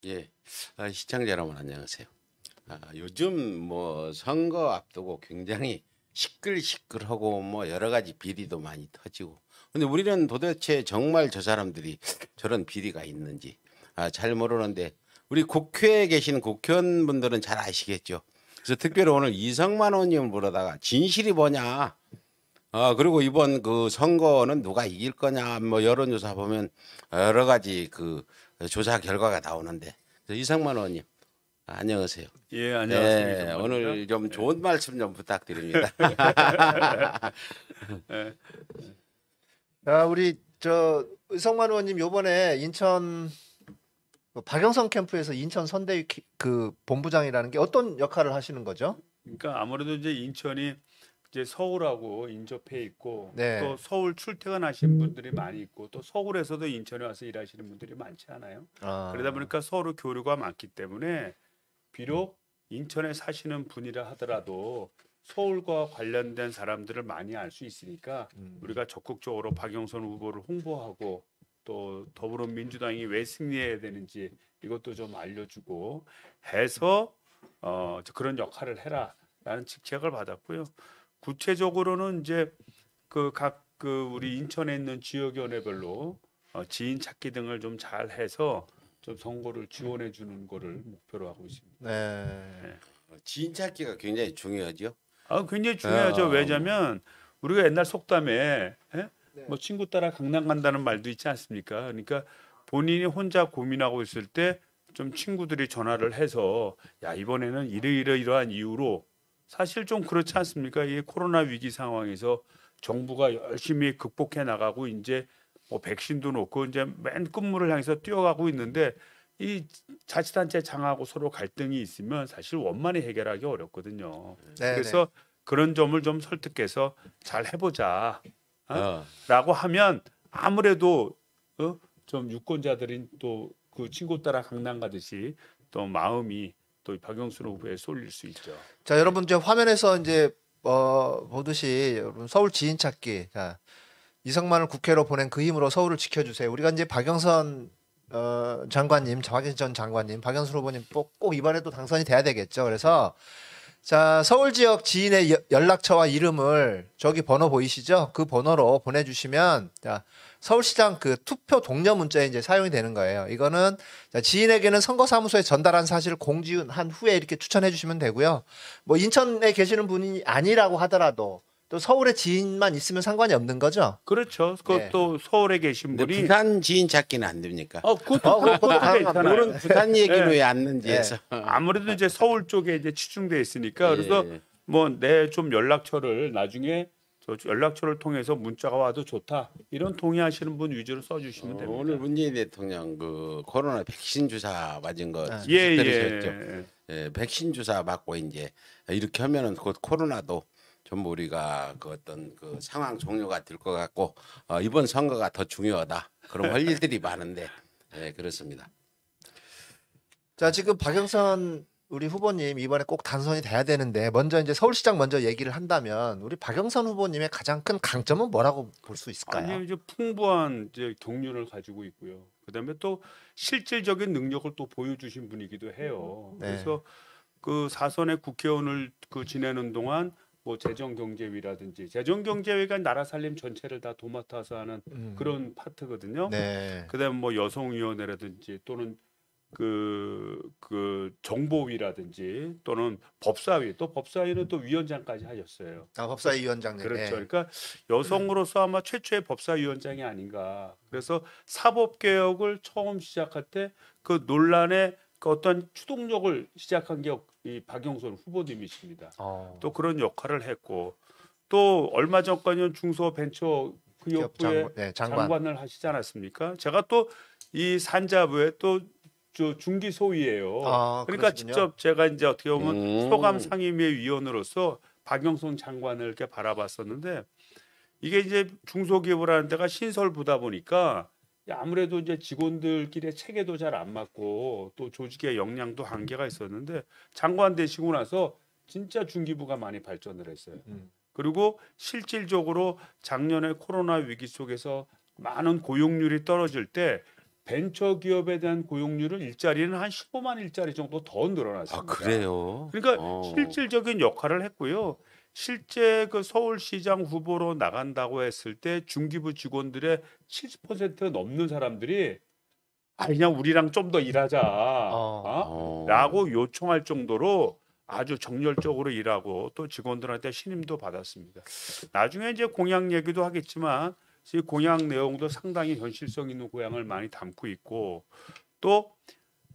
예, 시청자 여러분 안녕하세요. 요즘 뭐 선거 앞두고 굉장히 시끌시끌하고 뭐 여러 가지 비리도 많이 터지고. 근데 우리는 도대체 정말 저 사람들이 저런 비리가 있는지 잘 모르는데 우리 국회에 계신 국회의원분들은 잘 아시겠죠. 그래서 특별히 오늘 이성만 의원님을 부르다가 진실이 뭐냐. 그리고 이번 그 선거는 누가 이길 거냐, 뭐 여론조사 보면 여러 가지 그 조사 결과가 나오는데 이상만 의원님 안녕하세요. 예, 안녕하세요. 네, 오늘 좀 좋은 말씀 좀 부탁드립니다. 예. 우리 의성만 의원님 요번에 인천 박영선 캠프에서 인천 선대위 그 본부장이라는 게 어떤 역할을 하시는 거죠? 그러니까 아무래도 이제 인천이 이제 서울하고 인접해 있고 네. 또 서울 출퇴근하시는 분들이 많이 있고 또 서울에서도 인천에 와서 일하시는 분들이 많지 않아요. 그러다 보니까 서로 교류가 많기 때문에 비록 인천에 사시는 분이라 하더라도 서울과 관련된 사람들을 많이 알 수 있으니까 우리가 적극적으로 박영선 후보를 홍보하고 또 더불어민주당이 왜 승리해야 되는지 이것도 좀 알려주고 해서 그런 역할을 해라라는 직책을 받았고요. 구체적으로는 이제 각 우리 인천에 있는 지역위원회별로 지인 찾기 등을 좀 잘 해서 좀 선거를 지원해 주는 거를 목표로 하고 있습니다. 네. 지인 찾기가 굉장히 중요하죠. 굉장히 중요하죠. 왜냐하면 우리가 옛날 속담에 뭐 친구 따라 강남 간다는 말도 있지 않습니까? 그러니까 본인이 혼자 고민하고 있을 때 좀 친구들이 전화를 해서 야 이번에는 이러이러한 이유로 사실 좀 그렇지 않습니까? 이 코로나 위기 상황에서 정부가 열심히 극복해 나가고 이제 뭐 백신도 놓고 이제 맨 끝물을 향해서 뛰어가고 있는데 이 자치단체 장하고 서로 갈등이 있으면 사실 원만히 해결하기 어렵거든요. 네네. 그래서 그런 점을 좀 설득해서 잘 해보자. 라고 하면 아무래도 좀 유권자들인 또 그 친구 따라 강남 가듯이 또 마음이 또 박영순 후보에 쏠릴 수 있죠. 자, 여러분 이제 화면에서 이제 보듯이 여러분 서울 지인 찾기. 자, 이성만을 국회로 보낸 그 힘으로 서울을 지켜주세요. 우리가 이제 박영선 장관님, 박영선 장관님, 박영순 후보님 꼭 이번에도 당선이 돼야 되겠죠. 그래서 자, 서울 지역 지인의 연락처와 이름을 저기 번호 보이시죠? 그 번호로 보내주시면 자, 서울시장 그 투표 독려 문자에 이제 사용이 되는 거예요. 이거는 자, 지인에게는 선거사무소에 전달한 사실을 공지한 후에 이렇게 추천해 주시면 되고요. 뭐 인천에 계시는 분이 아니라고 하더라도 또 서울에 지인만 있으면 상관이 없는 거죠? 그렇죠. 그것도 서울에 계신 근데 분이 부산 지인 찾기는 안 됩니까? 그것도 괜찮아요. 그런 부산 얘기를 네. 왜 안 는지 해서. 아무래도 이제 서울 쪽에 이제 치중돼 있으니까 그래서 예. 뭐 내 좀 연락처를 나중에 저 연락처를 통해서 문자가 와도 좋다 이런 동의하시는 분 위주로 써주시면 됩니다. 오늘 문재인 대통령 그 코로나 백신 주사 맞은 거 예. 들으셨죠? 예, 백신 주사 맞고 이제 이렇게 하면은 곧 코로나도 전부 우리가 그 어떤 그 상황 종료가 될 것 같고 이번 선거가 더 중요하다. 그럼 할 일들이 많은데 그렇습니다. 자, 지금 박영선 우리 후보님 이번에 꼭 당선이 돼야 되는데 먼저 이제 서울시장 먼저 얘기를 한다면 우리 박영선 후보님의 가장 큰 강점은 뭐라고 볼 수 있을까요? 아니 이제 풍부한 이제 경륜을 가지고 있고요. 그다음에 또 실질적인 능력을 또 보여주신 분이기도 해요. 네. 그래서 그 사선의 국회의원을 지내는 동안 뭐 재정경제위라든지 재정경제위가 나라 살림 전체를 다 도맡아서 하는 그런 파트거든요. 네. 그다음에 뭐 여성위원회라든지 또는 그 정보위라든지 또는 법사위 또 법사위는 또 위원장까지 하셨어요. 법사위 위원장님. 그렇죠. 네. 그러니까 여성으로서 아마 최초의 법사위원장이 아닌가. 그래서 사법개혁을 처음 시작할 때 그 논란의 그 어떤 추동력을 시작한 게 이 박영선 후보님이십니다. 또 그런 역할을 했고 또 얼마 전까지는 중소벤처 기업부의 장관을 하시지 않았습니까? 제가 또 이 산자부에 또 중기 소위예요. 그러니까 그러시군요. 직접 제가 이제 어떻게 보면 소감 상임위 위원으로서 박영선 장관을 이렇게 바라봤었는데 이게 이제 중소기업을 하는 데가 신설부다 보니까 아무래도 이제 직원들끼리의 체계도 잘 안 맞고 또 조직의 역량도 한계가 있었는데 장관 되시고 나서 진짜 중기부가 많이 발전을 했어요. 그리고 실질적으로 작년에 코로나 위기 속에서 많은 고용률이 떨어질 때 벤처 기업에 대한 고용률은 일자리는 한 15만 일자리 정도 더 아 늘어났습니다. 그래요? 그러니까 실질적인 역할을 했고요. 실제 그 서울시장 후보로 나간다고 했을 때 중기부 직원들의 70% 넘는 사람들이 그냥 우리랑 좀 더 일하자, 라고 요청할 정도로 아주 정열적으로 일하고 또 직원들한테 신임도 받았습니다. 나중에 이제 공약 얘기도 하겠지만 이 공약 내용도 상당히 현실성 있는 공약을 많이 담고 있고 또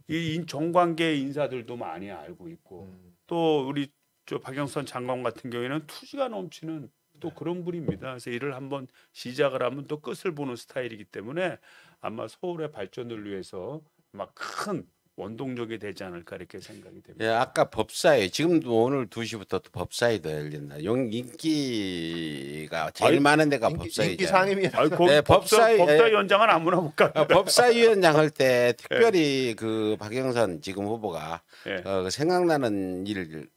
이 정관계 인사들도 많이 알고 있고 또 우리 저 박영선 장관 같은 경우에는 투지가 넘치는 또 그런 분입니다. 그래서 일을 한번 시작을 하면 또 끝을 보는 스타일이기 때문에 아마 서울의 발전을 위해서 아마 큰 원동력이 되지 않을까 이렇게 생각이 됩니다. 예, 아까 법사위 지금도 오늘 2시부터 또 법사위도 열린다. 인기가 제일 많은 데가 법사위죠. 인기 상임위. 네, 법사위원장은 아무나 못 갑니다. 법사위원장 할 때 특별히 그 박영선 지금 후보가 예. 생각나는 일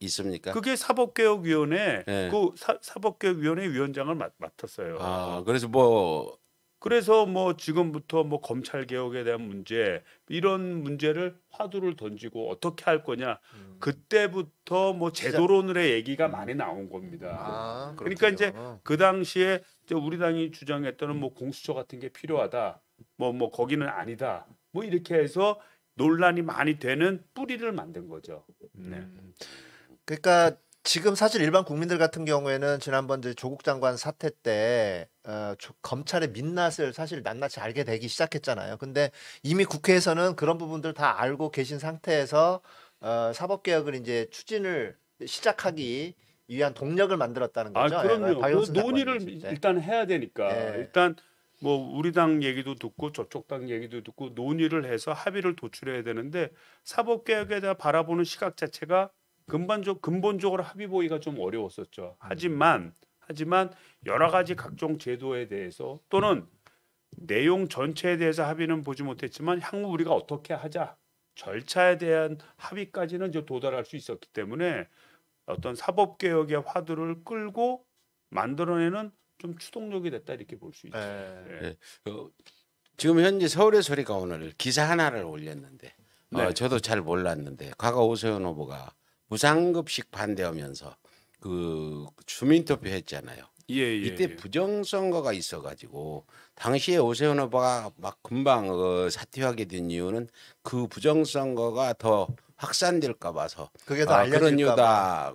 있습니까? 그게 사법개혁위원회 예. 그 사법개혁위원회 위원장을 맡았어요. 아, 그래서 뭐 그래서 뭐 지금부터 뭐 검찰 개혁에 대한 문제 이런 문제를 화두를 던지고 어떻게 할 거냐 그때부터 뭐 제도론의 얘기가 많이 나온 겁니다. 그러니까 이제 그 당시에 이제 우리 당이 주장했던 뭐 공수처 같은 게 필요하다. 뭐 거기는 아니다. 뭐 이렇게 해서 논란이 많이 되는 뿌리를 만든 거죠. 네. 그러니까 지금 사실 일반 국민들 같은 경우에는 지난번 이제 조국 장관 사태 때 검찰의 민낯을 사실 낱낱이 알게 되기 시작했잖아요. 근데 이미 국회에서는 그런 부분들 다 알고 계신 상태에서 사법개혁을 이제 추진을 시작하기 위한 동력을 만들었다는 거죠. 그럼요. 박영선 그 논의를 장관이 있을 때. 일단 해야 되니까 네. 일단 뭐 우리 당 얘기도 듣고 저쪽 당 얘기도 듣고 논의를 해서 합의를 도출해야 되는데 사법개혁에 대해 바라보는 시각 자체가 근본적으로 합의 보기가 좀 어려웠었죠. 하지만 여러 가지 각종 제도에 대해서 또는 내용 전체에 대해서 합의는 보지 못했지만 향후 우리가 어떻게 하자 절차에 대한 합의까지는 이제 도달할 수 있었기 때문에 어떤 사법개혁의 화두를 끌고 만들어내는 좀 추동력이 됐다 이렇게 볼 수 있죠. 네. 지금 현재 서울의 소리가 오늘 기사 하나를 올렸는데 네. 저도 잘 몰랐는데 과거 오세훈 후보가 무상급식 반대하면서 그 주민투표 했잖아요. 이때 부정선거가 있어가지고 당시에 오세훈 후보가 막 금방 사퇴하게 된 이유는 그 부정선거가 더 확산될까 봐서 그게 더 알려질까 그런 이유다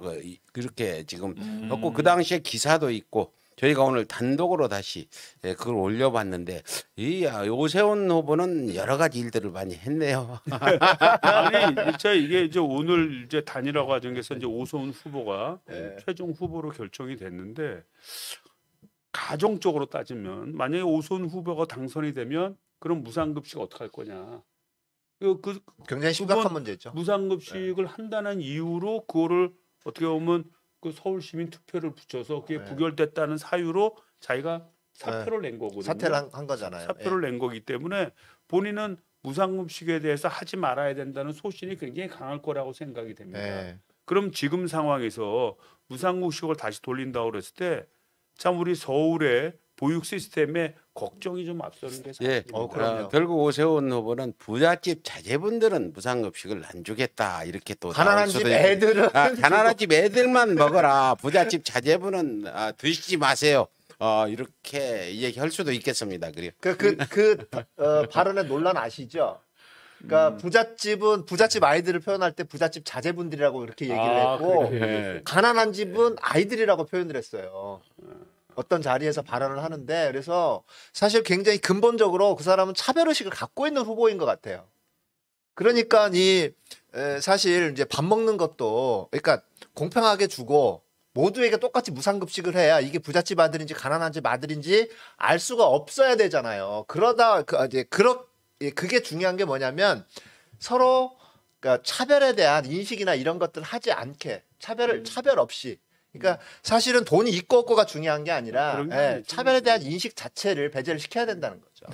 그렇게 지금 했고 그 당시에 기사도 있고 저희가 오늘 단독으로 다시 그걸 올려봤는데 이 오세훈 후보는 여러 가지 일들을 많이 했네요. 아니 진짜 이게 이제 오늘 이제 단일화 과정에서 이제 오세훈 후보가 최종 후보로 결정이 됐는데 가정적으로 따지면 만약에 오세훈 후보가 당선이 되면 그럼 무상급식 어떻게 할 거냐? 굉장히 심각한 문제죠. 무상급식을 한다는 이유로 그거를 어떻게 보면 그 서울 시민 투표를 붙여서 그게 부결됐다는 사유로 자기가 사표를 낸 거거든요. 사퇴를 한 거잖아요. 사표를 낸 거기 때문에 본인은 무상급식에 대해서 하지 말아야 된다는 소신이 굉장히 강할 거라고 생각이 됩니다. 그럼 지금 상황에서 무상급식을 다시 돌린다고 그랬을 때 참 우리 서울의 보육 시스템에 걱정이 좀 앞서는 게 사실입니다. 결국 오세훈 후보는 부잣집 자제분들은 무상급식을 안 주겠다 이렇게 또 가난한 집 애들은 가난한 집 애들만 먹어라 부잣집 자제분은 드시지 마세요. 이렇게 얘기할 수도 있겠습니다. 그 발언의 논란 아시죠? 그러니까 부잣집 아이들을 표현할 때 부잣집 자제분들이라고 이렇게 얘기를 했고 가난한 집은 아이들이라고 표현을 했어요. 어떤 자리에서 발언을 하는데 그래서 사실 굉장히 근본적으로 그 사람은 차별의식을 갖고 있는 후보인 것 같아요. 그러니까 사실 이제 밥 먹는 것도 그러니까 공평하게 주고 모두에게 똑같이 무상급식을 해야 이게 부잣집 아들인지 가난한 집 아들인지 알 수가 없어야 되잖아요. 그러다 그게 중요한 게 뭐냐면 서로 그러니까 차별에 대한 인식이나 이런 것들 하지 않게 차별 없이 그러니까 사실은 돈이 있고 없고가 중요한 게 아니라 차별에 대한 인식 자체를 배제를 시켜야 된다는 거죠.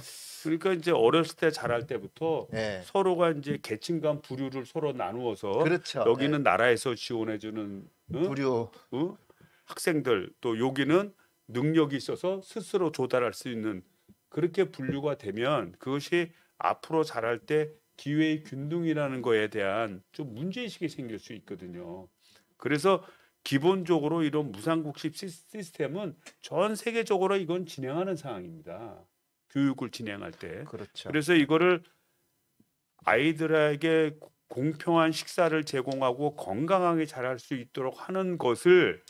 그러니까 이제 어렸을 때 자랄 때부터 서로가 이제 계층 간 부류를 서로 나누어서 여기는 나라에서 지원해주는 부류 학생들 또 여기는 능력이 있어서 스스로 조달할 수 있는 그렇게 분류가 되면 그것이 앞으로 자랄 때 기회의 균등이라는 거에 대한 좀 문제의식이 생길 수 있거든요. 그래서 기본적으로 이런 무상국식 시스템은 전 세계적으로 이건 진행하는 상황입니다. 교육을 진행할 때. 그렇죠. 그래서 이거를 아이들에게 공평한 식사를 제공하고 건강하게 자랄 수 있도록 하는 것을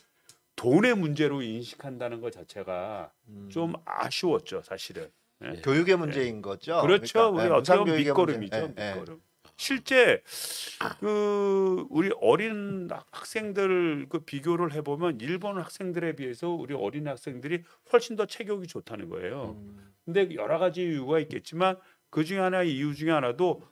돈의 문제로 인식한다는 것 자체가 좀 아쉬웠죠, 사실은. 예. 교육의 문제인 거죠. 그렇죠. 우리 예, 어떤 무상교육의 밑거름이죠. 문제. 예, 예. 밑거름. 실제 그 우리 어린 학생들 그 비교를 해보면 일본 학생들에 비해서 우리 어린 학생들이 훨씬 더 체격이 좋다는 거예요. 근데 여러 가지 이유가 있겠지만 그 중에 하나의 이유 중에 하나도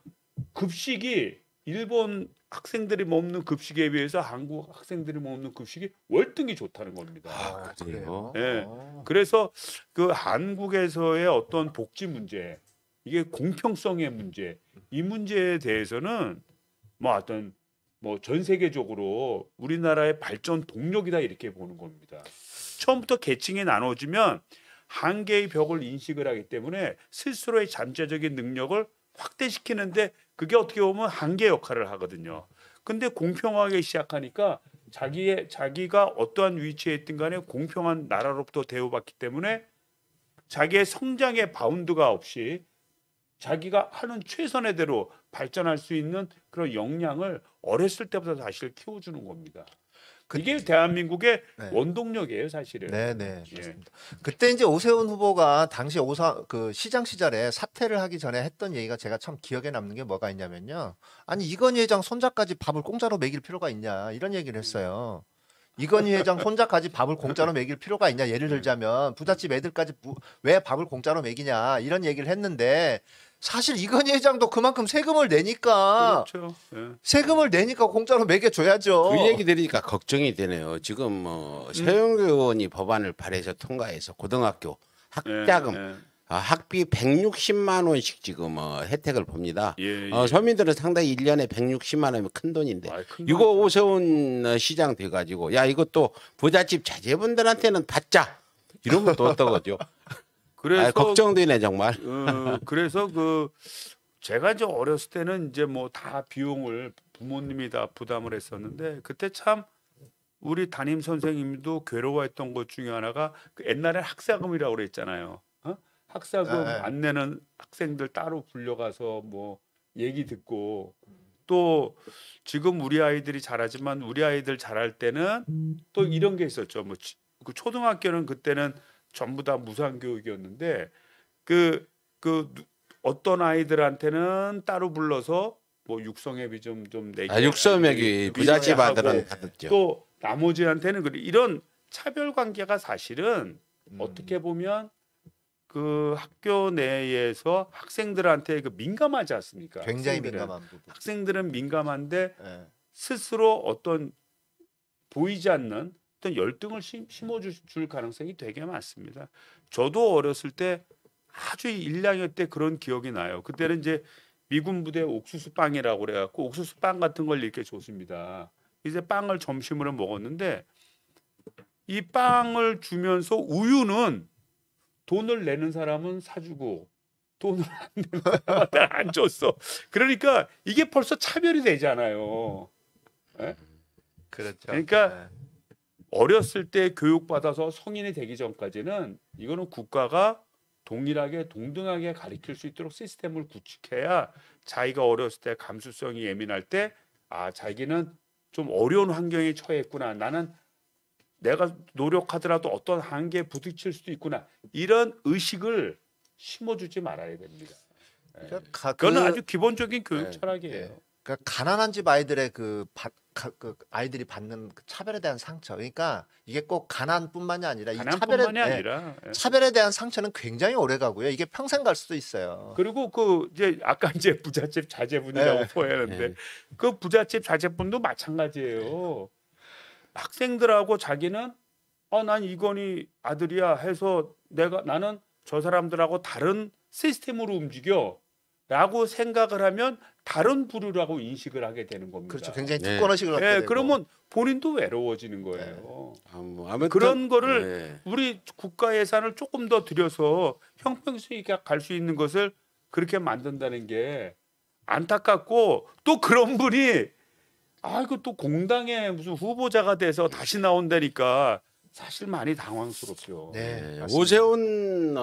급식이 일본 학생들이 먹는 급식에 비해서 한국 학생들이 먹는 급식이 월등히 좋다는 겁니다. 아, 그래요? 예. 어. 그래서 그 한국에서의 어떤 복지 문제, 이게 공평성의 문제, 이 문제에 대해서는 뭐 어떤 뭐 전 세계적으로 우리나라의 발전 동력이다 이렇게 보는 겁니다. 처음부터 계층이 나눠지면 한계의 벽을 인식을 하기 때문에 스스로의 잠재적인 능력을 확대시키는데 그게 어떻게 보면 한계 역할을 하거든요. 근데 공평하게 시작하니까 자기가 어떠한 위치에 있든 간에 공평한 나라로부터 대우받기 때문에 자기의 성장의 바운드가 없이 자기가 하는 최선의 대로 발전할 수 있는 그런 역량을 어렸을 때부터 사실 키워주는 겁니다. 이게 대한민국의 네. 원동력이에요, 사실은. 네네. 예. 그렇습니다. 그때 이제 오세훈 후보가 당시 그 시장 시절에 사퇴를 하기 전에 했던 얘기가 제가 참 기억에 남는 게 뭐가 있냐면요. 아니 이건희 회장 손자까지 밥을 공짜로 먹일 필요가 있냐 이런 얘기를 했어요. 이건희 회장 손자까지 밥을 공짜로 먹일 필요가 있냐. 예를 들자면 부잣집 애들까지 왜 밥을 공짜로 먹이냐 이런 얘기를 했는데 사실 이건희 회장도 그만큼 세금을 내니까 그렇죠. 예. 세금을 내니까 공짜로 먹여줘야죠. 그 얘기 들으니까 걱정이 되네요. 지금 뭐 서영교 의원이 법안을 발의해서 통과해서 고등학교 학자금 예, 학비 160만 원씩 지금 혜택을 봅니다. 예, 서민들은 상당히 1년에 160만 원이면 큰 돈인데 아이, 큰 이거 오세훈 시장 돼가지고 야 이것도 부잣집 자제분들한테는 받자 이러면 또 어떠거죠? 그래서 걱정되네 정말. 그래서 그 제가 이제 어렸을 때는 이제 뭐 다 비용을 부모님이 다 부담을 했었는데 그때 참 우리 담임 선생님도 괴로워했던 것 중에 하나가 그 옛날에 학사금이라고 그랬잖아요. 학사금 네. 안 내는 학생들 따로 불려가서 뭐 얘기 듣고 또 지금 우리 아이들이 잘하지만 우리 아이들 잘할 때는 또 이런 게 있었죠. 뭐 그 초등학교는 그때는 전부 다 무상 교육이었는데 그 어떤 아이들한테는 따로 불러서 뭐 육성회비 좀 내게 육성회비 부잣집 하고 아들은 받았죠. 또 나머지한테는 이런 차별 관계가 사실은 어떻게 보면 그 학교 내에서 학생들한테 그 민감하지 않습니까? 굉장히 학생들은. 민감한 부분. 학생들은 민감한데 예. 스스로 어떤 보이지 않는 어떤 열등을 심어줄 가능성이 되게 많습니다. 저도 어렸을 때 아주 1, 2학년 때 그런 기억이 나요. 그때는 이제 미군 부대 옥수수 빵이라고 그래갖고 옥수수 빵 같은 걸 이렇게 줬습니다. 이제 빵을 점심으로 먹었는데 이 빵을 주면서 우유는 돈을 내는 사람은 사주고 돈을 안 내는 사람한테 안 줬어. 그러니까 이게 벌써 차별이 되잖아요. 네? 그렇죠. 그러니까 예. 어렸을 때 교육받아서 성인이 되기 전까지는 이거는 국가가 동일하게 동등하게 가르칠 수 있도록 시스템을 구축해야 자기가 어렸을 때 감수성이 예민할 때 자기는 좀 어려운 환경에 처했구나. 나는 내가 노력하더라도 어떤 한계에 부딪힐 수도 있구나. 이런 의식을 심어주지 말아야 됩니다. 그거는 아주 기본적인 교육 철학이에요. 예. 그러니까 가난한 집 아이들의 그 아이들이 받는 그 차별에 대한 상처. 그러니까 이게 꼭 가난뿐만이 아니라 이 가난뿐만이 아니라 차별에 대한 상처는 굉장히 오래 가고요. 이게 평생 갈 수도 있어요. 그리고 그 이제 아까 이제 부잣집 자제분이라고 포함했는데 그 부잣집 자제분도 마찬가지예요. 학생들하고 자기는 난 이건희 아들이야 해서 나는 저 사람들하고 다른 시스템으로 움직여라고 생각을 하면 다른 부류라고 인식을 하게 되는 겁니다. 그렇죠. 굉장히 특권의식을 갖게 되고. 그러면 본인도 외로워지는 거예요. 아무튼, 그런 거를 우리 국가 예산을 조금 더 들여서 형평성 있게 갈 수 있는 것을 그렇게 만든다는 게 안타깝고 또 그런 분이 이거 또 공당에 무슨 후보자가 돼서 다시 나온다니까 사실 많이 당황스럽죠. 네, 네, 맞습니다. 오세훈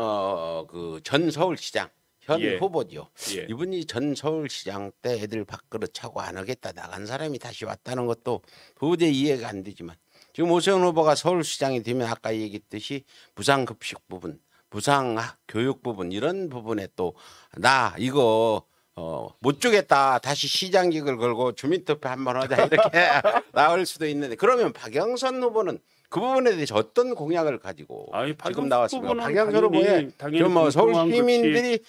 그 전 서울시장 현 예. 후보죠. 예. 이분이 전 서울시장 때 애들 밖으로 차고 안 하겠다 나간 사람이 다시 왔다는 것도 도저히 이해가 안 되지만 지금 오세훈 후보가 서울시장이 되면 아까 얘기했듯이 부상급식 부분, 교육 부분 이런 부분에 또 나 이거 못 주겠다 다시 시장직을 걸고 주민투표 한번 하자 이렇게 나올 수도 있는데 그러면 박영선 후보는 그 부분에 대해서 어떤 공약을 가지고 지금 나왔습니다. 박영선 후보의 좀 서울 시민들이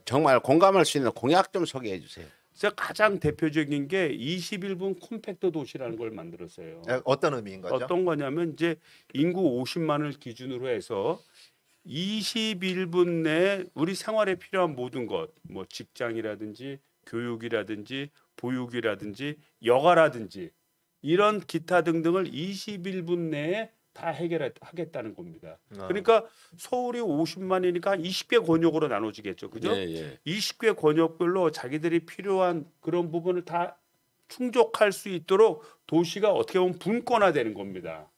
정말 공감할 수 있는 공약 좀 소개해 주세요. 제가 가장 대표적인 게 21분 콤팩트 도시라는 걸 만들었어요. 어떤 의미인 거죠? 어떤 거냐면 이제 인구 50만을 기준으로 해서 21분 내에 우리 생활에 필요한 모든 것, 뭐 직장이라든지 교육이라든지 보육이라든지 여가라든지 이런 기타 등등을 21분 내에 다 해결하겠다는 겁니다. 그러니까 서울이 50만이니까 한 20개 권역으로 나눠지겠죠. 그죠? 예, 예. 20개 권역별로 자기들이 필요한 그런 부분을 다 충족할 수 있도록 도시가 어떻게 보면 분권화되는 겁니다.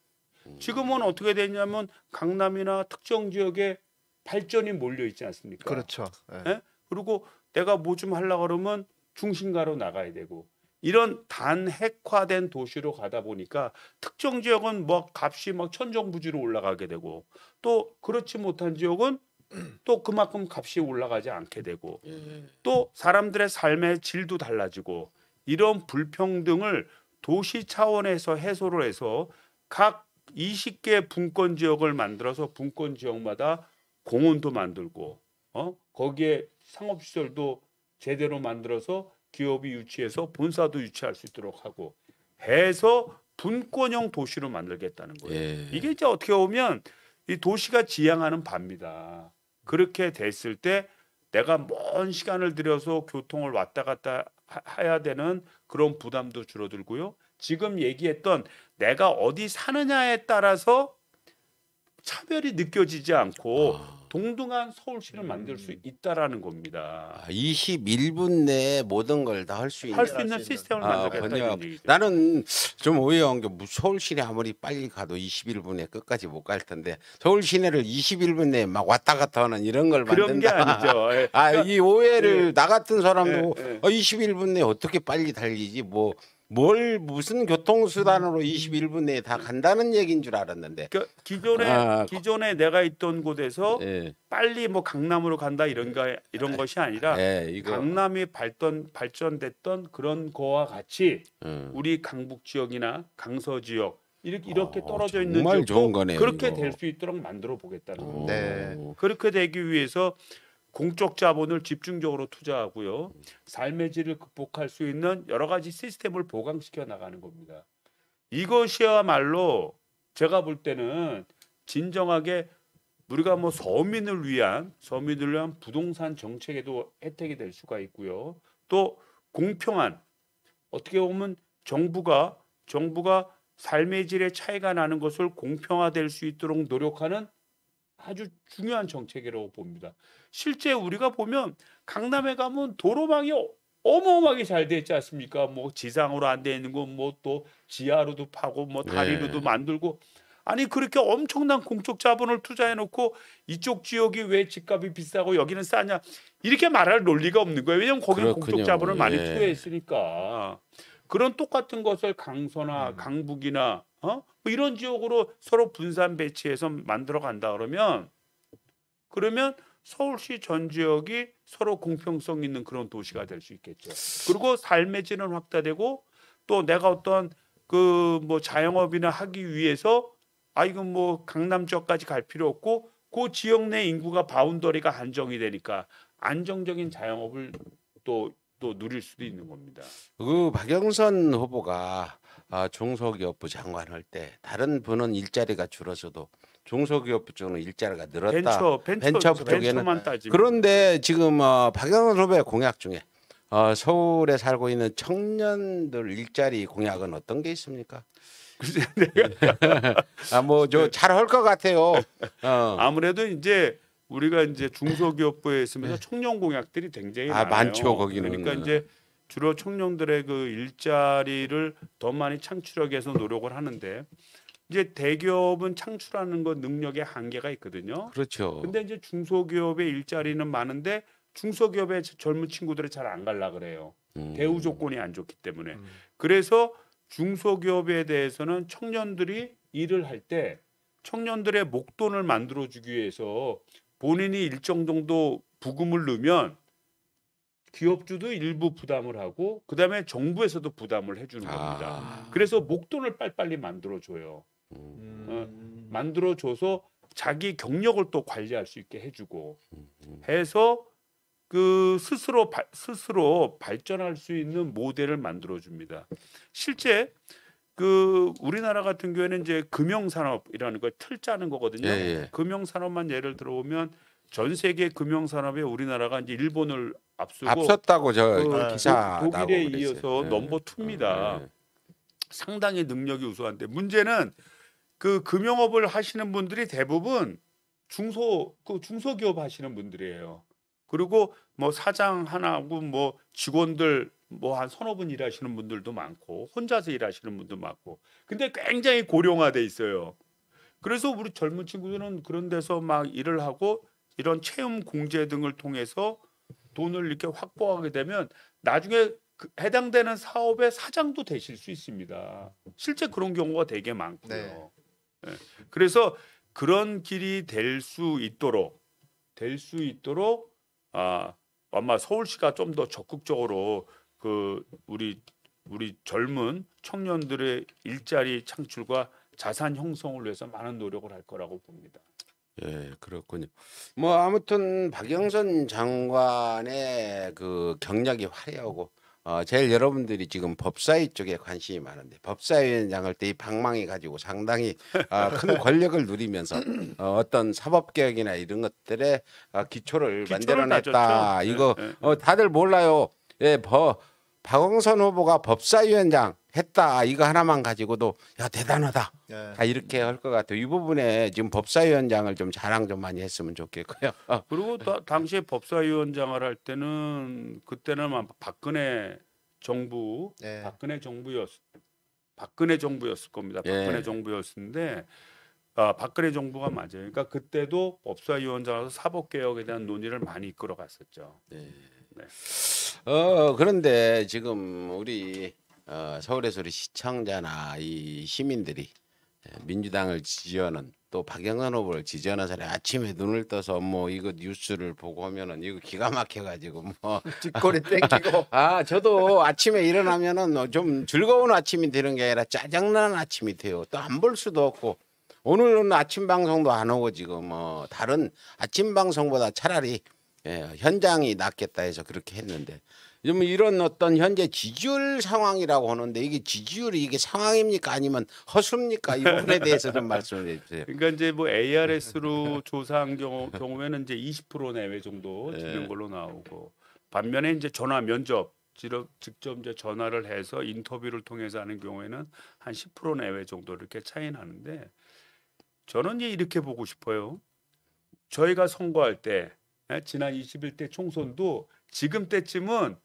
지금은 어떻게 되냐면 강남이나 특정 지역에 발전이 몰려 있지 않습니까? 그렇죠. 예. 예? 그리고 내가 뭐 좀 하려고 그러면 중심가로 나가야 되고 이런 단핵화된 도시로 가다 보니까 특정 지역은 뭐 값이 막 천정부지로 올라가게 되고 또 그렇지 못한 지역은 또 그만큼 값이 올라가지 않게 되고 또 사람들의 삶의 질도 달라지고 이런 불평등을 도시 차원에서 해소를 해서 각 20개 분권 지역을 만들어서 분권 지역마다 공원도 만들고 거기에 상업시설도 제대로 만들어서 기업이 유치해서 본사도 유치할 수 있도록 하고 해서 분권형 도시로 만들겠다는 거예요. 예. 이게 이제 어떻게 보면 이 도시가 지향하는 바입니다. 그렇게 됐을 때 내가 먼 시간을 들여서 교통을 왔다 갔다 해야 되는 그런 부담도 줄어들고요. 지금 얘기했던 내가 어디 사느냐에 따라서 차별이 느껴지지 않고 동등한 서울시를 만들 수 있다라는 겁니다. 21분 내에 모든 걸 다 할 수 있는 할 수 있는 시스템을 만들겠다는 얘기죠. 나는 좀 의아한 게 서울 시내 아무리 빨리 가도 21분에 끝까지 못 갈 텐데 서울 시내를 21분 내에 막 왔다 갔다 하는 이런 걸 그런 게 만든다. 아니죠. 예. 이 오해를 예. 나 같은 사람도 예. 21분 내에 어떻게 빨리 달리지 무슨 교통수단으로 21분 내에 다 간다는 얘기인 줄 알았는데 그러니까 기존에 내가 있던 곳에서 예. 빨리 뭐 강남으로 간다 이런 것이 아니라 이거 강남이 발전됐던 그런 거와 같이 음. 우리 강북 지역이나 강서 지역 이렇게 떨어져 있는 정말 지역도 좋은 거네요, 그렇게 이거. 될 수 있도록 만들어 보겠다는 겁니다. 네. 그렇게 되기 위해서 공적 자본을 집중적으로 투자하고요. 삶의 질을 극복할 수 있는 여러 가지 시스템을 보강시켜 나가는 겁니다. 이것이야말로 제가 볼 때는 진정하게 우리가 뭐 서민을 위한 부동산 정책에도 혜택이 될 수가 있고요. 또 공평한 어떻게 보면 정부가 삶의 질의 차이가 나는 것을 공평화될 수 있도록 노력하는 아주 중요한 정책이라고 봅니다. 실제 우리가 보면 강남에 가면 도로망이 어마어마하게 잘 돼 있지 않습니까? 뭐 지상으로 안 돼 있는 거 뭐 또 지하로도 파고 뭐 다리로도 만들고 아니 그렇게 엄청난 공적 자본을 투자해 놓고 이쪽 지역이 왜 집값이 비싸고 여기는 싸냐 이렇게 말할 논리가 없는 거예요. 왜냐하면 거기는 그렇군요. 공적 자본을 많이 예. 투여했으니까 그런 똑같은 것을 강서나 강북이나 뭐 이런 지역으로 서로 분산 배치해서 만들어 간다 그러면 서울시 전 지역이 서로 공평성 있는 그런 도시가 될 수 있겠죠. 그리고 삶의 질은 확대되고 또 내가 어떤 그 뭐 자영업이나 하기 위해서 이건 뭐 강남 지역까지 갈 필요 없고 그 지역 내 인구가 바운더리가 안정이 되니까 안정적인 자영업을 또 누릴 수도 있는 겁니다. 그 박영선 후보가 중소기업부 장관 할 때 다른 분은 일자리가 줄어서도 중소기업부 쪽은 일자리가 늘었다. 벤처 쪽에는 벤처만 따지면 그런데 지금 박영선 후보의 공약 중에 서울에 살고 있는 청년들 일자리 공약은 어떤 게 있습니까? 뭐 저 잘 할 것 같아요. 아무래도 이제 우리가 이제 중소기업부에 있으면서 청년 공약들이 굉장히 아, 많아요. 많죠, 거기는. 그러니까 이제 주로 청년들의 그 일자리를 더 많이 창출하기 위해서 노력을 하는데 이제 대기업은 창출하는 것 능력에 한계가 있거든요. 그렇죠. 근데 이제 중소기업의 일자리는 많은데 중소기업의 젊은 친구들이 잘 안 갈라 그래요. 대우 조건이 안 좋기 때문에. 그래서 중소기업에 대해서는 청년들이 일을 할 때 청년들의 목돈을 만들어주기 위해서 본인이 일정 정도 부금을 넣으면 기업주도 일부 부담을 하고 그다음에 정부에서도 부담을 해주는 겁니다. 그래서 목돈을 빨리빨리 만들어줘요. 만들어줘서 자기 경력을 또 관리할 수 있게 해주고 해서 그 스스로 발전할 수 있는 모델을 만들어 줍니다. 실제 그 우리나라 같은 경우에는 이제 금융산업이라는 걸 틀 짜는 거거든요. 예. 금융산업만 예를 들어보면 전 세계 금융산업에 우리나라가 이제 일본을 앞서고 앞섰다고 저 그 기사 독일에 나오고 이어서 그랬어요. 넘버 2입니다. 예. 상당히 능력이 우수한데 문제는 그 금융업을 하시는 분들이 대부분 중소기업 하시는 분들이에요. 그리고 뭐 사장 하나하고 뭐 직원들 뭐 한 서너 분 일하시는 분들도 많고 혼자서 일하시는 분도 많고 근데 굉장히 고령화돼 있어요. 그래서 우리 젊은 친구들은 그런 데서 막 일을 하고 이런 체험 공제 등을 통해서 돈을 이렇게 확보하게 되면 나중에 그 해당되는 사업의 사장도 되실 수 있습니다. 실제 그런 경우가 되게 많고요. 네. 그래서 그런 길이 될 수 있도록 아마 서울시가 좀 더 적극적으로 그 우리 젊은 청년들의 일자리 창출과 자산 형성을 위해서 많은 노력을 할 거라고 봅니다. 예, 그렇군요. 뭐 아무튼 박영선 장관의 그 경력이 화려하고 제일 여러분들이 지금 법사위 쪽에 관심이 많은데 법사위원장을 때 이 방망이 가지고 상당히 큰 권력을 누리면서 어떤 사법개혁이나 이런 것들의 기초를 만들어냈다. 다졌죠. 이거 네. 다들 몰라요. 예, 박영선 후보가 법사위원장 했다. 이거 하나만 가지고도 야 대단하다. 예. 다 이렇게 할 것 같아요. 이 부분에 지금 법사위원장을 좀 자랑 좀 많이 했으면 좋겠고요. 그리고 당시에 법사위원장을 할 때는 그때는 아마 박근혜 정부 네. 박근혜 정부였을 겁니다. 예. 박근혜 정부였는데 박근혜 정부가 맞아요. 그러니까 그때도 법사위원장으로서 사법개혁에 대한 논의를 많이 이끌어갔었죠. 네. 네. 그런데 지금 우리 서울에서 우리 시청자나 이 시민들이 민주당을 지지하는 또 박영선 후보를 지지하는 사람이 아침에 눈을 떠서 뭐 이거 뉴스를 보고 하면은 이거 기가 막혀가지고 뭐 뒷골이 땡기고 저도 아침에 일어나면은 좀 즐거운 아침이 되는 게 아니라 짜증나는 아침이 돼요. 또 안 볼 수도 없고 오늘은 아침 방송도 안 오고 지금 다른 아침 방송보다 차라리 현장이 낫겠다 해서 그렇게 했는데 좀 이런 어떤 현재 지지율 상황이라고 하는데 이게 지지율이 이게 상황입니까 아니면 허수입니까? 이 부분에 대해서 좀 말씀해 주세요. 그러니까 이제 뭐 ARS로 조사한 경우에는 이제 20% 내외 정도 되는 걸로 나오고 반면에 이제 전화 면접 직접 이제 전화를 해서 인터뷰를 통해서 하는 경우에는 한 10% 내외 정도 이렇게 차이 나는데 저는 이제 이렇게 보고 싶어요. 저희가 선거할 때 지난 21대 총선도 지금 때쯤은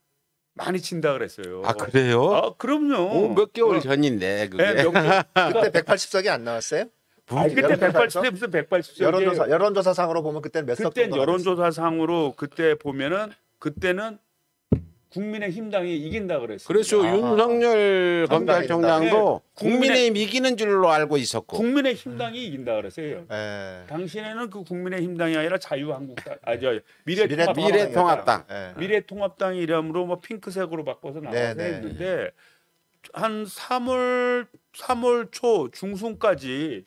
많이 친다 그랬어요. 아 그래요? 그럼요. 몇 개월 전인데 그게. 네, 그때 180석이 안 나왔어요? 그때 180세 무슨 180세 여론조사상으로 보면 그때는 몇 석 그때 정도 여론조사상으로 그때 보면은 그때는 국민의힘당이 이긴다 그랬어요. 그래서 윤석열 검찰총장도 국민의힘 이기는 줄로 알고 있었고 국민의힘당이 이긴다 그랬어요. 예. 당시에는 그 국민의힘당이 아니라 자유한국당, 미래통합당. 예. 미래통합당 이름으로 뭐 핑크색으로 바꿔서 나와서 네네. 했는데 한 3월 초 중순까지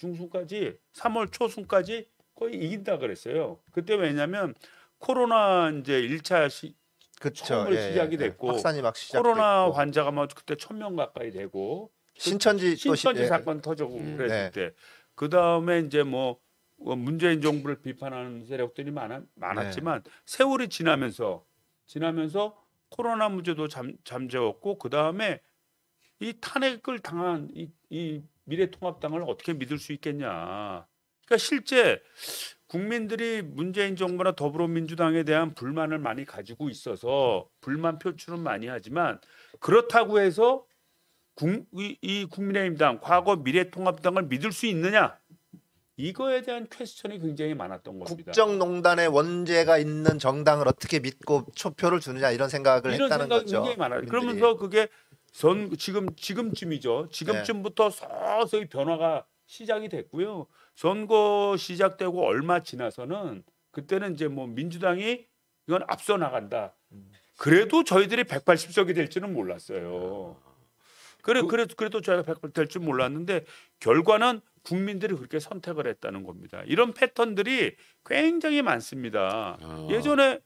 3월 초순까지 거의 이긴다 그랬어요. 그때 왜냐면 코로나 이제 1차 그쵸. 처음으로 시작이 됐고 확산이 막 시작됐고 코로나 환자가 뭐 그때 1,000명 가까이 되고 신천지 또 사건 터지고 그랬을 때 그 다음에 이제 뭐 문재인 정부를 비판하는 세력들이 많았지만 세월이 지나면서 코로나 문제도 잠재웠고 그 다음에 이 탄핵을 당한 이 미래통합당을 어떻게 믿을 수 있겠냐. 그러니까 실제 국민들이 문재인 정부나 더불어민주당에 대한 불만을 많이 가지고 있어서 불만 표출은 많이 하지만 그렇다고 해서 이 국민의힘당 과거 미래통합당을 믿을 수 있느냐? 이거에 대한 퀘스천이 굉장히 많았던 겁니다. 국정농단의 원죄가 있는 정당을 어떻게 믿고 표를 주느냐 이런 생각을 이런 했다는 생각이 거죠. 굉장히 많아요. 국민들이. 그러면서 그게 지금쯤이죠. 지금쯤부터 서서히 변화가 시작이 됐고요. 선거 시작되고 얼마 지나서는 그때는 이제 뭐 민주당이 이건 앞서 나간다. 그래도 저희들이 180석이 될 줄은 몰랐어요. 그래도 저희가 100% 될 줄 몰랐는데 결과는 국민들이 그렇게 선택을 했다는 겁니다. 이런 패턴들이 굉장히 많습니다. 예전에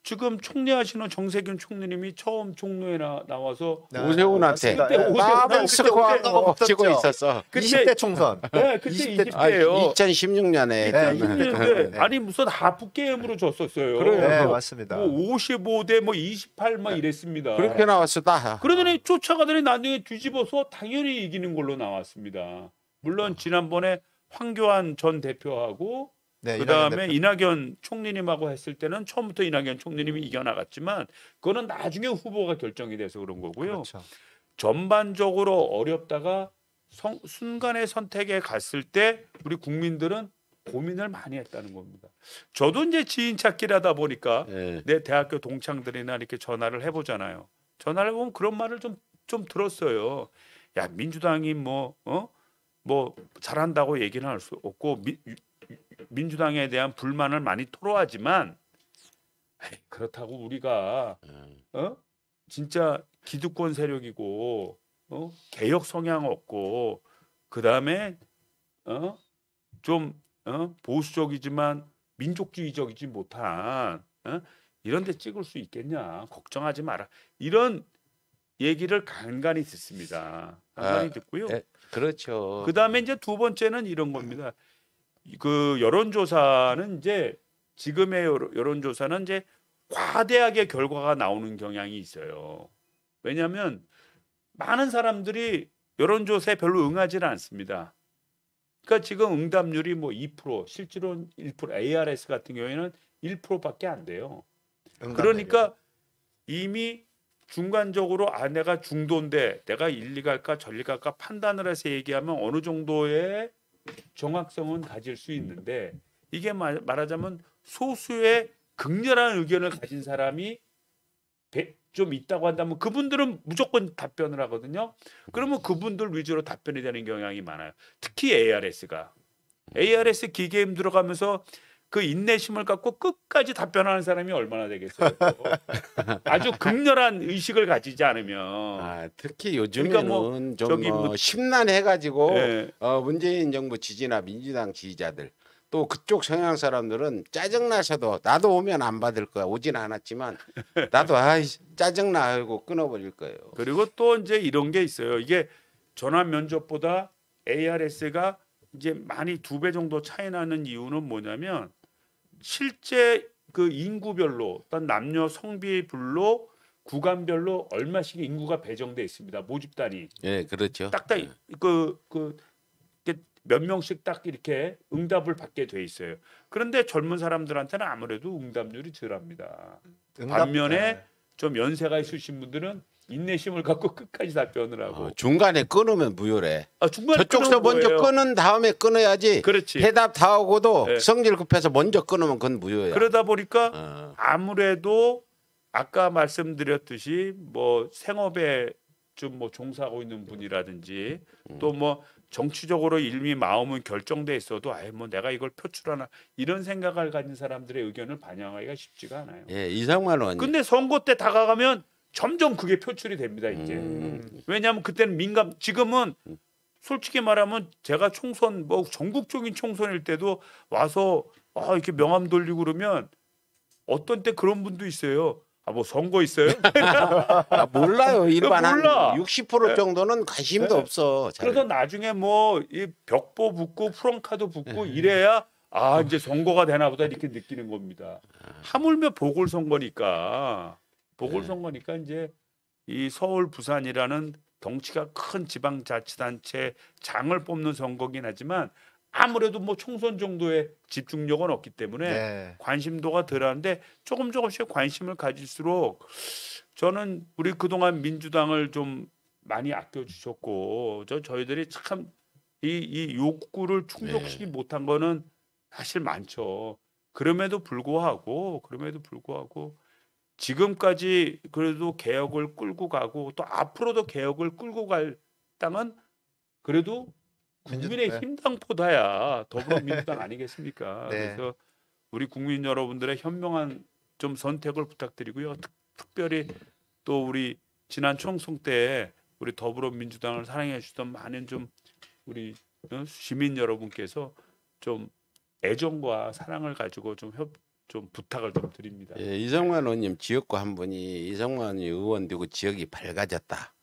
지금 총리하시는 정세균 총리님이 처음 총무에 나와서 오세훈한테 맞습니다. 예. 마음을 쓰고 엎치고 있었어. 그때 20대 총선. 네, 그때 20대 20대예요. 2016년에 네. 아니 무슨 하프게임으로 졌었어요. 그래요. 네, 맞습니다. 뭐 55대 뭐 28 막 이랬습니다. 그렇게 나왔어 다. 그러더니 쫓아가더니 나중에 뒤집어서 당연히 이기는 걸로 나왔습니다. 물론 지난번에 황교안 전 대표하고 네, 그다음에 대표. 이낙연 총리님하고 했을 때는 처음부터 이낙연 총리님이 이겨나갔지만 그거는 나중에 후보가 결정이 돼서 그런 거고요. 그렇죠. 전반적으로 어렵다가 순간의 선택에 갔을 때 우리 국민들은 고민을 많이 했다는 겁니다. 저도 이제 지인 찾기를 하다 보니까 예. 내 대학교 동창들이나 이렇게 전화를 해보잖아요. 전화를 해보면 그런 말을 좀 들었어요. 야 민주당이 뭐 잘한다고 얘기는 할 수 없고 민주당에 대한 불만을 많이 토로하지만 그렇다고 우리가 진짜 기득권 세력이고 개혁 성향 없고 그다음에 좀 보수적이지만 민족주의적이지 못한 이런 데 찍을 수 있겠냐 걱정하지 마라 이런 얘기를 간간히 듣습니다. 간간히 듣고요. 그렇죠. 그다음에 이제 두 번째는 이런 겁니다. 그 여론조사는 이제 지금의 여론조사는 이제 과대하게 결과가 나오는 경향이 있어요. 왜냐하면 많은 사람들이 여론조사에 별로 응하지는 않습니다. 그러니까 지금 응답률이 뭐 2%, 실제로 1%, ARS 같은 경우에는 1%밖에 안 돼요. 그러니까 이미 중간적으로 내가 중도인데 내가 일리 갈까 전리 갈까 판단을 해서 얘기하면 어느 정도의 정확성은 가질 수 있는데 이게 말하자면 소수의 극렬한 의견을 가진 사람이 좀 있다고 한다면 그분들은 무조건 답변을 하거든요. 그러면 그분들 위주로 답변이 되는 경향이 많아요. 특히 ARS 기계음 들어가면서 그 인내심을 갖고 끝까지 답변하는 사람이 얼마나 되겠어요. 아주 극렬한 의식을 가지지 않으면. 특히 요즘에는 그러니까 좀 심란해가지고 네. 문재인 정부 지지나 민주당 지지자들 또 그쪽 성향 사람들은 짜증나셔도 나도 오면 안 받을 거야. 오진 않았지만 나도 짜증나 하고 끊어버릴 거예요. 그리고 또 이제 이런 게 있어요. 이게 전화 면접보다 ARS가 이제 많이 2배 정도 차이 나는 이유는 뭐냐면 실제 그 인구별로 어떤 남녀 성비별로 구간별로 얼마씩 인구가 배정돼 있습니다. 모집 단위. 예, 그렇죠. 딱딱 몇 명씩 딱 이렇게 응답을 받게 돼 있어요. 그런데 젊은 사람들한테는 아무래도 응답률이 덜합니다. 반면에 좀 연세가 있으신 분들은 인내심을 갖고 끝까지 답변을 하고 중간에 끊으면 무효래. 중간에 저쪽서 먼저 끊은 다음에 끊어야지. 그렇지. 대답 다 오고도 네. 성질 급해서 먼저 끊으면 그건 무효야. 그러다 보니까 아무래도 아까 말씀드렸듯이 뭐 생업에 좀 뭐 종사하고 있는 분이라든지 또 뭐 정치적으로 이미 마음은 결정돼 있어도 뭐 내가 이걸 표출하나 이런 생각을 가진 사람들의 의견을 반영하기가 쉽지가 않아요. 예, 이상만 원. 근데 선거 때 다가가면 점점 그게 표출이 됩니다. 이제 왜냐하면 그때는 지금은 솔직히 말하면 제가 총선 뭐 전국적인 총선일 때도 와서 이렇게 명함 돌리고 그러면 어떤 때 그런 분도 있어요. 뭐 선거 있어요? 몰라요. 일반 몰라. 한 60% 정도는 관심도 네. 없어. 잘. 그래서 나중에 뭐 이 벽보 붙고 프런카드 붙고 이래야 이제 선거가 되나 보다 이렇게 느끼는 겁니다. 하물며 보궐선거니까 이제 이 서울 부산이라는 덩치가 큰 지방자치단체 장을 뽑는 선거긴 하지만 아무래도 뭐 총선 정도의 집중력은 없기 때문에 네. 관심도가 덜한데 조금씩 관심을 가질수록 저는 우리 그동안 민주당을 좀 많이 아껴주셨고 저희들이 참 이 욕구를 충족시키지 못한 거는 사실 많죠. 그럼에도 불구하고 지금까지 그래도 개혁을 끌고 가고 또 앞으로도 개혁을 끌고 갈 당은 그래도 국민의힘당보다야 더불어민주당 아니겠습니까? 네. 그래서 우리 국민 여러분들의 현명한 좀 선택을 부탁드리고요. 특별히 또 우리 지난 총선 때 우리 더불어민주당을 사랑해 주시던 많은 좀 우리 시민 여러분께서 좀 애정과 사랑을 가지고 좀 부탁을 좀 드립니다. 예, 이성만 의원님 지역구 한 분이 이성만 의원 되고 지역이 밝아졌다.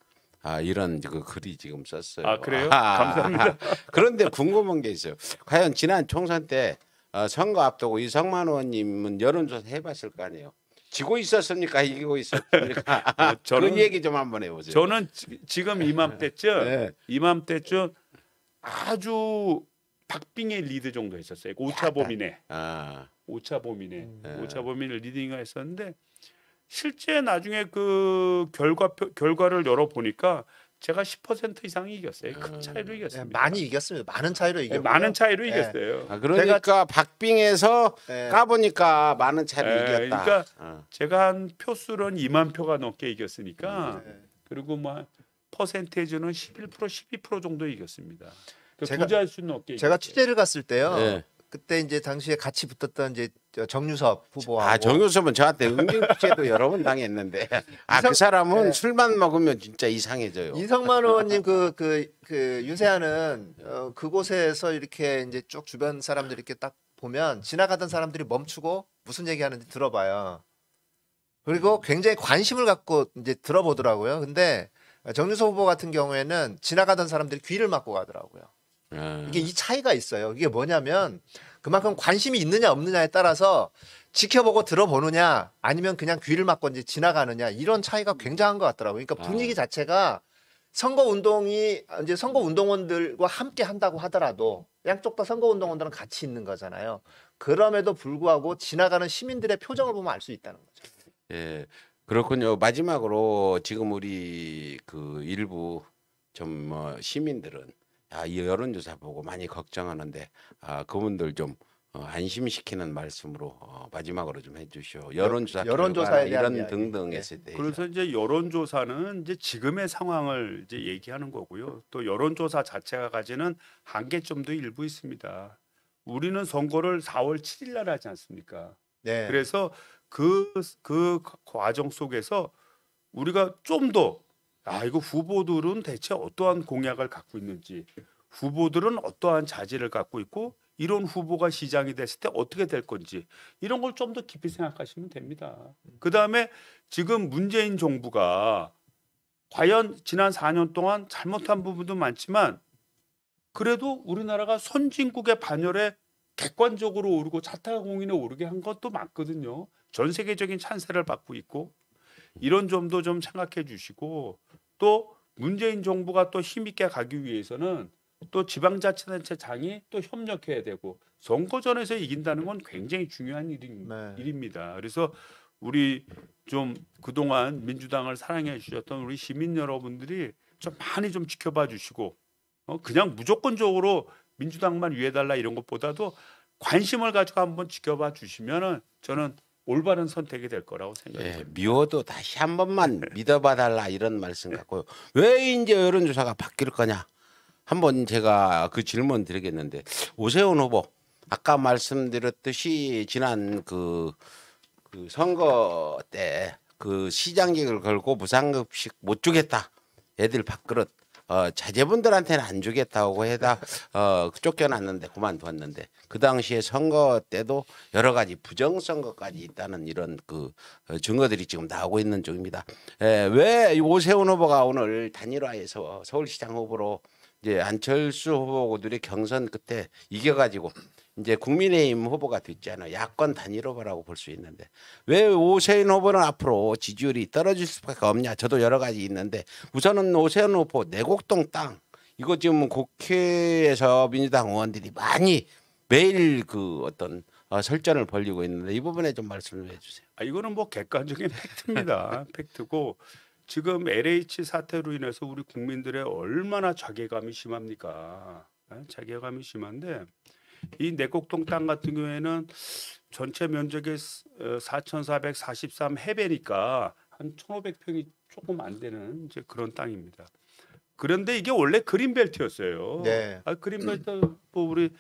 이런 그 글이 지금 썼어요. 아 그래요? 감사합니다. 그런데 궁금한 게 있어요. 과연 지난 총선 때 선거 앞두고 이성만 의원님은 여론조사 해봤을 거 아니에요. 지고 있었습니까? 이기고 있었습니까? 그런 얘기 좀 한번 해보세요. 저는 지금 이맘때쯤 네. 아주 박빙의 리드 정도 했었어요. 오차범위네. 오차범위네. 오차범위를 리딩을 했었는데 실제 나중에 그 결과를 열어 보니까 제가 10% 이상 이겼어요. 큰 차이로 이겼습니다. 많이 이겼습니다. 많은 차이로 이겼고요. 많은 차이로 이겼어요. 그러니까 박빙에서 까보니까 많은 차이로 이겼다. 그러니까 제가 한 표수는 2만 표가 넘게 이겼으니까 그리고 뭐 퍼센테이지는 11% 12% 정도 이겼습니다. 두 자릿수 넘게. 제가 취재를 갔을 때요. 네. 그때 이제 당시에 같이 붙었던 이제 정유섭 후보하고 정유섭은 저한테 응징죄도 여러 번 당했는데 그 사람은 술만 먹으면 진짜 이상해져요. 이성만 의원님 그 유세하는 그곳에서 이렇게 이제 쭉 주변 사람들 이렇게 딱 보면 지나가던 사람들이 멈추고 무슨 얘기하는지 들어봐요. 그리고 굉장히 관심을 갖고 이제 들어보더라고요. 근데 정유섭 후보 같은 경우에는 지나가던 사람들이 귀를 막고 가더라고요. 이게 이 차이가 있어요. 이게 뭐냐면 그만큼 관심이 있느냐 없느냐에 따라서 지켜보고 들어보느냐 아니면 그냥 귀를 막고 이제 지나가느냐 이런 차이가 굉장한 것 같더라고요. 그러니까 분위기 자체가 선거 운동이 이제 선거 운동원들과 함께 한다고 하더라도 양쪽 다 선거 운동원들은 같이 있는 거잖아요. 그럼에도 불구하고 지나가는 시민들의 표정을 보면 알 수 있다는 거죠. 예, 그렇군요. 마지막으로 지금 우리 그 일부 좀 시민들은 이 여론조사 보고 많이 걱정하는데 그분들 좀 안심시키는 말씀으로 마지막으로 좀 해주시오. 여론조사에 대한 이런 등등 했을 때. 그래서 이제 여론조사는 이제 지금의 상황을 이제 얘기하는 거고요. 또 여론조사 자체가 가지는 한계점도 일부 있습니다. 우리는 선거를 4월 7일 날 하지 않습니까? 네. 그래서 그 과정 속에서 우리가 좀 더 이거 후보들은 대체 어떠한 공약을 갖고 있는지, 후보들은 어떠한 자질을 갖고 있고 이런 후보가 시장이 됐을 때 어떻게 될 건지 이런 걸 좀 더 깊이 생각하시면 됩니다. 그다음에 지금 문재인 정부가 과연 지난 4년 동안 잘못한 부분도 많지만 그래도 우리나라가 선진국의 반열에 객관적으로 오르고 자타공인에 오르게 한 것도 많거든요. 전 세계적인 찬사를 받고 있고 이런 점도 좀 생각해 주시고 또 문재인 정부가 또 힘있게 가기 위해서는 또 지방자치단체장이 또 협력해야 되고 선거전에서 이긴다는 건 굉장히 중요한 일입니다. 그래서 우리 좀 그동안 민주당을 사랑해 주셨던 우리 시민 여러분들이 좀 많이 좀 지켜봐 주시고 그냥 무조건적으로 민주당만 위해달라 이런 것보다도 관심을 가지고 한번 지켜봐 주시면은 저는 올바른 선택이 될 거라고 생각합니다. 미워도 다시 한 번만 믿어봐달라 이런 말씀 같고요. 왜 이제 여론조사가 바뀔 거냐? 한번 제가 그 질문 드리겠는데 오세훈 후보 아까 말씀드렸듯이 지난 그 선거 때 그 시장직을 걸고 무상급식 못 주겠다. 애들 밥그릇 자제분들한테는 안 주겠다고 해다 쫓겨났는데 그만두었는데 그 당시에 선거 때도 여러 가지 부정선거까지 있다는 이런 그 증거들이 지금 나오고 있는 중입니다. 왜 오세훈 후보가 오늘 단일화해서 서울시장 후보로 이제 안철수 후보들이 경선 끝에 이겨가지고 이제 국민의힘 후보가 됐잖아요. 야권 단일 후보라고 볼 수 있는데 왜 오세훈 후보는 앞으로 지지율이 떨어질 수밖에 없냐? 저도 여러 가지 있는데 우선은 오세훈 후보 내곡동 땅 이거 지금 국회에서 민주당 의원들이 많이 매일 그 어떤 설전을 벌이고 있는데 이 부분에 좀 말씀을 해주세요. 이거는 뭐 객관적인 팩트입니다. 팩트고 지금 LH 사태로 인해서 우리 국민들의 얼마나 자괴감이 심합니까? 자괴감이 심한데 이 내곡동 땅 같은 경우에는 전체 면적의 4,443 해배니까 한 1,500평이 조금 안 되는 이제 그런 땅입니다. 그런데 이게 원래 그린벨트였어요. 네. 그린벨트 뭐 우리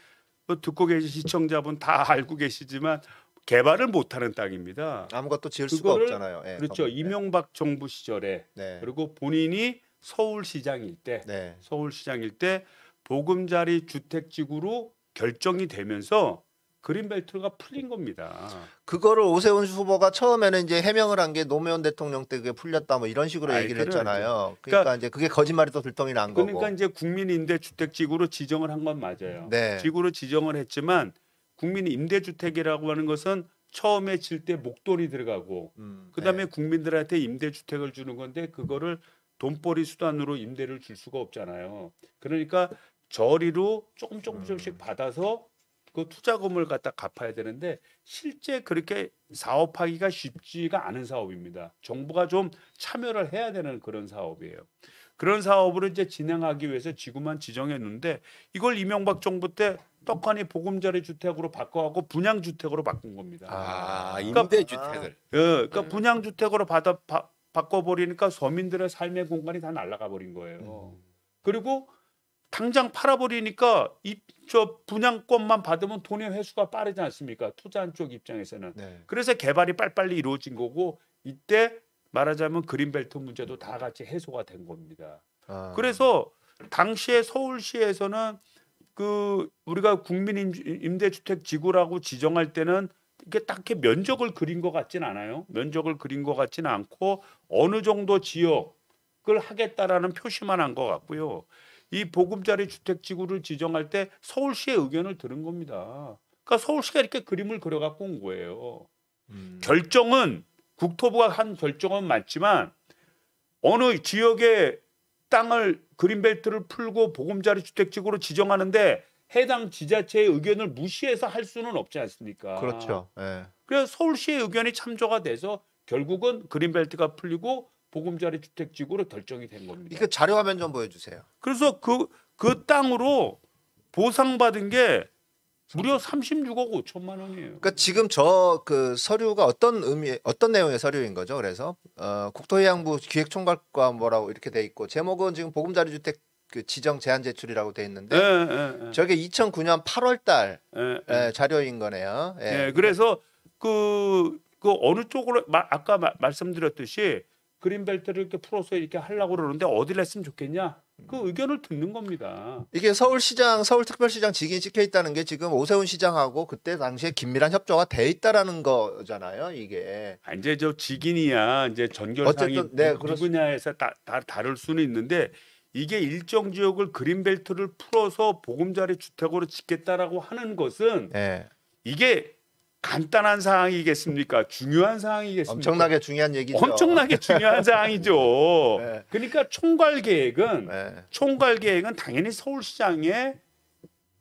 듣고 계신 시청자분 다 알고 계시지만 개발을 못하는 땅입니다. 아무것도 지을 수가 그거를 없잖아요. 예, 그렇죠. 네. 이명박 정부 시절에 네. 그리고 본인이 서울시장일 때 네. 서울시장일 때 보금자리 주택지구로 결정이 되면서 그린벨트가 풀린 겁니다. 그거를 오세훈 후보가 처음에는 이제 해명을 한 게 노무현 대통령 때 그게 풀렸다 뭐 이런 식으로 아이, 얘기를 그래야죠. 했잖아요. 그러니까 이제 그게 거짓말이 또 들통이 난 거고. 그러니까 이제 국민임대주택지구로 지정을 한 건 맞아요. 네. 지구로 지정을 했지만 국민임대주택이라고 하는 것은 처음에 질 때 목돈이 들어가고 그다음에 네. 국민들한테 임대주택을 주는 건데 그거를 돈벌이 수단으로 임대를 줄 수가 없잖아요. 그러니까 저리로 조금씩 받아서 그 투자금을 갖다 갚아야 되는데 실제 그렇게 사업하기가 쉽지가 않은 사업입니다. 정부가 좀 참여를 해야 되는 그런 사업이에요. 그런 사업을 이제 진행하기 위해서 지구만 지정했는데 이걸 이명박 정부 때 떡하니 보금자리 주택으로 바꿔갖고 분양 주택으로 바꾼 겁니다. 임대주택을. 그러니까 분양 주택으로 바꿔버리니까 서민들의 삶의 공간이 다 날아가 버린 거예요. 그리고 당장 팔아버리니까 저 분양권만 받으면 돈의 회수가 빠르지 않습니까? 투자한 쪽 입장에서는. 네. 그래서 개발이 빨리빨리 이루어진 거고 이때 말하자면 그린벨트 문제도 다 같이 해소가 된 겁니다. 그래서 당시에 서울시에서는 그 우리가 국민 임대주택 지구라고 지정할 때는 이게 딱히 면적을 그린 것 같진 않아요. 면적을 그린 것 같지는 않고 어느 정도 지역을 하겠다라는 표시만 한 것 같고요. 이 보금자리 주택지구를 지정할 때 서울시의 의견을 들은 겁니다. 그러니까 서울시가 이렇게 그림을 그려갖고 온 거예요. 결정은 국토부가 한 결정은 맞지만 어느 지역의 땅을 그린벨트를 풀고 보금자리 주택지구로 지정하는데 해당 지자체의 의견을 무시해서 할 수는 없지 않습니까? 그렇죠. 예. 그래서 서울시의 의견이 참조가 돼서 결국은 그린벨트가 풀리고 보금자리 주택지구로 결정이 된 겁니다. 이거 자료 화면 좀 보여주세요. 그래서 그 땅으로 보상받은 게 무려 36억 5천만 원이에요. 그러니까 지금 저 그 서류가 어떤 내용의 서류인 거죠? 그래서 국토해양부 기획총괄과 뭐라고 이렇게 돼 있고 제목은 지금 보금자리 주택 그 지정 제한 제출이라고 돼 있는데 저게 2009년 8월달 자료인 거네요. 예. 그래서 그 어느 쪽으로 아까 말씀드렸듯이 그린벨트를 이렇게 풀어서 이렇게 하려고 그러는데 어디를 했으면 좋겠냐? 그 의견을 듣는 겁니다. 이게 서울특별시장 직인이 찍혀 있다는 게 지금 오세훈 시장하고 그때 당시에 긴밀한 협조가 돼 있다라는 거잖아요. 이게 이제 저 직인이야 이제 전결상이 어쨌든, 네, 누구냐에서 다 다를 수는 있는데 이게 일정 지역을 그린벨트를 풀어서 보금자리 주택으로 짓겠다라고 하는 것은 예. 이게 간단한 사항이겠습니까? 중요한 사항이겠습니까? 엄청나게 중요한 얘기죠. 엄청나게 중요한 사항이죠. 네. 그러니까 총괄 계획은 네. 당연히 서울시장의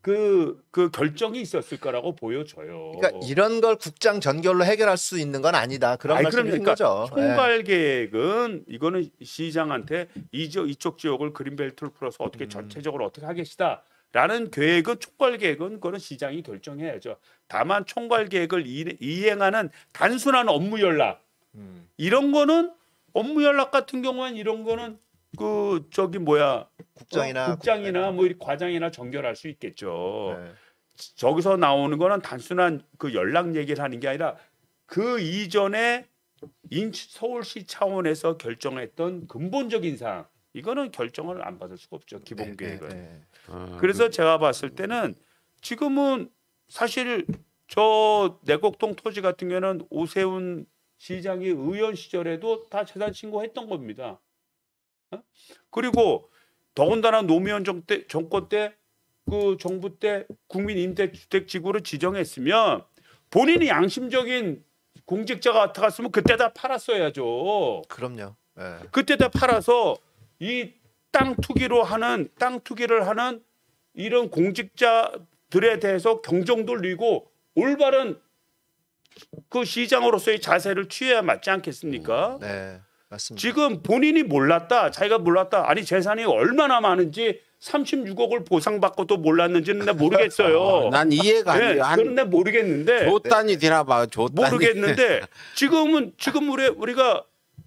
그 결정이 있었을 거라고 보여져요. 그러니까 이런 걸 국장 전결로 해결할 수 있는 건 아니다. 그런 말씀이신 거죠. 총괄 계획은 이거는 시장한테 이쪽 지역을 그린벨트를 풀어서 어떻게 전체적으로 어떻게 하겠다. 라는 계획은 총괄 계획은 그거는 시장이 결정해야죠. 다만 총괄 계획을 이행하는 단순한 업무 연락 이런 거는 업무 연락 같은 경우는 이런 거는 그 저기 국장이나 뭐 과장이나 전결할 수 있겠죠. 네. 저기서 나오는 거는 단순한 그 연락 얘기를 하는 게 아니라 그 이전에 서울시 차원에서 결정했던 근본적인 사항 이거는 결정을 안 받을 수가 없죠. 기본 계획은. 그래서 제가 봤을 때는 지금은 사실 저 내곡동 토지 같은 경우는 오세훈 시장이 의원 시절에도 다 재산 신고했던 겁니다. 그리고 더군다나 노무현 정권 때 그 정부 때 국민 임대주택지구를 지정했으면 본인이 양심적인 공직자가 같았으면 그때 다 팔았어야죠. 그럼요. 예. 그때 다 팔아서 이 땅 투기를 하는 이런 공직자들에 대해서 경종 돌리고 올바른 그 시장으로서의 자세를 취해야 맞지 않겠습니까? 네, 맞습니다. 지금 본인이 몰랐다, 자기가 몰랐다. 아니 재산이 얼마나 많은지 36억을 보상받고도 몰랐는지는 나 모르겠어요. 난 이해가 안 네, 돼요. 그건 내 모르겠는데. 조단이 되나 봐. 조단이. 모르겠는데 지금 우리가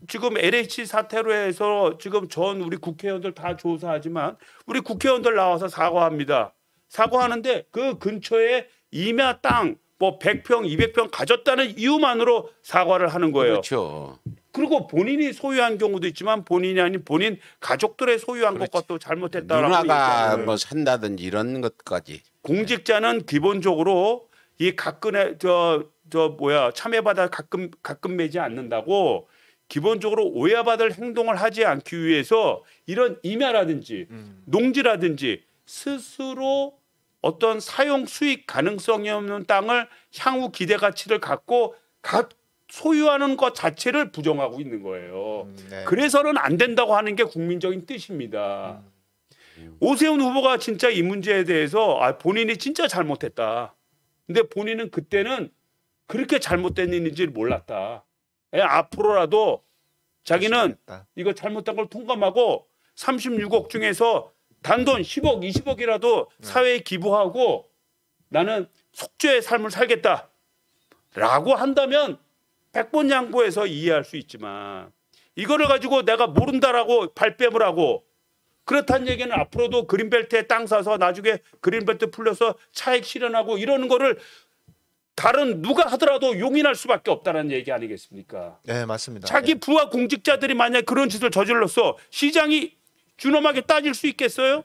지금 LH 사태로 해서 지금 전 우리 국회의원들 다 조사하지만 우리 국회의원들 나와서 사과합니다. 사과하는데 그 근처에 임야 땅 뭐 100평, 200평 가졌다는 이유만으로 사과를 하는 거예요. 그렇죠. 그리고 본인이 소유한 경우도 있지만 본인이 아닌 본인 가족들의 소유한 것과 또 잘못했다라고 누나가 얘기하는 뭐 산다든지 이런 것까지. 공직자는 기본적으로 이 가끔의 참여받아 가끔 매지 않는다고 기본적으로 오해받을 행동을 하지 않기 위해서 이런 임야라든지 농지라든지 스스로 어떤 사용 수익 가능성이 없는 땅을 향후 기대 가치를 갖고 소유하는 것 자체를 부정하고 있는 거예요. 네. 그래서는 안 된다고 하는 게 국민적인 뜻입니다. 오세훈 후보가 진짜 이 문제에 대해서 본인이 진짜 잘못했다. 근데 본인은 그때는 그렇게 잘못된 일인지 몰랐다. 앞으로라도 자기는 조심했다. 이거 잘못한 걸 통감하고 36억 중에서 단돈 10억, 20억이라도 사회에 기부하고 나는 속죄의 삶을 살겠다. 라고 한다면 100번 양보해서 이해할 수 있지만 이거를 가지고 내가 모른다라고 발뺌을 하고 그렇다는 얘기는 앞으로도 그린벨트에 땅 사서 나중에 그린벨트 풀려서 차익 실현하고 이러는 거를 다른 누가 하더라도 용인할 수밖에 없다는 얘기 아니겠습니까? 네, 맞습니다. 자기 부하 공직자들이 만약 그런 짓을 저질렀어 시장이 준엄하게 따질 수 있겠어요?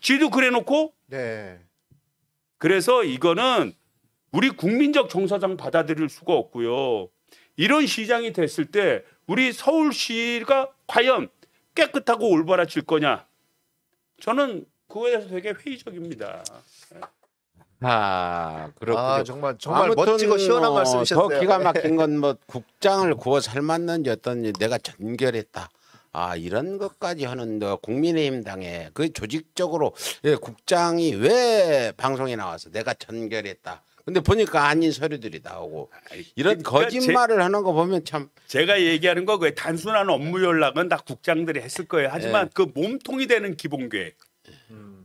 지도 그래놓고 네. 그래서 이거는 우리 국민적 정서상 받아들일 수가 없고요. 이런 시장이 됐을 때 우리 서울시가 과연 깨끗하고 올바라질 거냐? 저는 그거에 대해서 되게 회의적입니다. 그렇군요. 정말 아무튼 멋지고 시원한 말씀이셨어요. 더 기가 막힌 건 뭐 국장을 구워 삶았는지 어떤지 내가 전결했다. 이런 것까지 하는 국민의힘 당에 그 조직적으로 국장이 왜 방송에 나와서 내가 전결했다. 근데 보니까 아닌 서류들이 나오고 이런 거짓말을 하는 거 보면 참 제가 얘기하는 거 그 단순한 업무 연락은 다 국장들이 했을 거예요. 하지만 그 몸통이 되는 기본 계획,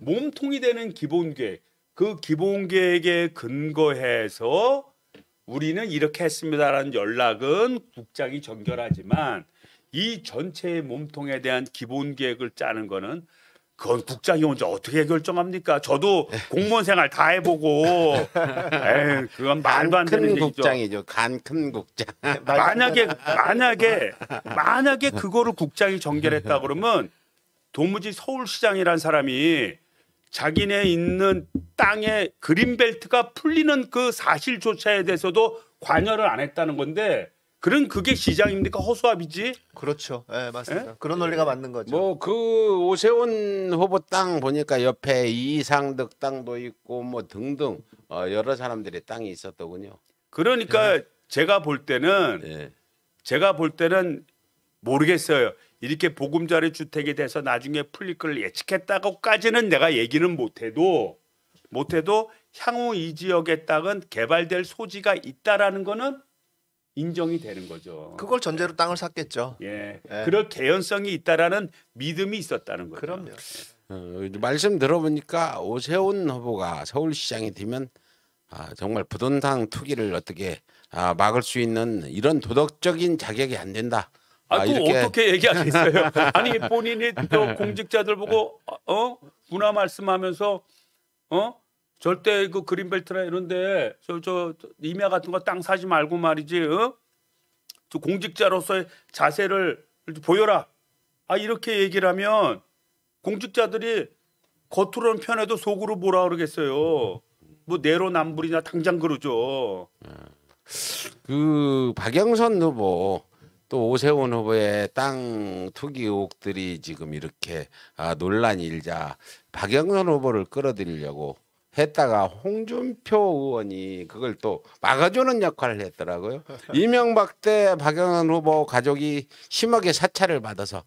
몸통이 되는 기본 계획, 그 기본 계획에 근거해서 우리는 이렇게 했습니다라는 연락은 국장이 전결하지만 이 전체의 몸통에 대한 기본 계획을 짜는 거는 그건 국장이 혼자 어떻게 결정합니까? 저도 공무원 생활 다 해보고 그건 말도 안 되는 얘기죠. 국장이죠. 간 큰 국장. 만약에 그거를 국장이 전결했다 그러면 도무지 서울시장이란 사람이 자기네 있는 땅의 그린벨트가 풀리는 그 사실조차에 대해서도 관여를 안 했다는 건데 그런 그게 시장입니까? 허수아비지? 그렇죠. 네, 맞습니다. 그런 논리가 맞는 거죠. 뭐 그 오세훈 후보 땅 보니까 옆에 이상득 땅도 있고 뭐 등등 여러 사람들의 땅이 있었더군요. 그러니까 제가 볼 때는 예. 모르겠어요. 이렇게 보금자리 주택이 돼서 나중에 풀릴 걸 예측했다고까지는 내가 얘기는 못해도 향후 이 지역의 땅은 개발될 소지가 있다라는 거는 인정이 되는 거죠. 그걸 전제로 땅을 샀겠죠. 예, 그럴 개연성이 있다라는 믿음이 있었다는 거죠. 그럼요. 말씀 들어보니까 오세훈 후보가 서울시장이 되면 정말 부동산 투기를 어떻게 막을 수 있는 이런 도덕적인 자격이 안 된다. 또 이렇게 어떻게 얘기하겠어요? 아니 본인이 또 공직자들 보고 문화 말씀하면서 절대 그 그린벨트나 이런데 저 임야 같은 거 땅 사지 말고 말이지. 저 공직자로서의 자세를 보여라. 이렇게 얘기를 하면 공직자들이 겉으로는 편해도 속으로 뭐라 그러겠어요. 뭐 내로남불이나 당장 그러죠. 그 박영선 후보 또 오세훈 후보의 땅 투기 의혹들이 지금 이렇게 논란이 일자 박영선 후보를 끌어들이려고 했다가 홍준표 의원이 그걸 또 막아주는 역할을 했더라고요. 이명박 때 박영선 후보 가족이 심하게 사찰을 받아서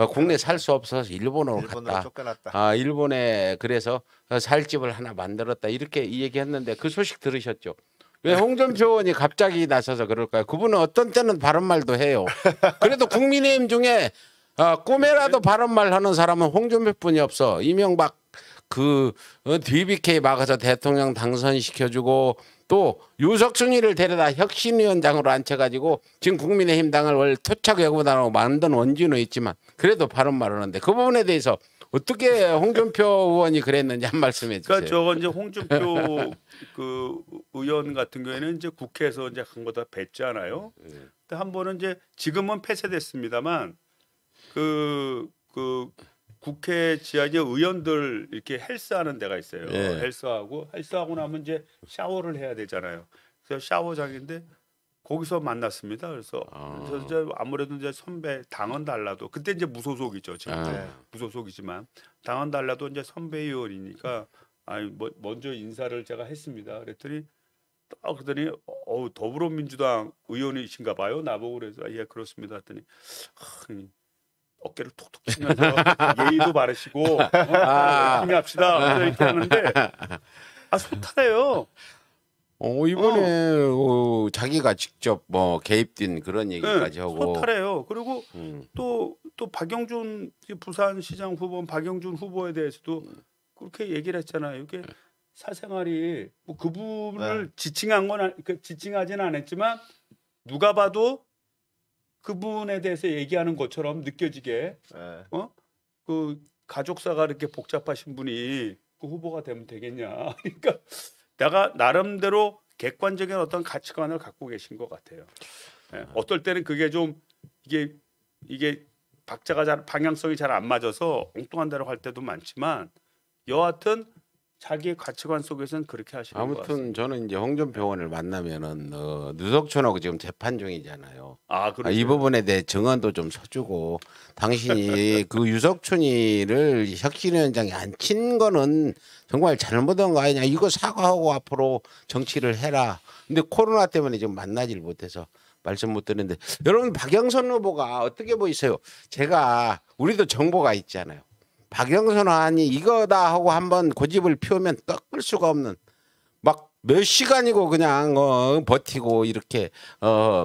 국내 살 수 없어서 일본으로 갔다. 쫓겨났다. 일본에 그래서 살 집을 하나 만들었다 이렇게 얘기했는데 그 소식 들으셨죠? 왜 홍준표 의원이 갑자기 나서서 그럴까요? 그분은 어떤 때는 바른 말도 해요. 그래도 국민의힘 중에 꿈에라도 바른 말 하는 사람은 홍준표뿐이 없어. 이명박 DBK 막아서 대통령 당선시켜주고 또 유석순이를 데려다 혁신위원장으로 앉혀가지고 지금 국민의힘 당을 토착 여구단하고 만든 원진우 있지만 그래도 바른 말을 하는데 그 부분에 대해서 어떻게 홍준표 의원이 그랬는지 한 말씀해 주세요. 그러니까 저건 이제 홍준표 그 의원 같은 경우에는 이제 국회에서 이제 한 거 다 뵀잖아요. 근데 한 번은 이제 지금은 폐쇄됐습니다만 그 국회 지하에 의원들 이렇게 헬스하는 데가 있어요. 예. 헬스하고 나면 이제 샤워를 해야 되잖아요. 그래서 샤워장인데 거기서 만났습니다. 그래서 이제 아무래도 이제 선배 당헌 달라도 그때 이제 무소속이죠. 지금 무소속이지만 당헌 달라도 이제 선배 의원이니까 먼저 인사를 제가 했습니다. 그랬더니 그러더니 더불어민주당 의원이신가 봐요. 나보고 그래서 예 그렇습니다. 했더니 어깨를 톡톡 치면서 예의도 바르시고 열심히 합시다 이렇게 하는데 소탈해요. 이번에 자기가 직접 뭐 개입된 그런 얘기까지 하고 소탈해요. 그리고 또 박영준 부산시장 후보 박영준 후보에 대해서도 그렇게 얘기를 했잖아요. 이게 사생활이 뭐 그분을 지칭하지는 않았지만 누가 봐도 그분에 대해서 얘기하는 것처럼 느껴지게 그 가족사가 이렇게 복잡하신 분이 그 후보가 되면 되겠냐. 그러니까 내가 나름대로 객관적인 어떤 가치관을 갖고 계신 것 같아요. 어떨 때는 그게 좀 이게 박자가 방향성이 잘 안 맞아서 엉뚱한 대로 할 때도 많지만 여하튼 자기의 가치관 속에서는 그렇게 하시는 것 같습니다. 아무튼 저는 이제 홍준표 의원을 만나면은 누석촌하고 지금 재판 중이잖아요. 이 부분에 대해 증언도 좀 서주고 당신이 그 유석춘이를 혁신위원장에 앉힌 거는 정말 잘못한 거 아니냐. 이거 사과하고 앞으로 정치를 해라. 근데 코로나 때문에 지금 만나질 못해서 말씀 못 드는데 여러분 박영선 후보가 어떻게 보이세요? 우리도 정보가 있잖아요. 박영선 의원이 이거다 하고 한번 고집을 피우면 꺾을 수가 없는 막 몇 시간이고 그냥 버티고 이렇게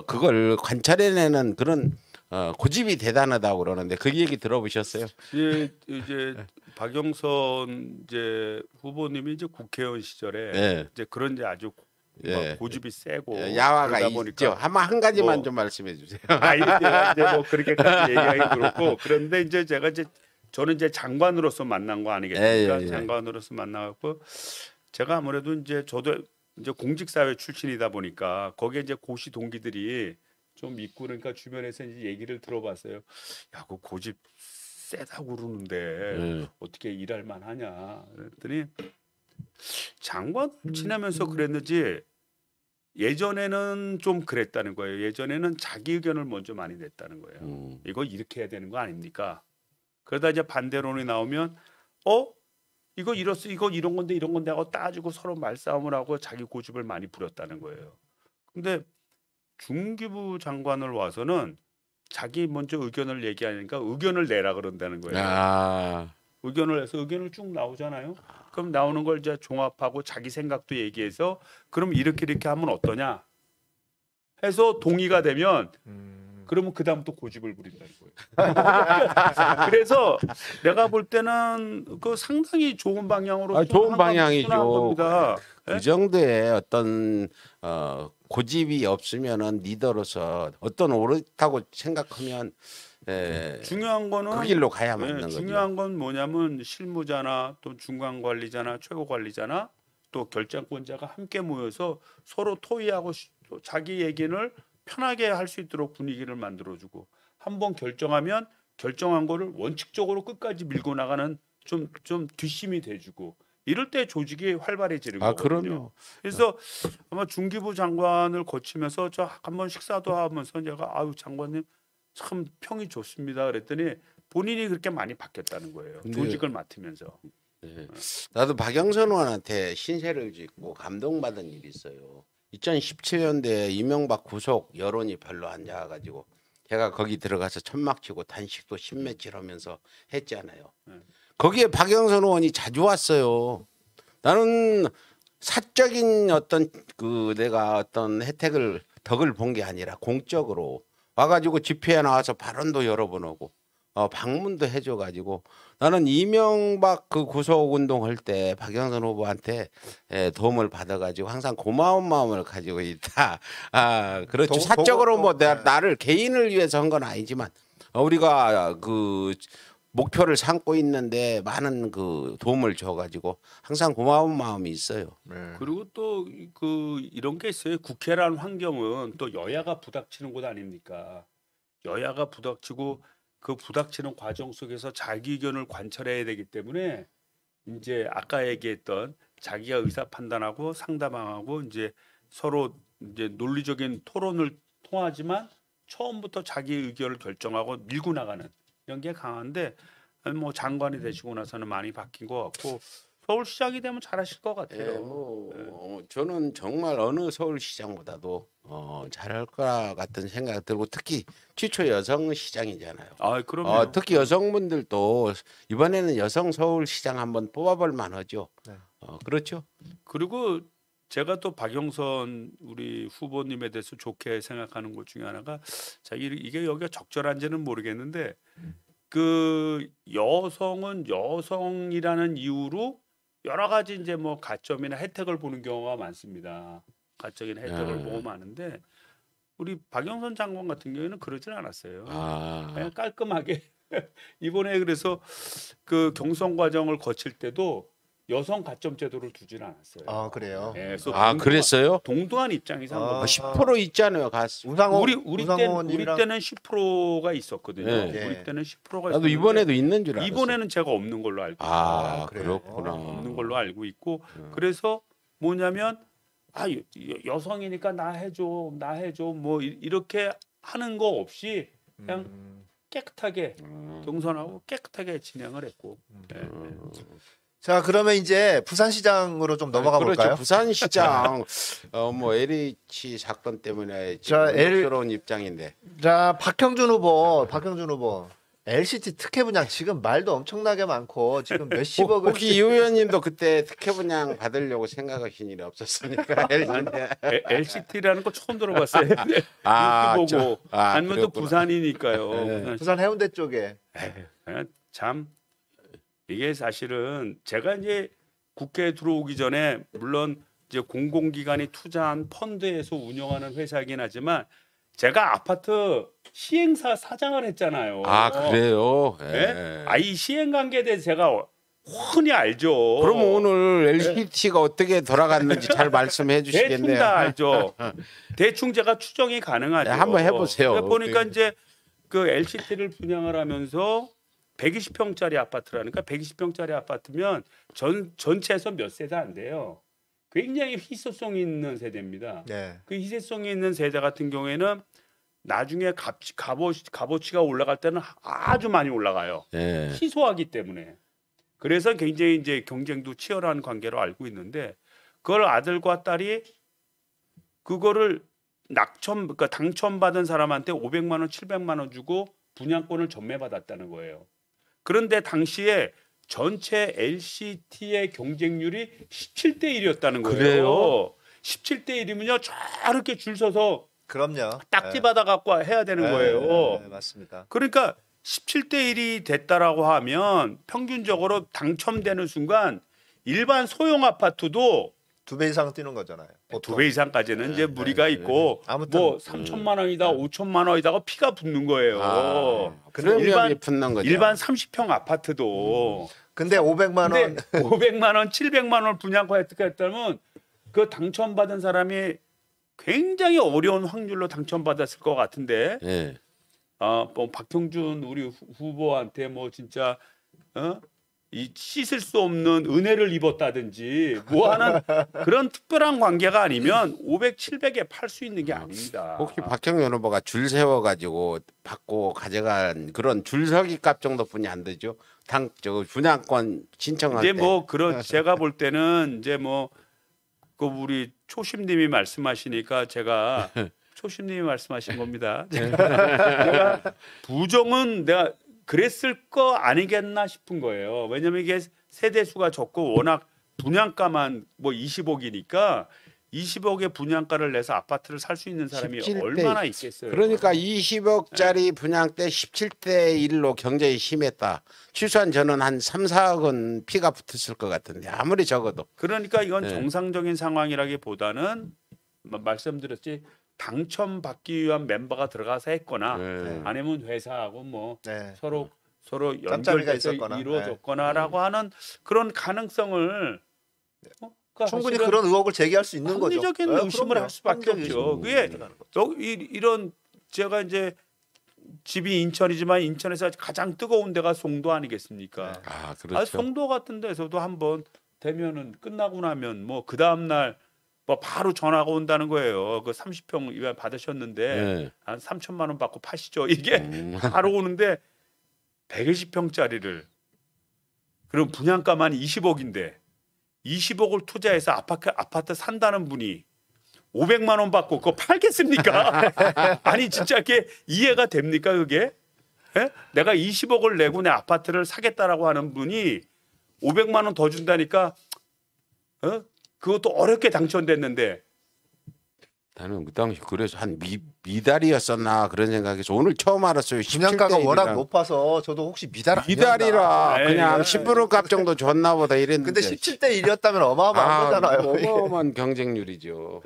그걸 관찰해내는 그런 고집이 대단하다고 그러는데 그 얘기 들어보셨어요? 이제 박영선 이제 후보님이 이제 국회의원 시절에 이제 그런 이제 아주 고집이 세고 야화가 있죠. 한 가지만 좀 말씀해 주세요. 이제 뭐 그렇게까지 얘기하기 그렇고 그런데 이제 저는 이제 장관으로서 만난 거 아니겠습니까? 장관으로서 만나갖고 제가 아무래도 이제 저도 이제 공직사회 출신이다 보니까 거기에 이제 고시 동기들이 좀 있고 그러니까 주변에서 이제 얘기를 들어봤어요. 야, 그 고집 세다고 그러는데 어떻게 일할 만하냐? 그랬더니 장관 지내면서 그랬는지 예전에는 좀 그랬다는 거예요. 예전에는 자기 의견을 먼저 많이 냈다는 거예요. 이거 이렇게 해야 되는 거 아닙니까? 그러다 이제 반대론이 나오면 이거 이렇어 이거 이런 건데 하고 따지고 서로 말싸움을 하고 자기 고집을 많이 부렸다는 거예요. 근데 중기부 장관을 와서는 자기 먼저 의견을 얘기하니까 의견을 내라 그런다는 거예요. 의견을 해서 의견을 쭉 나오잖아요. 그럼 나오는 걸 이제 종합하고 자기 생각도 얘기해서 그럼 이렇게 하면 어떠냐 해서 동의가 되면 그러면 그 다음부터 고집을 부린다는 거예요. 그래서 내가 볼 때는 그 상당히 좋은 방향으로 좋은 방향이죠. 그 네? 정도의 어떤 고집이 없으면은 리더로서 어떤 옳다고 생각하면 중요한 거는 그 길로 가야 맞는 거죠. 중요한 건 뭐냐면 실무자나 또 중간 관리자나 최고 관리자나 또 결정권자가 함께 모여서 서로 토의하고 자기 얘기를 편하게 할 수 있도록 분위기를 만들어주고 한번 결정하면 결정한 거를 원칙적으로 끝까지 밀고 나가는 좀 뒷심이 돼주고 이럴 때 조직이 활발해지는 거거든요. 그럼요. 그래서 아마 중기부 장관을 거치면서 저 한번 식사도 하면서 제가 장관님 참 평이 좋습니다. 그랬더니 본인이 그렇게 많이 바뀌었다는 거예요. 조직을 맡으면서. 나도 박영선 의원한테 신세를 짓고 감동받은 일이 있어요. 2017년도에 이명박 구속 여론이 별로 안 좋아가지고 제가 거기 들어가서 천막 치고 단식도 10며칠 하면서 했잖아요. 거기에 박영선 의원이 자주 왔어요. 나는 사적인 어떤 그 내가 어떤 혜택을 덕을 본 게 아니라 공적으로 와가지고 집회에 나와서 발언도 여러 번 하고 방문도 해줘가지고 나는 이명박 그 구속 운동할 때 박영선 후보한테 도움을 받아가지고 항상 고마운 마음을 가지고 있다. 아 그렇죠. 사적으로 뭐 나를 개인을 위해서 한 건 아니지만 우리가 그 목표를 삼고 있는데 많은 그 도움을 줘가지고 항상 고마운 마음이 있어요. 그리고 또 그 이런 게 있어요. 국회라는 환경은 또 여야가 부닥치는 곳 아닙니까? 여야가 부닥치고 그 부닥치는 과정 속에서 자기 의견을 관철해야 되기 때문에 이제 아까 얘기했던 자기가 의사 판단하고 상담하고 이제 서로 이제 논리적인 토론을 통하지만 처음부터 자기 의견을 결정하고 밀고 나가는 이런 게 강한데 뭐 장관이 되시고 나서는 많이 바뀐 것 같고 서울시장이 되면 잘하실 것 같아요. 저는 정말 어느 서울시장보다도 잘할 것 같은 생각 들고 특히 최초 여성 시장이잖아요. 아, 그럼요. 특히 여성분들도 이번에는 여성 서울시장 한번 뽑아볼 만하죠. 네. 그렇죠. 그리고 제가 또 박영선 우리 후보님에 대해서 좋게 생각하는 것 중에 하나가 자 이게 여기가 적절한지는 모르겠는데 그 여성은 여성이라는 이유로 여러 가지 이제 뭐 가점이나 혜택을 보는 경우가 많습니다. 가적인 혜택을 보고 많은데 우리 박영선 장관 같은 경우에는 그러진 않았어요. 그냥 깔끔하게 이번에 그래서 그 경선 과정을 거칠 때도 여성 가점 제도를 두지는 않았어요. 아 그래요. 네, 그래서 그랬어요? 동등한 입장에서 한 거죠. 10% 있잖아요, 가수. 우리 때는 10%가 있었거든요. 네. 우리 때는 10%가 나도 있었는데 이번에도 있는 줄 알았어. 이번에는 제가 없는 걸로 알고 있어요. 그렇구나. 없는 걸로 알고 있고 그래서 뭐냐면 여성이니까 나 해줘 뭐 이렇게 하는 거 없이 그냥 깨끗하게 경선하고 깨끗하게 진행을 했고. 네. 자 그러면 이제 부산시장으로 좀 넘어가 그렇죠. 볼까요? 부산시장 뭐 LH 사건 때문에 지금 의혹스러운 입장인데. 자 박형준 후보 LCT 특혜 분양 지금 말도 엄청나게 많고 지금 몇십억을 혹시 이 의원님도 그때 특혜 분양 받으려고 생각하신 일이 없었습니까? LCT라는 거 처음 들어봤어요. 뉴스 보고 아니면 또 부산이니까요. 부산 해운대 쪽에 참 이게 사실은 제가 이제 국회에 들어오기 전에 물론 이제 공공기관이 투자한 펀드에서 운영하는 회사이긴 하지만 제가 아파트 시행사 사장을 했잖아요. 그래요? 네? 이 시행 관계에 대해서 제가 흔히 알죠. 그럼 오늘 LCT가 어떻게 돌아갔는지 잘 말씀해 주시겠네요. 대충 다 알죠. 대충 제가 추정이 가능하죠. 네, 한번 해보세요. 보니까 이제 그 LCT를 분양을 하면서 120평짜리 아파트라니까 120평짜리 아파트면 전체에서 몇 세대 안 돼요. 굉장히 희소성이 있는 세대입니다. 네. 그 희소성이 있는 세대 같은 경우에는 나중에 값어치가 올라갈 때는 아주 많이 올라가요. 네. 희소하기 때문에. 그래서 굉장히 이제 경쟁도 치열한 관계로 알고 있는데 그걸 아들과 딸이 그거를 그러니까 당첨받은 사람한테 500만 원, 700만 원 주고 분양권을 전매받았다는 거예요. 그런데 당시에 전체 LCT의 경쟁률이 17대 1이었다는 거예요. 그래요? 17대 1이면요 저렇게 줄 서서 그럼요. 딱지 받아 갖고 해야 되는 거예요. 네, 맞습니다. 그러니까 17대 1이 됐다라고 하면 평균적으로 당첨되는 순간 일반 소형 아파트도 2배 이상 뛰는 거잖아요. 2배 이상까지는 이제 무리가 있고 아무튼 뭐 3천만 원이다 5천만 원이다가 피가 붙는 거예요. 그러면 붙는 거죠. 일반 30평 아파트도 근데 500만 원 500만 원, 700만 원 분양권 획득했다면 그 당첨받은 사람이 굉장히 어려운 확률로 당첨받았을 것 같은데 네. 뭐 박형준 우리 후보한테 뭐 진짜 이 씻을 수 없는 은혜를 입었다든지 뭐 하는 그런 특별한 관계가 아니면 500, 700에 팔 수 있는 게 아닙니다. 혹시 박형준 후보가 줄 세워가지고 받고 가져간 그런 줄서기 값 정도뿐이 안 되죠? 분양권 신청할 이제 때. 뭐 그런 제가 볼 때는 이제 뭐 그 우리 초심님이 말씀하시니까 제가 소신님이 말씀하신 겁니다. 제가 부정은 내가 그랬을 거 아니겠나 싶은 거예요. 왜냐하면 이게 세대 수가 적고 워낙 분양가만 뭐 20억이니까 20억의 분양가를 내서 아파트를 살 수 있는 사람이 17대. 얼마나 있겠어요. 그러니까 20억짜리 분양 때 17대 1로 경쟁이 심했다. 최소한 저는 한 3, 4억은 피가 붙었을 것 같은데 아무리 적어도. 그러니까 이건 네. 정상적인 상황이라기보다는 말씀드렸지 당첨받기 위한 멤버가 들어가서 했거나 네. 아니면 회사하고 뭐 네. 서로 짬짬이가 연결돼서 있었거나. 이루어졌거나라고 하는 그런 가능성을 그러니까 충분히 사실은 그런 의혹을 제기할 수 있는 거죠. 합리적인 네, 의심을 그럼요. 할 수밖에 합리적인 없죠. 의심이 그게 들어가는 거죠. 여기 이런 제가 이제 집이 인천이지만 인천에서 가장 뜨거운 데가 송도 아니겠습니까? 아 아, 그렇죠. 송도 같은 데서도 한번 되면은 끝나고 나면 뭐 그 다음 날 뭐 바로 전화가 온다는 거예요. 그 30평 이번 받으셨는데 네. 한 3천만 원 받고 파시죠. 이게 바로 오는데 120평짜리를 그럼 분양가만 20억인데 20억을 투자해서 아파트 산다는 분이 500만 원 받고 그거 팔겠습니까? 아니 진짜 이게 이해가 됩니까 그게? 예? 내가 20억을 내고 내 아파트를 사겠다라고 하는 분이 500만 원 더 준다니까 그것도 어렵게 당첨됐는데 나는 그 당시 그래서 한 미달이었었나 그런 생각해서 오늘 처음 알았어요. 분양가가 17대 워낙 1이랑. 높아서 저도 혹시 미달 아니었나. 미달이라 에이, 그냥 이거- 10% 값 정도 줬나 보다 이랬는데. 근데 17대 1이었다면 어마어마한 거잖아요. 어마어마한 경쟁률이죠.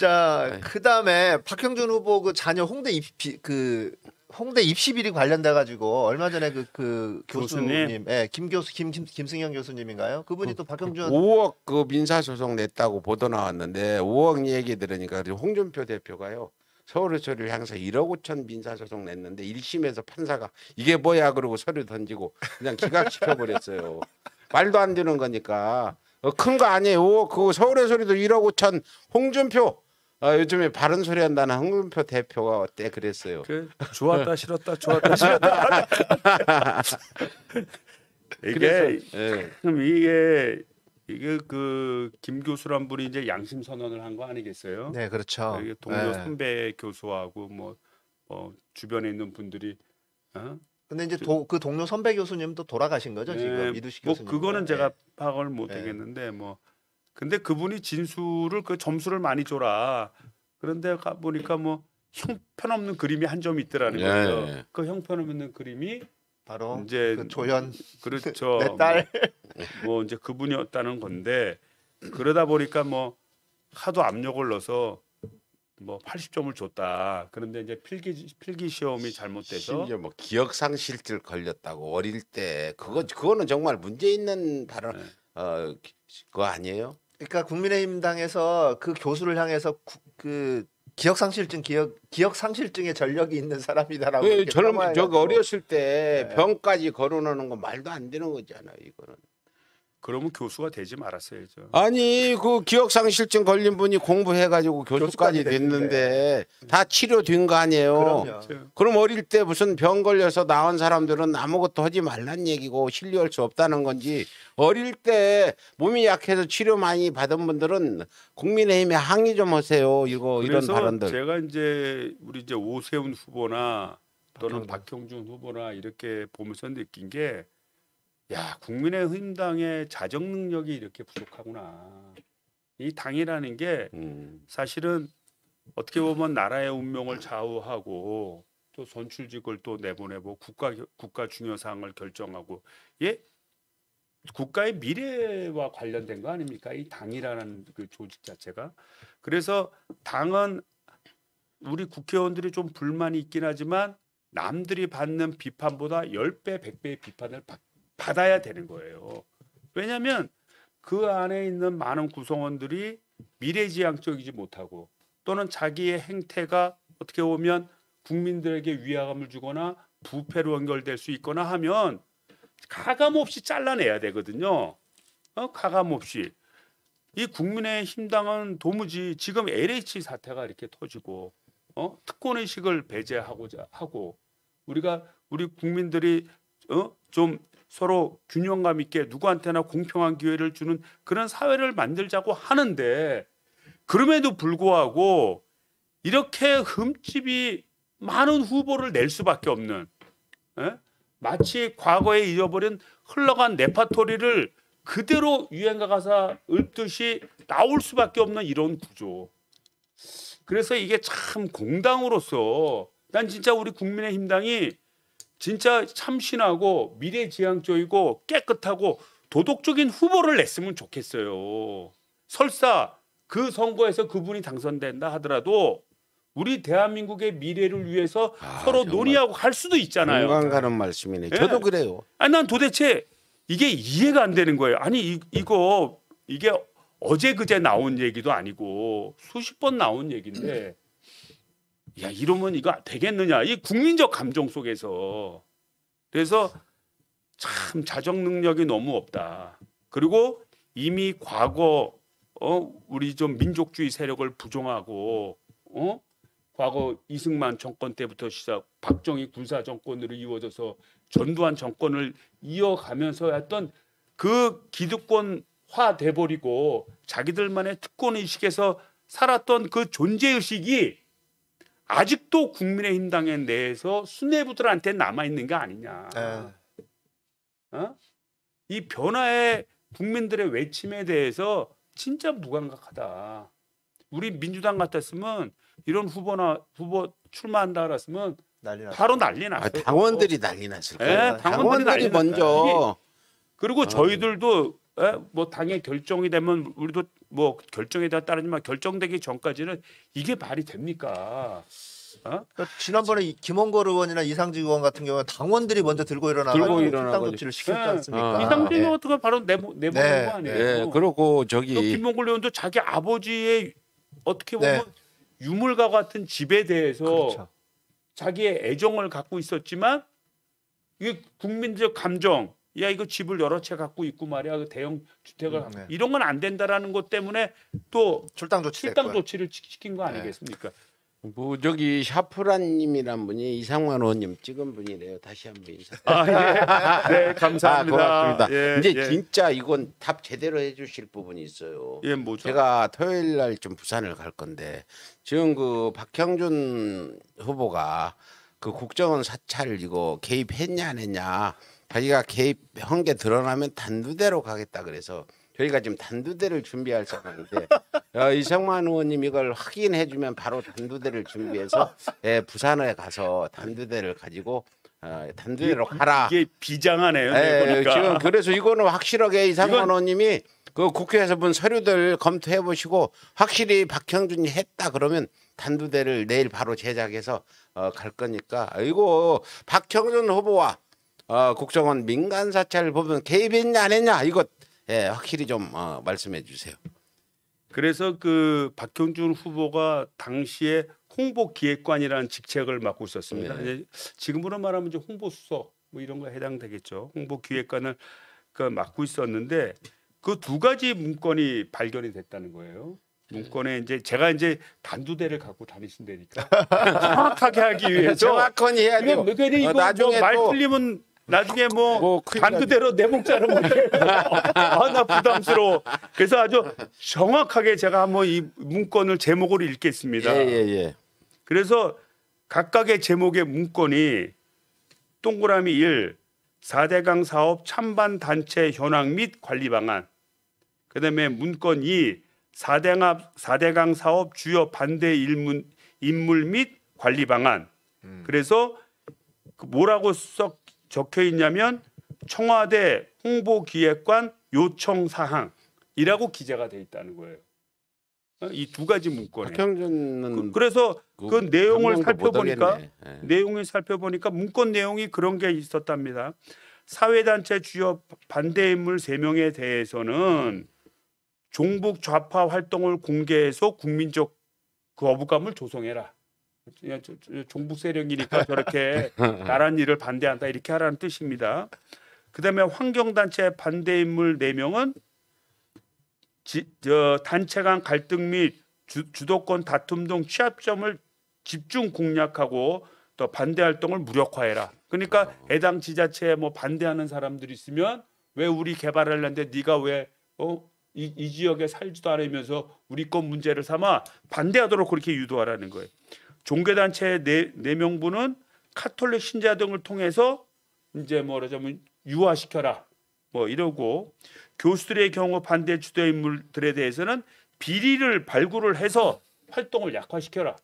자, 그다음에 박형준 후보 그 자녀 홍대 입시 비리 관련돼 가지고 얼마 전에 그 교수님, 예, 김승현 교수님인가요? 그분이 또 박형준 5억 그 민사소송 냈다고 보도 나왔는데 5억 얘기 들으니까 홍준표 대표가요. 서울의서를 향해서 1억 5천 민사소송 냈는데 1심에서 판사가 이게 뭐야 그러고 서류 던지고 그냥 기각시켜 버렸어요. 말도 안 되는 거니까 큰 거 아니에요. 5억 그 서울의 소리도 1억 5천 홍준표 요즘에 바른 소리 한다는 홍준표 대표가 어때 그랬어요. 그 좋았다 싫었다 좋았다 싫었다 이게 그래서 예. 그럼 이게 그 김 교수란 분이 이제 양심 선언을 한 거 아니겠어요? 네, 그렇죠. 이게 동료 네. 선배 교수하고 뭐 주변에 있는 분들이 근데 이제 그 동료 선배 교수님도 돌아가신 거죠, 지금 이두식 뭐 교수님. 그거는 제가 파악을 못 네. 하겠는데 뭐 근데 그분이 진술을 그 점수를 많이 줘라. 그런데 가 보니까 뭐 형편없는 그림이 한 점 있더라는 예, 거예요. 예. 그 형편없는 그림이 바로 이제 그 조현 그렇죠. 내 딸. 뭐 이제 그분이었다는 건데 그러다 보니까 뭐 하도 압력을 넣어서 뭐 80점을 줬다. 그런데 이제 필기 시험이 잘못돼서 심지어 뭐 기억 상실증 걸렸다고 어릴 때 그거는 정말 문제 있는 발언 그거 아니에요? 그러니까 국민의힘당에서 그 교수를 향해서 그 기억 상실증의 전력이 있는 사람이다라고 왜 이렇게 저는 폄하해가지고. 어렸을 때 네. 병까지 걸어놓는 거 말도 안 되는 거잖아요. 이거는. 그러면 교수가 되지 말았어야죠. 아니 그 기억상실증 걸린 분이 공부해가지고 교수까지 교수까지 됐는데 다 치료된 거 아니에요. 그럼요. 그럼 어릴 때 무슨 병 걸려서 나온 사람들은 아무것도 하지 말란 얘기고 신뢰할 수 없다는 건지 어릴 때 몸이 약해서 치료 많이 받은 분들은 국민의힘에 항의 좀 하세요. 이런 그래서 발언들. 제가 이제 우리 이제 오세훈 후보나 또는 박형준 후보나 이렇게 보면서 느낀 게 야, 국민의힘당의 자정 능력이 이렇게 부족하구나. 이 당이라는 게 사실은 어떻게 보면 나라의 운명을 좌우하고 또 선출직을 또 내보내고 국가 중요 사항을 결정하고 국가의 미래와 관련된 거 아닙니까? 이 당이라는 그 조직 자체가. 그래서 당은 우리 국회의원들이 좀 불만이 있긴 하지만 남들이 받는 비판보다 10배, 100배의 비판을 받아야 되는 거예요. 왜냐하면 그 안에 있는 많은 구성원들이 미래지향적이지 못하고 또는 자기의 행태가 어떻게 보면 국민들에게 위화감을 주거나 부패로 연결될 수 있거나 하면 가감없이 잘라내야 되거든요. 가감없이. 이 국민의힘당은 도무지 지금 LH 사태가 이렇게 터지고 특권의식을 배제하고자 하고 우리 국민들이 좀 서로 균형감 있게 누구한테나 공평한 기회를 주는 그런 사회를 만들자고 하는데 그럼에도 불구하고 이렇게 흠집이 많은 후보를 낼 수밖에 없는 예? 마치 과거에 잊어버린 흘러간 레파토리를 그대로 유행가 가사 읊듯이 나올 수밖에 없는 이런 구조. 그래서 이게 참 공당으로서 난 진짜 우리 국민의힘당이 진짜 참신하고 미래지향적이고 깨끗하고 도덕적인 후보를 냈으면 좋겠어요. 설사 그 선거에서 그분이 당선된다 하더라도 우리 대한민국의 미래를 위해서 서로 정말 논의하고 갈 수도 있잖아요. 공감 가는 말씀이네. 예. 저도 그래요. 아니 난 도대체 이게 이해가 안 되는 거예요. 아니 이게 어제 그제 나온 얘기도 아니고 수십 번 나온 얘기인데 야 이러면 이거 되겠느냐? 이 국민적 감정 속에서 그래서 참 자정 능력이 너무 없다. 그리고 이미 과거 우리 좀 민족주의 세력을 부정하고 과거 이승만 정권 때부터 시작 박정희 군사 정권으로 이루어져서 전두환 정권을 이어가면서 했던 그 기득권화 돼버리고 자기들만의 특권 의식에서 살았던 그 존재 의식이 아직도 국민의힘 당의 내에서 수뇌부들한테 남아 있는 게 아니냐. 이 변화의 국민들의 외침에 대해서 진짜 무감각하다. 우리 민주당 같았으면 이런 후보 출마한다 그랬으면 난리 났어. 바로 난리 났어요. 당원들이 난리 났을 예, 거예요. 당원들이 난리 먼저 그리고 저희들도 뭐 당의 결정이 되면 우리도 뭐 결정에 따르지만 결정되기 전까지는 이게 말이 됩니까? 그러니까 지난번에 김원걸 의원이나 이상직 의원 같은 경우는 당원들이 먼저 들고 일어나가지고 필당 조치를 시켰지 않습니까? 이상직 네. 의원 같은 거 바로 내보낸 네. 거 아니에요? 예, 그리고 또 김원걸 의원도 자기 아버지의 어떻게 보면 유물과 같은 집에 대해서 그렇죠. 자기의 애정을 갖고 있었지만 이게 국민적 감정, 야 이거 집을 여러 채 갖고 있고 말이야, 그 대형 주택을 이런 건 안 된다라는 것 때문에 또 출당 조치 실당 조치를 시킨 거 아니겠습니까? 뭐 저기 샤프란님이란 분이 이상만 의원님 찍은 분이래요. 다시 한번 인사. 네, 감사합니다. 고맙습니다. 예, 이제 예. 진짜 이건 답 제대로 해주실 부분이 있어요. 예, 뭐죠? 제가 토요일 날 좀 부산을 갈 건데 지금 그 박형준 후보가 그 국정원 사찰 이거 개입했냐 안 했냐, 자기가 개입한 게 드러나면 단두대로 가겠다 그래서 저희가 지금 단두대를 준비할 상황인데 이상만 의원님 이걸 확인해주면 바로 단두대를 준비해서 부산에 가서 단두대를 가지고 단두대로 가라. 이게 비장하네요. 보니까. 지금 그래서 이거는 확실하게 이상만 의원님이 그 국회에서 본 서류들 검토해 보시고 확실히 박형준이 했다 그러면 단두대를 내일 바로 제작해서 갈 거니까 이거 박형준 후보와 국정원 민간 사찰 보면 개입했냐 안 했냐 이거 확실히 좀 말씀해 주세요. 그래서 그 박형준 후보가 당시에 홍보기획관이라는 직책을 맡고 있었습니다. 이제 지금으로 말하면 이제 홍보수석 뭐 이런 거에 해당되겠죠. 홍보기획관을 맡고 있었는데 그 두 가지 문건이 발견이 됐다는 거예요. 문건에 이제 제가 이제 단두대를 갖고 다니신다니까 정확하게 하기 위해서 정확하게 해야 돼요. 이거 나중에 말 또 틀리면 나중에 뭐 큰일 단두대로 내 목자로 나 부담스러워. 그래서 아주 정확하게 제가 한번 이 문건을 제목을 읽겠습니다. 예. 그래서 각각의 제목의 문건이 동그라미 1 4대강 사업 찬반 단체 현황 및 관리 방안, 그다음에 문건 2 4대강 사업 주요 반대 인물 및 관리 방안. 그래서 뭐라고 적혀 있냐면 청와대 홍보기획관 요청 사항이라고 기재가 돼 있다는 거예요. 이 두 가지 문건에. 박형준은 그래서 그 내용을 살펴보니까 내용을 문건 내용이 그런 게 있었답니다. 사회단체 주요 반대 인물 3명에 대해서는 종북 좌파 활동을 공개해서 국민적 거부감을 조성해라. 종북 세력이니까 저렇게 나란 일을 반대한다 이렇게 하라는 뜻입니다. 그다음에 환경단체 반대 인물 4명은 단체 간 갈등 및 주도권 다툼 등 취약점을 집중 공략하고 또 반대 활동을 무력화해라. 그러니까 해당 지자체에 뭐 반대하는 사람들이 있으면 왜 우리 개발하려는데 네가 왜 이 지역에 살지도 않으면서 우리 것 문제를 삼아 반대하도록 그렇게 유도하라는 거예요. 종교단체 네 명분은 카톨릭 신자 등을 통해서 이제 뭐라자면 유화시켜라 뭐 이러고 교수들의 경우 반대 주도 인물들에 대해서는 비리를 발굴을 해서 활동을 약화시켜라.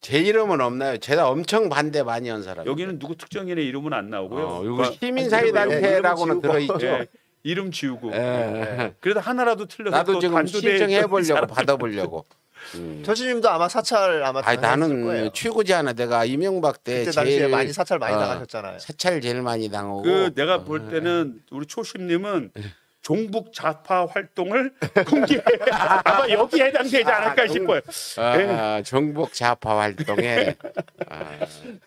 제 이름은 없나요? 제가 엄청 반대 많이 한 사람. 여기는 누구 특정인의 이름은 안 나오고요. 이거 그러니까 시민사회단체라고는 들어있죠. 네, 이름 지우고. 예. 그래도 하나라도 틀려서 나도 또 지금 단두대에 신청해 보려고 사람- 받아보려고. 조수님도 아마 사찰 아마 아니 당했을 거예요. 나는 최고지 않아. 내가 이명박 때 그때 당시에 제일 많이 사찰 많이 어, 당하셨잖아요. 사찰 제일 많이 당하고. 내가 볼 때는 우리 초심님은 종북 좌파 활동을 공개 아마 여기 해당되지 않을까 싶어요. 정복 좌파 활동에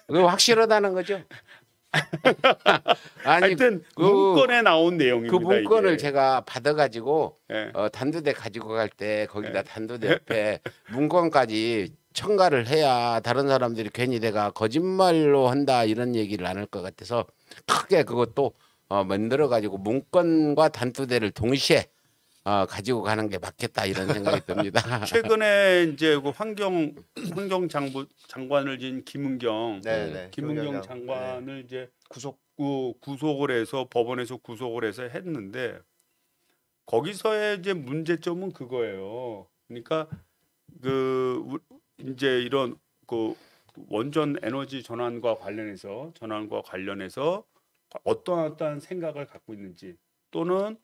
그거 확실하다는 거죠. 아니 하여튼 그, 문건에 나온 내용입니다. 그 문건을 이게. 제가 받아가지고 예. 단두대 가지고 갈 때 거기다 예. 단두대 옆에 문건까지 첨가를 해야 다른 사람들이 괜히 내가 거짓말로 한다 이런 얘기를 안 할 것 같아서 크게 그것도 만들어 가지고 문건과 단두대를 동시에 가지고 가는 게 맞겠다 이런 생각이 듭니다. 최근에 이제 그 환경 장관을 진 김은경 네. 김은경 장관을 이제 구속을 해서 법원에서 구속을 해서 했는데 거기서의 이제 문제점은 그거예요. 그러니까 그 이제 이런 그 원전 에너지 전환과 관련해서 어떠한 생각을 갖고 있는지 또는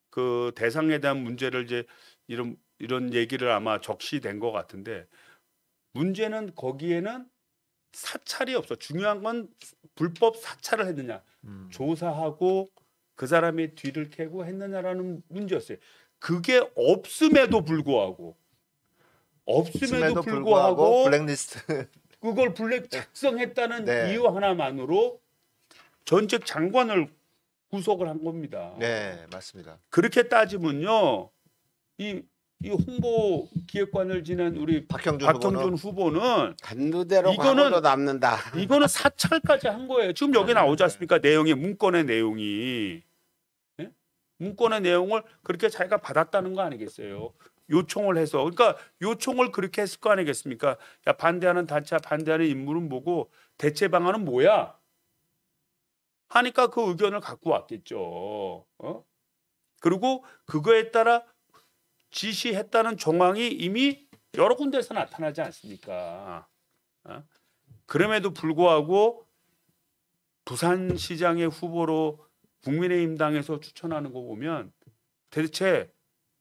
그 대상에 대한 문제를 이제 이런 얘기를 아마 적시된 것 같은데 문제는 거기에는 사찰이 없어. 중요한 건 불법 사찰을 했느냐, 조사하고 그 사람의 뒤를 캐고 했느냐라는 문제였어요. 그게 없음에도 불구하고 블랙리스트 그걸 블랙 작성했다는 네. 이유 하나만으로 전직 장관을 구속을 한 겁니다. 네, 맞습니다. 그렇게 따지면요, 이 홍보 기획관을 지낸 우리 박형준 후보는 단두대로 이거는- 가고도 남는다. 이거는 사찰까지 한 거예요. 지금 여기 나오지 않습니까? 내용이 문건의 내용이 예? 문건의 내용을 그렇게 자기가 받았다는 거 아니겠어요? 요청을 해서 그러니까 요청을 그렇게 했을 거 아니겠습니까? 야 반대하는 단체 반대하는 인물은 뭐고 대체 방안은 뭐야? 하니까 그 의견을 갖고 왔겠죠. 그리고 그거에 따라 지시했다는 정황이 이미 여러 군데서 나타나지 않습니까? 그럼에도 불구하고 부산시장의 후보로 국민의힘 당에서 추천하는 거 보면 대체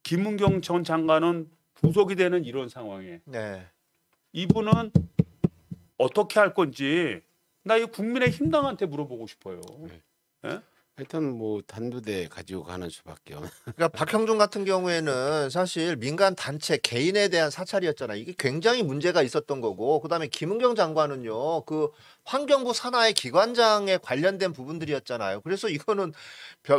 김은경 전 장관은 구속이 되는 이런 상황에 네. 이분은 어떻게 할 건지 나 이 국민의힘 당한테 물어보고 싶어요. 하여튼 뭐 단두대 가지고 가는 수밖에 없는. 그러니까 박형준 같은 경우에는 사실 민간 단체 개인에 대한 사찰이었잖아요. 이게 굉장히 문제가 있었던 거고, 그다음에 김은경 장관은요, 그 환경부 산하의 기관장에 관련된 부분들이었잖아요. 그래서 이거는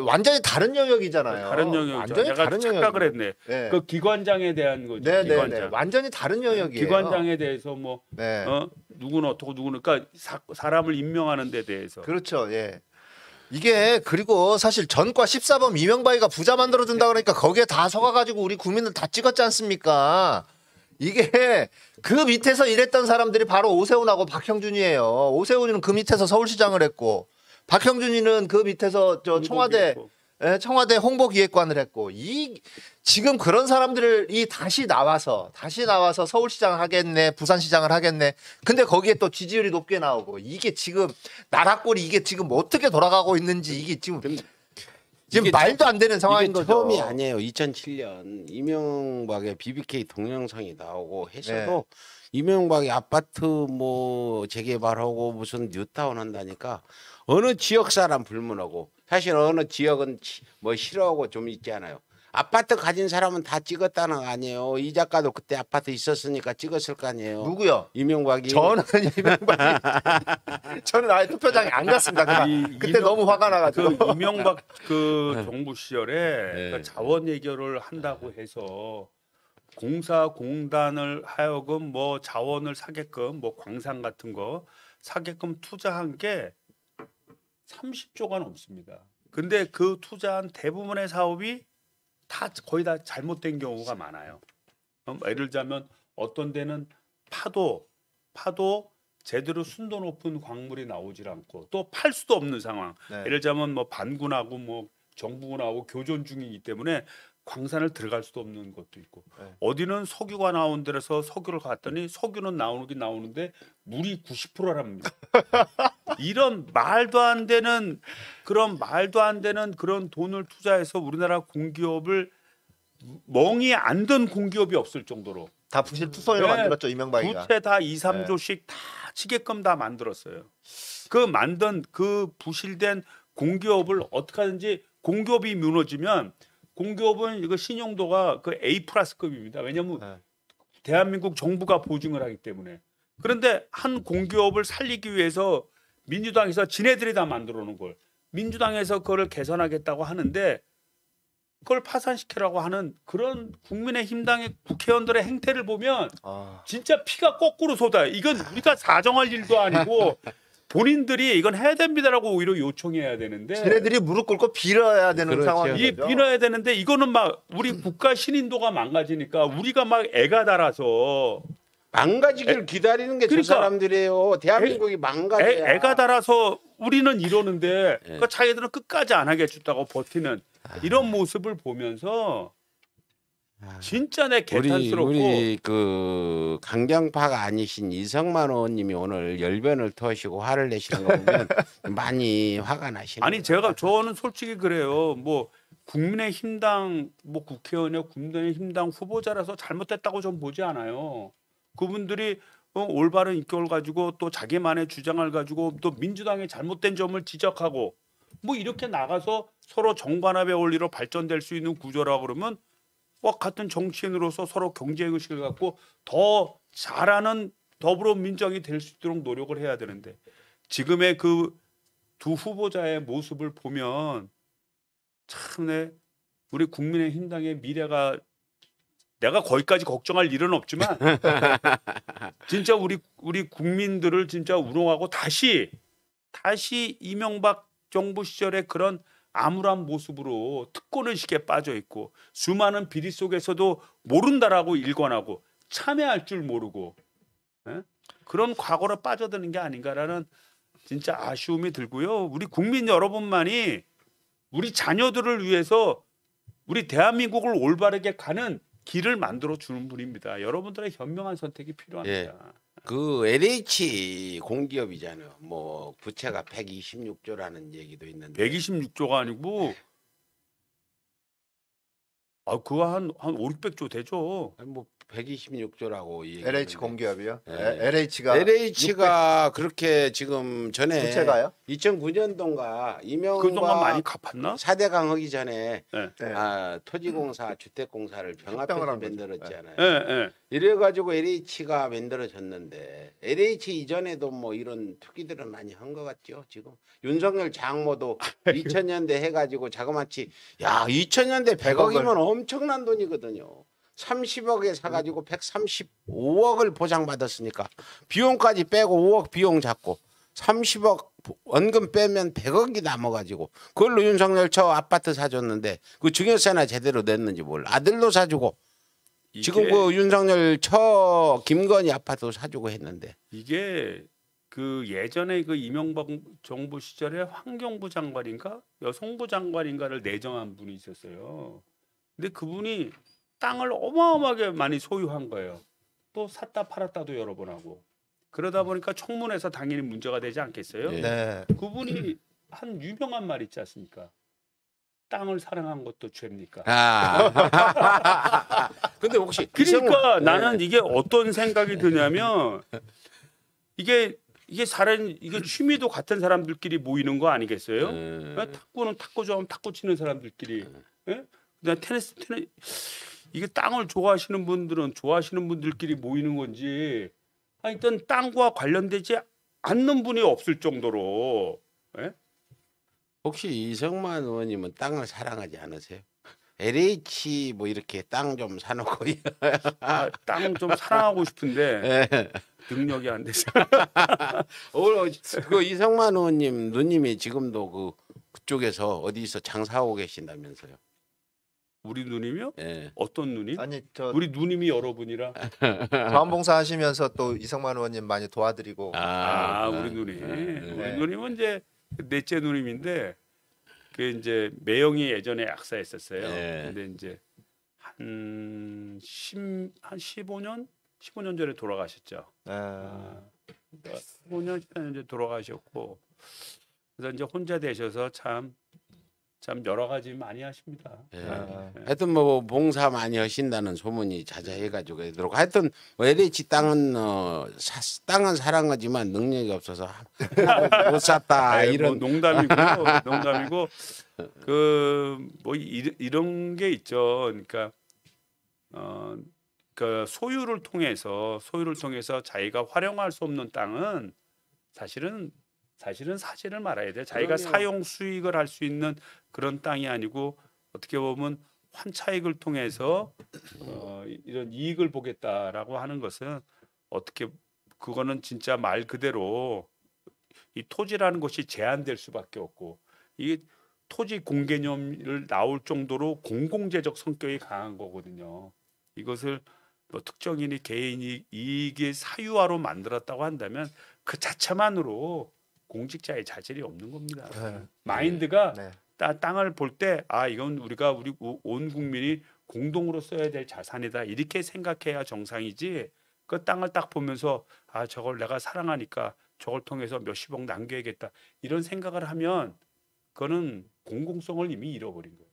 완전히 다른 영역이잖아요. 다른 영역이죠. 완전히 내가 다른 착각을 영역이에요. 했네. 네. 그 기관장에 대한 거죠. 네네네. 기관장. 완전히 다른 영역이에요. 기관장에 대해서 뭐 네. 누구는 어떻고 누구는 그러니까 사람을 임명하는 데 대해서 그렇죠. 예. 이게 그리고 사실 전과 14범 이명박이가 부자 만들어 준다 그러니까 거기에 다 속아가지고 우리 국민들 다 찍었지 않습니까? 이게 그 밑에서 일했던 사람들이 바로 오세훈하고 박형준이에요. 오세훈이는 그 밑에서 서울시장을 했고, 박형준이는 그 밑에서 저 청와대 홍보기획관을 했고, 지금 그런 사람들이 다시 나와서 서울시장을 하겠네, 부산시장을 하겠네. 근데 거기에 또 지지율이 높게 나오고, 이게 지금 나라꼴이 이게 지금 어떻게 돌아가고 있는지 이게 지금 말도 안 되는 상황인 이게 거죠. 처음이 아니에요. 2007년 이명박의 BBK 동영상이 나오고 해서도 이명박이 아파트 뭐 재개발하고 무슨 뉴타운 한다니까 어느 지역 사람 불문하고, 사실 어느 지역은 뭐 싫어하고 좀 있지 않아요. 아파트 가진 사람은 다 찍었다는 거 아니에요. 이 작가도 그때 아파트 있었으니까 찍었을 거 아니에요. 누구요? 이명박이. 저는 이명박이 저는 아예 투표장에 안 갔습니다. 그때 너무 화가 나가지고. 그 이명박 그 정부 시절에 그 자원 예결을 한다고 해서 공사공단을 하여금 뭐 자원을 사게끔 뭐 광산 같은 거 사게끔 투자한 게 30조가 넘습니다. 근데 그 투자한 대부분의 사업이 다 거의 다 잘못된 경우가 많아요. 예를 들자면 어떤 데는 파도 제대로 순도 높은 광물이 나오질 않고 또 팔 수도 없는 상황. 네. 예를 들자면 뭐 반군하고 뭐 정부군하고 교전 중이기 때문에 광산을 들어갈 수도 없는 것도 있고 네. 어디는 석유가 나온 데라서 석유를 갔더니 석유는 나오긴 나오는데 물이 90%랍니다. 이런 말도 안 되는 그런 돈을 투자해서 우리나라 공기업을 멍이 안 든 공기업이 없을 정도로 다 부실투성이로 네. 만들었죠 이명박이가. 부채 다 2, 3조씩 다 치게끔 다 만들었어요. 그 만든 그 부실된 공기업을 어떻게 하든지 공기업이 무너지면 공기업은 이거 신용도가 그 A 플러스급입니다. 왜냐하면 네. 대한민국 정부가 보증을 하기 때문에. 그런데 한 공기업을 살리기 위해서 민주당에서 지네들이 다 만들어 놓은 걸 민주당에서 그걸 개선하겠다고 하는데 그걸 파산시키라고 하는 그런 국민의힘당의 국회의원들의 행태를 보면 진짜 피가 거꾸로 쏟아요. 이건 우리가 사정할 일도 아니고 본인들이 이건 해야 됩니다라고 오히려 요청해야 되는데 쟤네들이 무릎 꿇고 빌어야 되는 그렇죠. 상황이죠. 이 빌어야 되는데 이거는 막 우리 국가 신인도가 망가지니까 우리가 막 애가 달아서 망가지길 기다리는 게 저 그러니까 사람들이에요. 대한민국이 망가져야. 애가 달아서 우리는 이러는데 그러니까 자기들은 끝까지 안 하겠다고 버티는 이런 모습을 보면서 진짜 내 개탄스럽고 우리 그 강경파가 아니신 이성만 의원님이 오늘 열변을 터시고 화를 내시는 거 보면 많이 화가 나시는 아니 저는 솔직히 그래요. 뭐 국민의힘당 뭐 국회의원의 국민의힘당 후보자라서 잘못됐다고 좀 보지 않아요. 그분들이 올바른 입결을 가지고 또 자기만의 주장을 가지고 또 민주당의 잘못된 점을 지적하고 뭐 이렇게 나가서 서로 정반합의 원리로 발전될 수 있는 구조라고 그러면 같은 정치인으로서 서로 경제의식을 갖고 더 잘하는 더불어민주당이 될 수 있도록 노력을 해야 되는데 지금의 그 두 후보자의 모습을 보면 참 우리 국민의힘당의 미래가 내가 거기까지 걱정할 일은 없지만 진짜 우리 국민들을 진짜 우롱하고 다시 이명박 정부 시절의 그런 암울한 모습으로 특권의식에 빠져 있고 수많은 비리 속에서도 모른다라고 일관하고 참여할 줄 모르고 그런 과거로 빠져드는 게 아닌가라는 진짜 아쉬움이 들고요. 우리 국민 여러분만이 우리 자녀들을 위해서 우리 대한민국을 올바르게 가는 길을 만들어 주는 분입니다. 여러분들의 현명한 선택이 필요합니다. 그 LH 공기업이잖아요. 뭐 부채가 126조라는 얘기도 있는데 126조가 아니고 그거 한 5, 600조 되죠. 뭐 126조라고 LH 공기업이요? 네. LH가 그렇게 지금 전에 부채가요? 2009년도인가 이명박 그동안 많이 갚았나? 4대강 하기 전에 네. 토지공사, 주택공사를 병합해서 합병을 한 만들었잖아요. 네. 이래가지고 LH가 만들어졌는데 LH 이전에도 뭐 이런 투기들은 많이 한 것 같죠. 지금 윤석열 장모도 2000년대 해가지고 자그마치 2000년대 100억이면 엄청난 돈이거든요. 30억에 사가지고 135억을 보장받았으니까 비용까지 빼고 5억 비용 잡고 30억 원금 빼면 100억이 남아가지고 그걸로 윤석열 저 아파트 사줬는데 그 증여세나 제대로 냈는지 몰라. 아들도 사주고 지금 그 윤석열 처 김건희 아파트도 사주고 했는데 이게 그 예전에 그 이명박 정부 시절에 환경부 장관인가 여성부 장관인가를 내정한 분이 있었어요. 근데 그분이 땅을 어마어마하게 많이 소유한 거예요. 또 샀다 팔았다도 여러 번 하고 그러다 보니까 청문회에서 당연히 문제가 되지 않겠어요? 네. 그분이 한 유명한 말 있지 않습니까? 땅을 사랑한 것도 죄입니까? 근데 혹시 그러니까 나는 이게 어떤 생각이 드냐면 이게 이게 취미도 같은 사람들끼리 모이는 거 아니겠어요? 탁구는 탁구 좋아하면 탁구 치는 사람들끼리, 그다음 테니스 이게 땅을 좋아하시는 분들끼리 모이는 건지, 일단 땅과 관련되지 않는 분이 없을 정도로. 혹시 이성만 의원님은 땅을 사랑하지 않으세요? LH 뭐 이렇게 땅 좀 사놓고 땅 좀 사랑하고 싶은데 능력이 안 돼서. 그 이성만 의원님 누님이 지금도 그쪽에서 어디서 장사하고 계신다면서요? 우리 누님이요? 예. 어떤 누님? 아니 저 우리 누님이 여러분이라. 자원봉사 하시면서 또 이성만 의원님 많이 도와드리고 우리 누님. 네. 우리 누님은 이제 넷째 누님인데 그 이제 매형이 예전에 약사했었어요. 네. 근데 이제 한 15년 전에 돌아가셨죠. 그러니까 15년 전에 돌아가셨고 그래서 이제 혼자 되셔서 참 여러 가지 많이 하십니다. 예. 아. 하여튼 뭐 봉사 많이 하신다는 소문이 자자해가지고 그러고 하여튼 뭐 LH 땅은 땅은 사랑하지만 능력이 없어서 못 샀다 아이, 이런 뭐 농담이고 그 뭐 이런 게 있죠. 그러니까 그 소유를 통해서 자기가 활용할 수 없는 땅은 사실은 사실을 말아야 돼. 자기가 그럼요. 사용 수익을 할 수 있는 그런 땅이 아니고 어떻게 보면 환차익을 통해서 이런 이익을 보겠다라고 하는 것은 어떻게 그거는 진짜 말 그대로 이 토지라는 것이 제한될 수밖에 없고 이 토지 공개념을 나올 정도로 공공재적 성격이 강한 거거든요. 이것을 뭐 특정인이 개인이 이익의 사유화로 만들었다고 한다면 그 자체만으로 공직자의 자질이 없는 겁니다. 네. 마인드가 네. 땅을 볼 때 이건 우리 온 국민이 공동으로 써야 될 자산이다 이렇게 생각해야 정상이지. 그 땅을 딱 보면서 저걸 내가 사랑하니까 저걸 통해서 몇십억 남겨야겠다 이런 생각을 하면 그거는 공공성을 이미 잃어버린 거예요.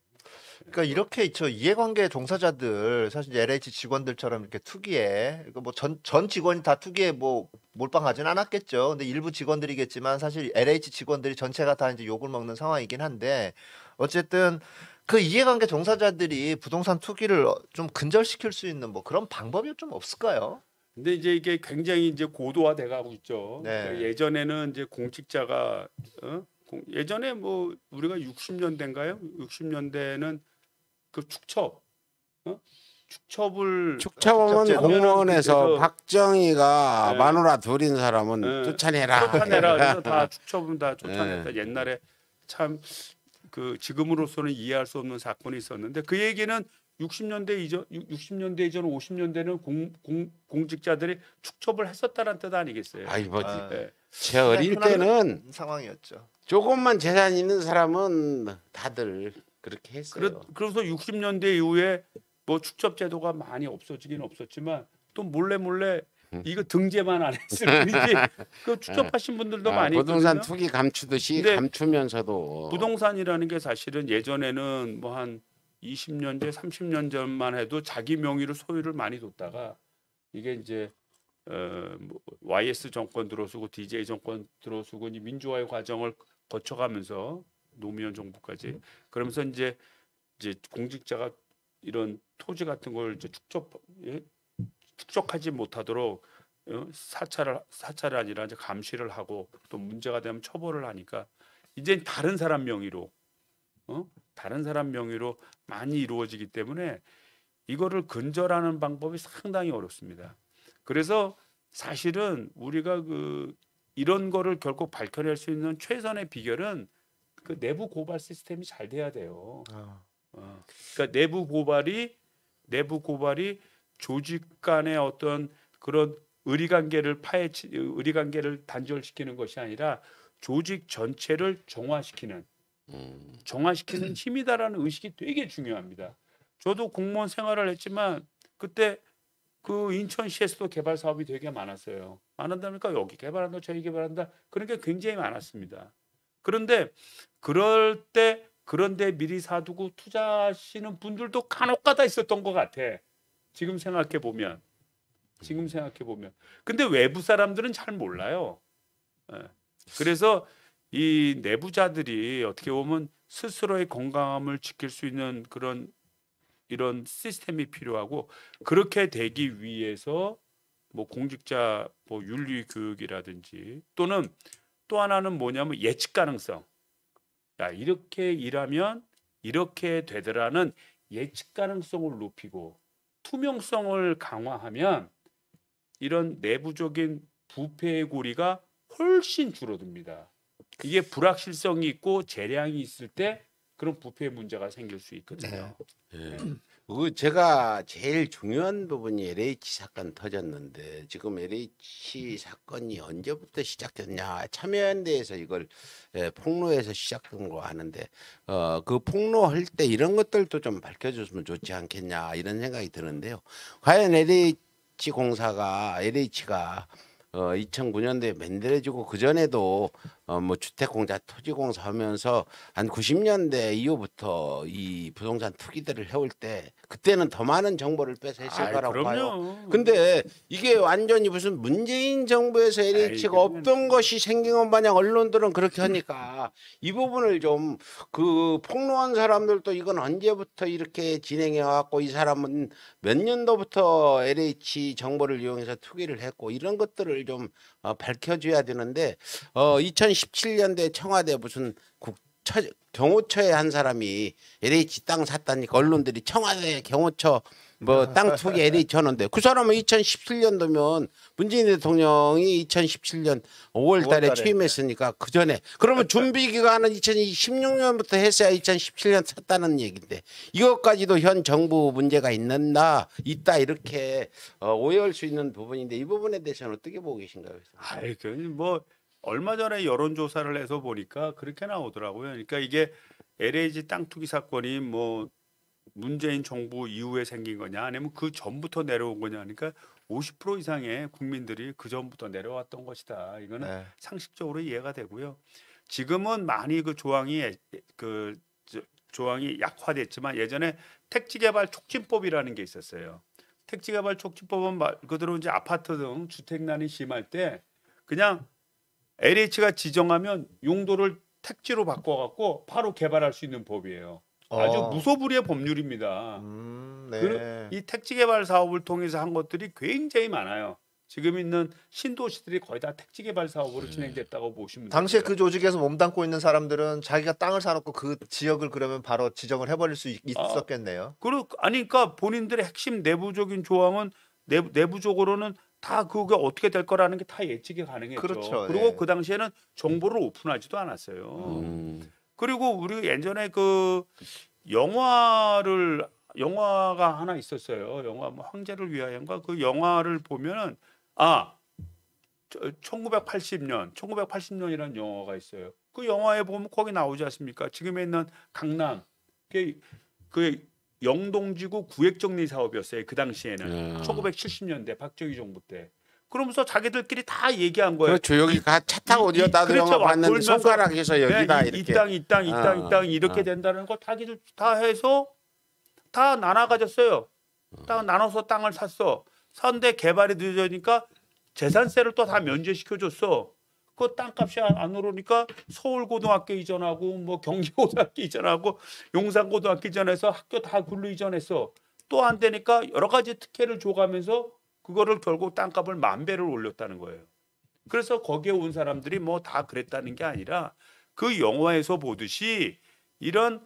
그러니까 이렇게 저 이해관계 종사자들 사실 LH 직원들처럼 이렇게 투기에 뭐 전 직원이 다 투기에 뭐 몰빵하진 않았겠죠. 근데 일부 직원들이겠지만 사실 LH 직원들이 전체가 다 이제 욕을 먹는 상황이긴 한데 어쨌든 그 이해관계 종사자들이 부동산 투기를 좀 근절시킬 수 있는 뭐 그런 방법이 좀 없을까요? 근데 이제 이게 굉장히 이제 고도화돼 가고 있죠. 네. 그러니까 예전에는 이제 공직자가 예전에 뭐 우리가 60년대인가요? 60년대는 그 축첩을 축처보면 축첩제도. 공무원에서 그때서- 박정희가 네. 마누라 둘인 사람은 네. 쫓아내라. 쫓아내라. 그래서 다 축첩은 다 쫓아냈다. 네. 옛날에 참 그 지금으로서는 이해할 수 없는 사건이 있었는데 그 얘기는 60년대 이전 50년대는 공직자들이 축첩을 했었다는 뜻 아니겠어요? 아이 뭐지. 아, 예. 제 어릴 흔한 때는 상황이었죠. 조금만 재산 있는 사람은 다들 그렇게 했어요. 그래서 60년대 이후에 뭐 축첩 제도가 많이 없어지긴 없었지만 또 몰래 이거 등재만 안 했을 뿐이지 그 축첩하신 분들도 많이 부동산 있거든요. 투기 감추듯이 근데 감추면서도 부동산이라는 게 사실은 예전에는 뭐 한 20년 전, 30년 전만 해도 자기 명의로 소유를 많이 뒀다가 이게 이제 뭐 YS 정권 들어서고 DJ 정권 들어서고 이 민주화의 과정을 거쳐가면서 노무현 정부까지 그러면서 이제 공직자가 이런 토지 같은 걸 이제 축적하지 못하도록 사찰이 아니라 이제 감시를 하고 또 문제가 되면 처벌을 하니까 이제 다른 사람 명의로 많이 이루어지기 때문에 이거를 근절하는 방법이 상당히 어렵습니다. 그래서 사실은 우리가 이런 거를 결국 밝혀낼 수 있는 최선의 비결은 그 내부 고발 시스템이 잘 돼야 돼요. 그러니까 내부 고발이 조직 간의 어떤 그런 의리관계를 단절시키는 것이 아니라 조직 전체를 정화시키는 힘이다라는 의식이 되게 중요합니다. 저도 공무원 생활을 했지만 그때 그 인천시에서도 개발 사업이 되게 많았어요. 많았다니까 여기 개발한다 저기 개발한다 그런 게 굉장히 많았습니다. 그런데 그런데 미리 사두고 투자하시는 분들도 간혹가다 있었던 것 같아. 지금 생각해 보면. 근데 외부 사람들은 잘 몰라요. 그래서 이 내부자들이 어떻게 보면 스스로의 건강함을 지킬 수 있는 이런 시스템이 필요하고 그렇게 되기 위해서 뭐 공직자 뭐 윤리 교육이라든지 또는 또 하나는 뭐냐면 예측 가능성. 이렇게 일하면 이렇게 되더라는 예측 가능성을 높이고 투명성을 강화하면 이런 내부적인 부패의 고리가 훨씬 줄어듭니다. 이게 불확실성이 있고 재량이 있을 때 그런 부패 문제가 생길 수 있거든요. 예. 그 제가 제일 중요한 부분이 LH 사건 터졌는데 지금 LH 사건이 언제부터 시작됐냐 참여연대에서 이걸 폭로해서 시작된 거 아는데 그 폭로할 때 이런 것들도 좀 밝혀줬으면 좋지 않겠냐 이런 생각이 드는데요. 과연 LH가 2009년도에 만들어지고 그 전에도 뭐 주택공사, 토지공사 하면서 한 90년대 이후부터 이 부동산 투기들을 해올 때 그때는 더 많은 정보를 빼서 했을 거라고 봐요. 그럼요. 근데 이게 완전히 무슨 문재인 정부에서 LH가 그러면- 없던 것이 생긴 것 마냥 언론들은 그렇게 하니까 이 부분을 좀 그 폭로한 사람들도 이건 언제부터 이렇게 진행해 왔고 이 사람은 몇 년도부터 LH 정보를 이용해서 투기를 했고 이런 것들을 좀 밝혀줘야 되는데 2017년대 청와대 무슨 경호처에 한 사람이 LH 땅 샀다니까 언론들이 청와대 경호처 뭐 땅 투기 LH 하는데 그 사람은 2017년도면 문재인 대통령이 2017년 5월 달에 5월 달에. 취임했으니까 그 전에 그러면 준비 기간은 2016년부터 했어야 2017년 샀다는 얘기인데 이것까지도 현 정부 문제가 있다 이렇게 오해할 수 있는 부분인데 이 부분에 대해서는 어떻게 보고 계신가요? 아이 그뭐 얼마 전에 여론조사를 해서 보니까 그렇게 나오더라고요. 그러니까 이게 LH 땅 투기 사건이 뭐 문재인 정부 이후에 생긴 거냐 아니면 그 전부터 내려온 거냐 하니까 50% 이상의 국민들이 그 전부터 내려왔던 것이다. 이거는 네. 상식적으로 이해가 되고요. 지금은 많이 그 조항이 약화됐지만 예전에 택지개발 촉진법이라는 게 있었어요. 택지개발 촉진법은 말 그대로 이제 아파트 등 주택난이 심할 때 그냥 LH가 지정하면 용도를 택지로 바꿔갖고 바로 개발할 수 있는 법이에요. 아주 무소불위의 법률입니다. 네. 이 택지 개발 사업을 통해서 한 것들이 굉장히 많아요. 지금 있는 신도시들이 거의 다 택지 개발 사업으로 진행됐다고 보시면 당시에 됩니다. 그 조직에서 몸담고 있는 사람들은 자기가 땅을 사놓고 그 지역을 그러면 바로 지정을 해버릴 수 있었겠네요. 그러니까 본인들의 핵심 내부적인 조항은 내부적으로는 다 그게 어떻게 될 거라는 게 다 예측이 가능했죠. 그렇죠. 그리고 예. 그 당시에는 정보를 오픈하지도 않았어요. 그리고 우리 예전에 그 영화가 하나 있었어요. 영화 뭐 황제를 위하여인가 그 영화를 보면은 1980년이라는 영화가 있어요. 그 영화에 보면 거기 나오지 않습니까? 지금에 있는 강남 그 영동지구 구획정리 사업이었어요. 그 당시에는 1970년대 박정희 정부 때. 그러면서 자기들끼리 다 얘기한 거예요. 그렇죠. 여기 차 타고 어디였다 그렇죠. 영화 봤는데 돌면서 손가락에서 여기다 이 이렇게 땅 이 땅 이렇게 된다는 걸 자기들 다 해서 다 나눠 가졌어요. 땅 나눠서 땅을 샀는데 개발이 늦어지니까 재산세를 또 다 면제시켜 줬어. 그 땅값이 안 오르니까 서울고등학교 이전하고 뭐 경기고등학교 이전하고 용산고등학교 이전해서 학교 다 굴로 이전했어. 또 안 되니까 여러 가지 특혜를 줘가면서 그거를 결국 땅값을 10,000배를 올렸다는 거예요. 그래서 거기에 온 사람들이 뭐 다 그랬다는 게 아니라 그 영화에서 보듯이 이런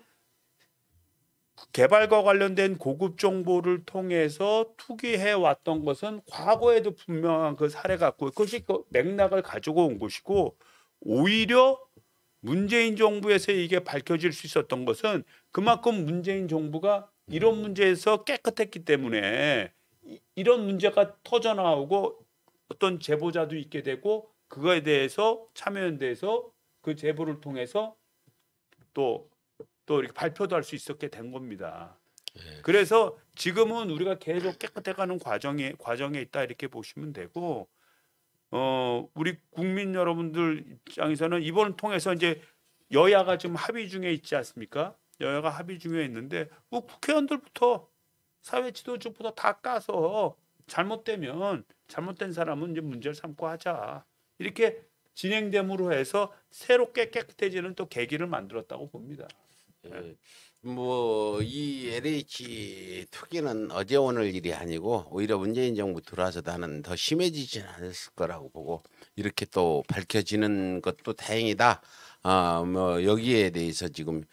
개발과 관련된 고급 정보를 통해서 투기해 왔던 것은 과거에도 분명한 그 사례가 있고 그것이 그 맥락을 가지고 온 것이고 오히려 문재인 정부에서 이게 밝혀질 수 있었던 것은 그만큼 문재인 정부가 이런 문제에서 깨끗했기 때문에 이런 문제가 터져나오고 어떤 제보자도 있게 되고 그거에 대해서 참여연대에서 그 제보를 통해서 또 이렇게 발표도 할 수 있었게 된 겁니다. 그래서 지금은 우리가 계속 깨끗해가는 과정에 있다 이렇게 보시면 되고 우리 국민 여러분들 입장에서는 이번을 통해서 이제 여야가 지금 합의 중에 있지 않습니까? 여야가 합의 중에 있는데 뭐 국회의원들부터 사회 지도자부터 다 까서 잘못된 사람은 이제 문제를 삼고 하자 이렇게 진행됨으로 해서 새롭게 깨끗해지는 또 계기를 만들었다고 봅니다. 뭐 이 LH 투기는 어제 오늘 일이 아니고 오히려 문재인 정부 들어와서 나는 더 심해지진 않았을 거라고 보고 이렇게 또 밝혀지는 것도 다행이다. 뭐 여기에 대해서 지금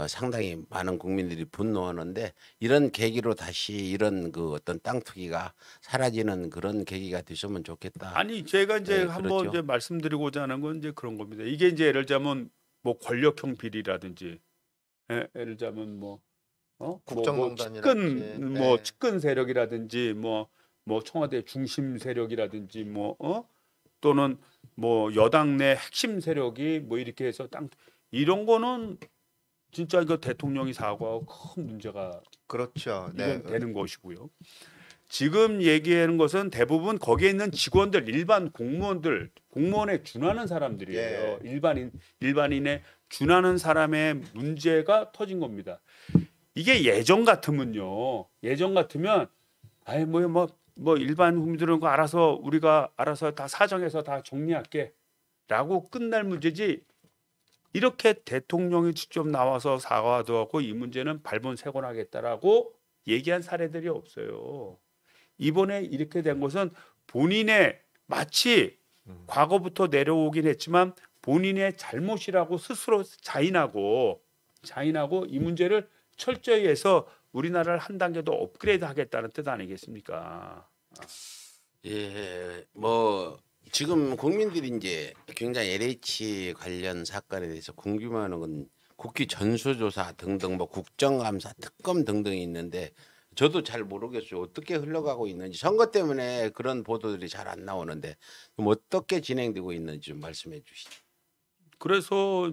상당히 많은 국민들이 분노하는데 이런 계기로 다시 이런 그 어떤 땅 투기가 사라지는 그런 계기가 됐으면 좋겠다. 아니 제가 이제 네, 한번 그렇죠. 이제 말씀드리고자 하는 건 이제 그런 겁니다. 이게 이제 예를 들자면 뭐 권력형 비리라든지 예를 들자면 뭐 국정농단이라든지, 측근 네. 측근 세력이라든지 뭐 청와대 중심 세력이라든지 또는 뭐 여당 내 핵심 세력이 뭐 이렇게 해서 이런 거는 진짜 이거 대통령이 사과하고 큰 문제가 그렇죠. 이건 네. 되는 것이고요. 지금 얘기하는 것은 대부분 거기에 있는 직원들, 일반 공무원들, 공무원에 준하는 사람들이에요. 예. 일반인에 준하는 사람의 문제가 터진 겁니다. 이게 예전 같으면요. 예전 같으면 아이 뭐 일반 국민들은 거 알아서 우리가 알아서 다 사정해서 다 정리할게라고 끝날 문제지. 이렇게 대통령이 직접 나와서 사과도 하고 이 문제는 발본색원하겠다라고 얘기한 사례들이 없어요. 이번에 이렇게 된 것은 본인의 마치 과거부터 내려오긴 했지만 본인의 잘못이라고 스스로 자인하고 이 문제를 철저히 해서 우리나라를 한 단계 더 업그레이드 하겠다는 뜻 아니겠습니까? 예, 뭐 지금 국민들이 이제 굉장히 LH 관련 사건에 대해서 궁금해하는 건 국회 전수조사 등등 뭐 국정감사, 특검 등등이 있는데 저도 잘 모르겠어요. 어떻게 흘러가고 있는지 선거 때문에 그런 보도들이 잘 안 나오는데 좀 어떻게 진행되고 있는지 좀 말씀해 주시죠. 그래서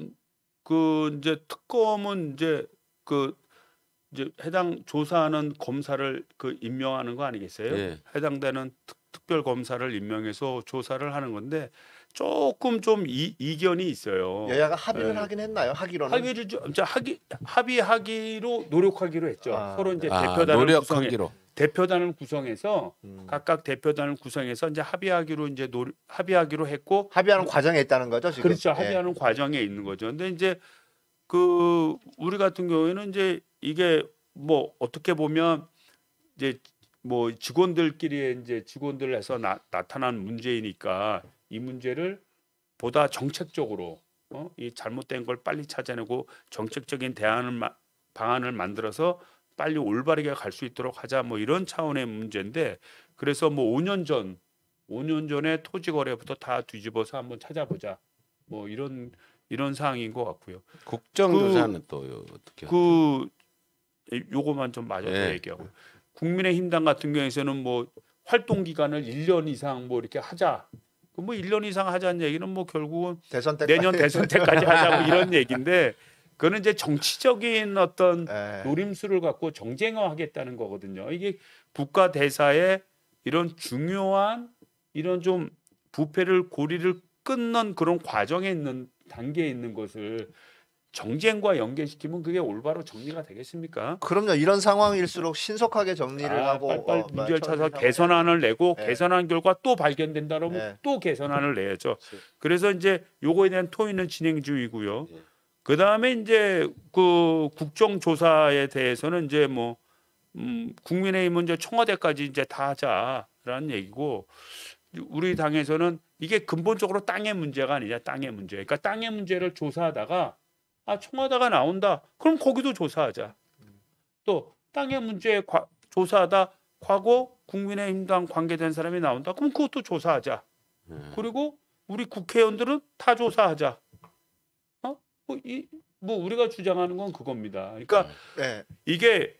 이제 특검은 이제 해당 조사하는 검사를 임명하는 거 아니겠어요? 예. 해당되는 특별 검사를 임명해서 조사를 하는 건데 조금 좀 이견이 있어요. 여야가 합의는 네. 하긴 했나요? 하기로는. 합의하기로 노력하기로 했죠. 아, 서로 이제 네. 노력하기로. 대표단을 구성해서 각각 대표단을 구성해서 이제 합의하기로 했고 합의하는 과정에 있다는 거죠, 지금. 그렇죠. 예. 합의하는 과정에 있는 거죠. 근데 이제 우리 같은 경우에는 이제 이게 뭐 어떻게 보면 이제 뭐 직원들끼리 이제 직원들 해서 나타난 문제이니까 이 문제를 보다 정책적으로 이 잘못된 걸 빨리 찾아내고 정책적인 방안을 만들어서 빨리 올바르게 갈 수 있도록 하자 뭐 이런 차원의 문제인데 그래서 뭐 5년 전에 토지 거래부터 다 뒤집어서 한번 찾아보자 뭐 이런 사항인 것 같고요. 국정조사는 또 어떻게? 요거만 좀 마저 네. 얘기하고 국민의힘당 같은 경우에는 뭐 활동 기간을 1년 이상 뭐 이렇게 하자. 뭐 1년 이상 하자는 얘기는 뭐 결국은 대선 때까지. 내년 대선 때까지 하자고 이런 얘기인데 그거는 이제 정치적인 어떤 예. 노림수를 갖고 정쟁화하겠다는 거거든요. 이게 국가 대사의 이런 중요한 이런 좀 부패를 고리를 끊는 그런 과정에 있는 단계에 있는 것을 정쟁과 연계시키면 그게 올바로 정리가 되겠습니까? 그럼요. 이런 상황일수록 신속하게 정리를 하고 빨리 문제를 찾아서 처리 개선안을 내고 네. 개선안 결과 또 발견된다 그러면 네. 또 개선안을 내야죠. 그래서 이제 요거에 대한 토의는 진행 중이고요. 네. 그다음에 이제 국정조사에 대해서는 이제 뭐 국민의힘은 이제 청와대까지 이제 다 하자라는 얘기고 우리 당에서는 이게 근본적으로 땅의 문제가 아니냐 땅의 문제. 그러니까 땅의 문제를 조사하다가 청와대가 나온다. 그럼 거기도 조사하자. 또 땅의 문제 조사하다 과거 국민의힘당 관계된 사람이 나온다. 그럼 그것도 조사하자. 그리고 우리 국회의원들은 다 조사하자. 뭐 우리가 주장하는 건 그겁니다. 그러니까 네. 이게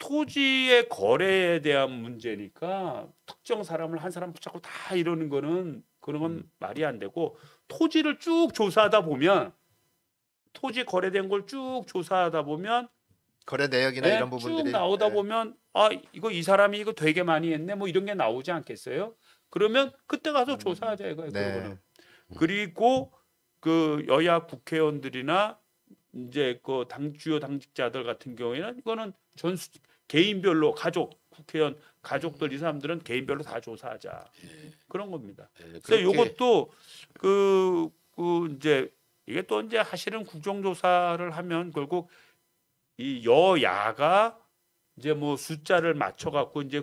토지의 거래에 대한 문제니까 특정 사람을 한 사람 붙잡고 다 이러는 거는 그런 건 말이 안 되고 토지를 쭉 조사하다 보면 토지 거래된 걸 쭉 조사하다 보면 거래 내역이나 이런 부분들이 쭉 나오다 네. 보면 이거 이 사람이 이거 되게 많이 했네 뭐 이런 게 나오지 않겠어요? 그러면 그때 가서 조사하자 이거예요. 네. 그거는. 그리고 여야 국회의원들이나 이제 주요 당직자들 같은 경우에는 이거는 개인별로 국회의원 가족들 이 사람들은 개인별로 다 조사하자 그런 겁니다. 그래서 이것도 이제 이게 또 이제 사실은 국정조사를 하면 결국 이 여야가 이제 뭐 숫자를 맞춰 갖고 이제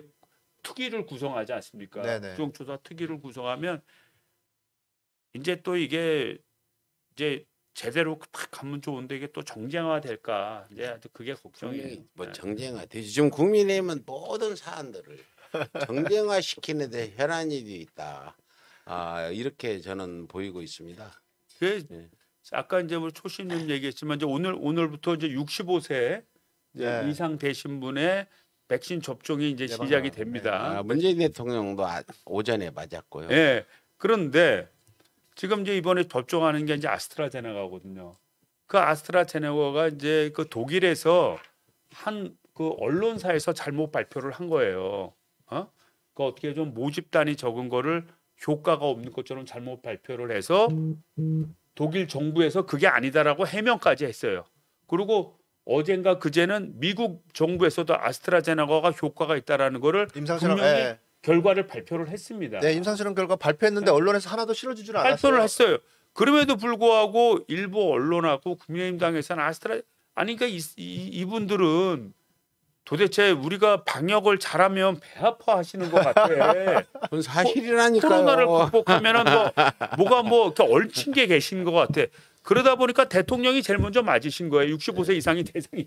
특위를 구성하지 않습니까? 네네. 국정조사 특위를 구성하면 이제 또 이게 이제 제대로 딱 가면 좋은데 이게 또 정쟁화 될까 이제 그게 걱정이에요. 뭐 정쟁화 되지. 지금 국민의힘은 모든 사안들을 정쟁화 시키는 데 혈안이 있다. 이렇게 저는 보이고 있습니다. 그 네. 아까 이제 우리 초신님 얘기했지만 이제 오늘부터 이제 65세 네. 이상 되신 분의 백신 접종이 이제 시작이 됩니다. 아, 문재인 대통령도 오전에 맞았고요. 예. 그런데 지금 이제 이번에 접종하는 게 이제 아스트라제네카거든요. 그 아스트라제네카가 이제 그 독일에서 한 그 언론사에서 잘못 발표를 한 거예요. 그 어떻게 좀 모집단이 적은 거를 효과가 없는 것처럼 잘못 발표를 해서 독일 정부에서 그게 아니다라고 해명까지 했어요. 그리고 어젠가 그제는 미국 정부에서도 아스트라제네카가 효과가 있다라는 거를 임상실험 분명히 예. 결과를 발표를 했습니다. 네, 임상실험 결과 발표했는데 언론에서 하나도 실어주질 않았어요. 발표를 했어요. 그럼에도 불구하고 일부 언론하고 국민의힘당에서는 아니 그러니까 이분들은 도대체 우리가 방역을 잘하면 배 아파 하시는 것 같아. 그건 사실이라니까요. 코로나를 극복하면은 뭐가 뭐 이렇게 얽힌 게 계신 것 같아. 그러다 보니까 대통령이 제일 먼저 맞으신 거예요. 65세 이상이 대상이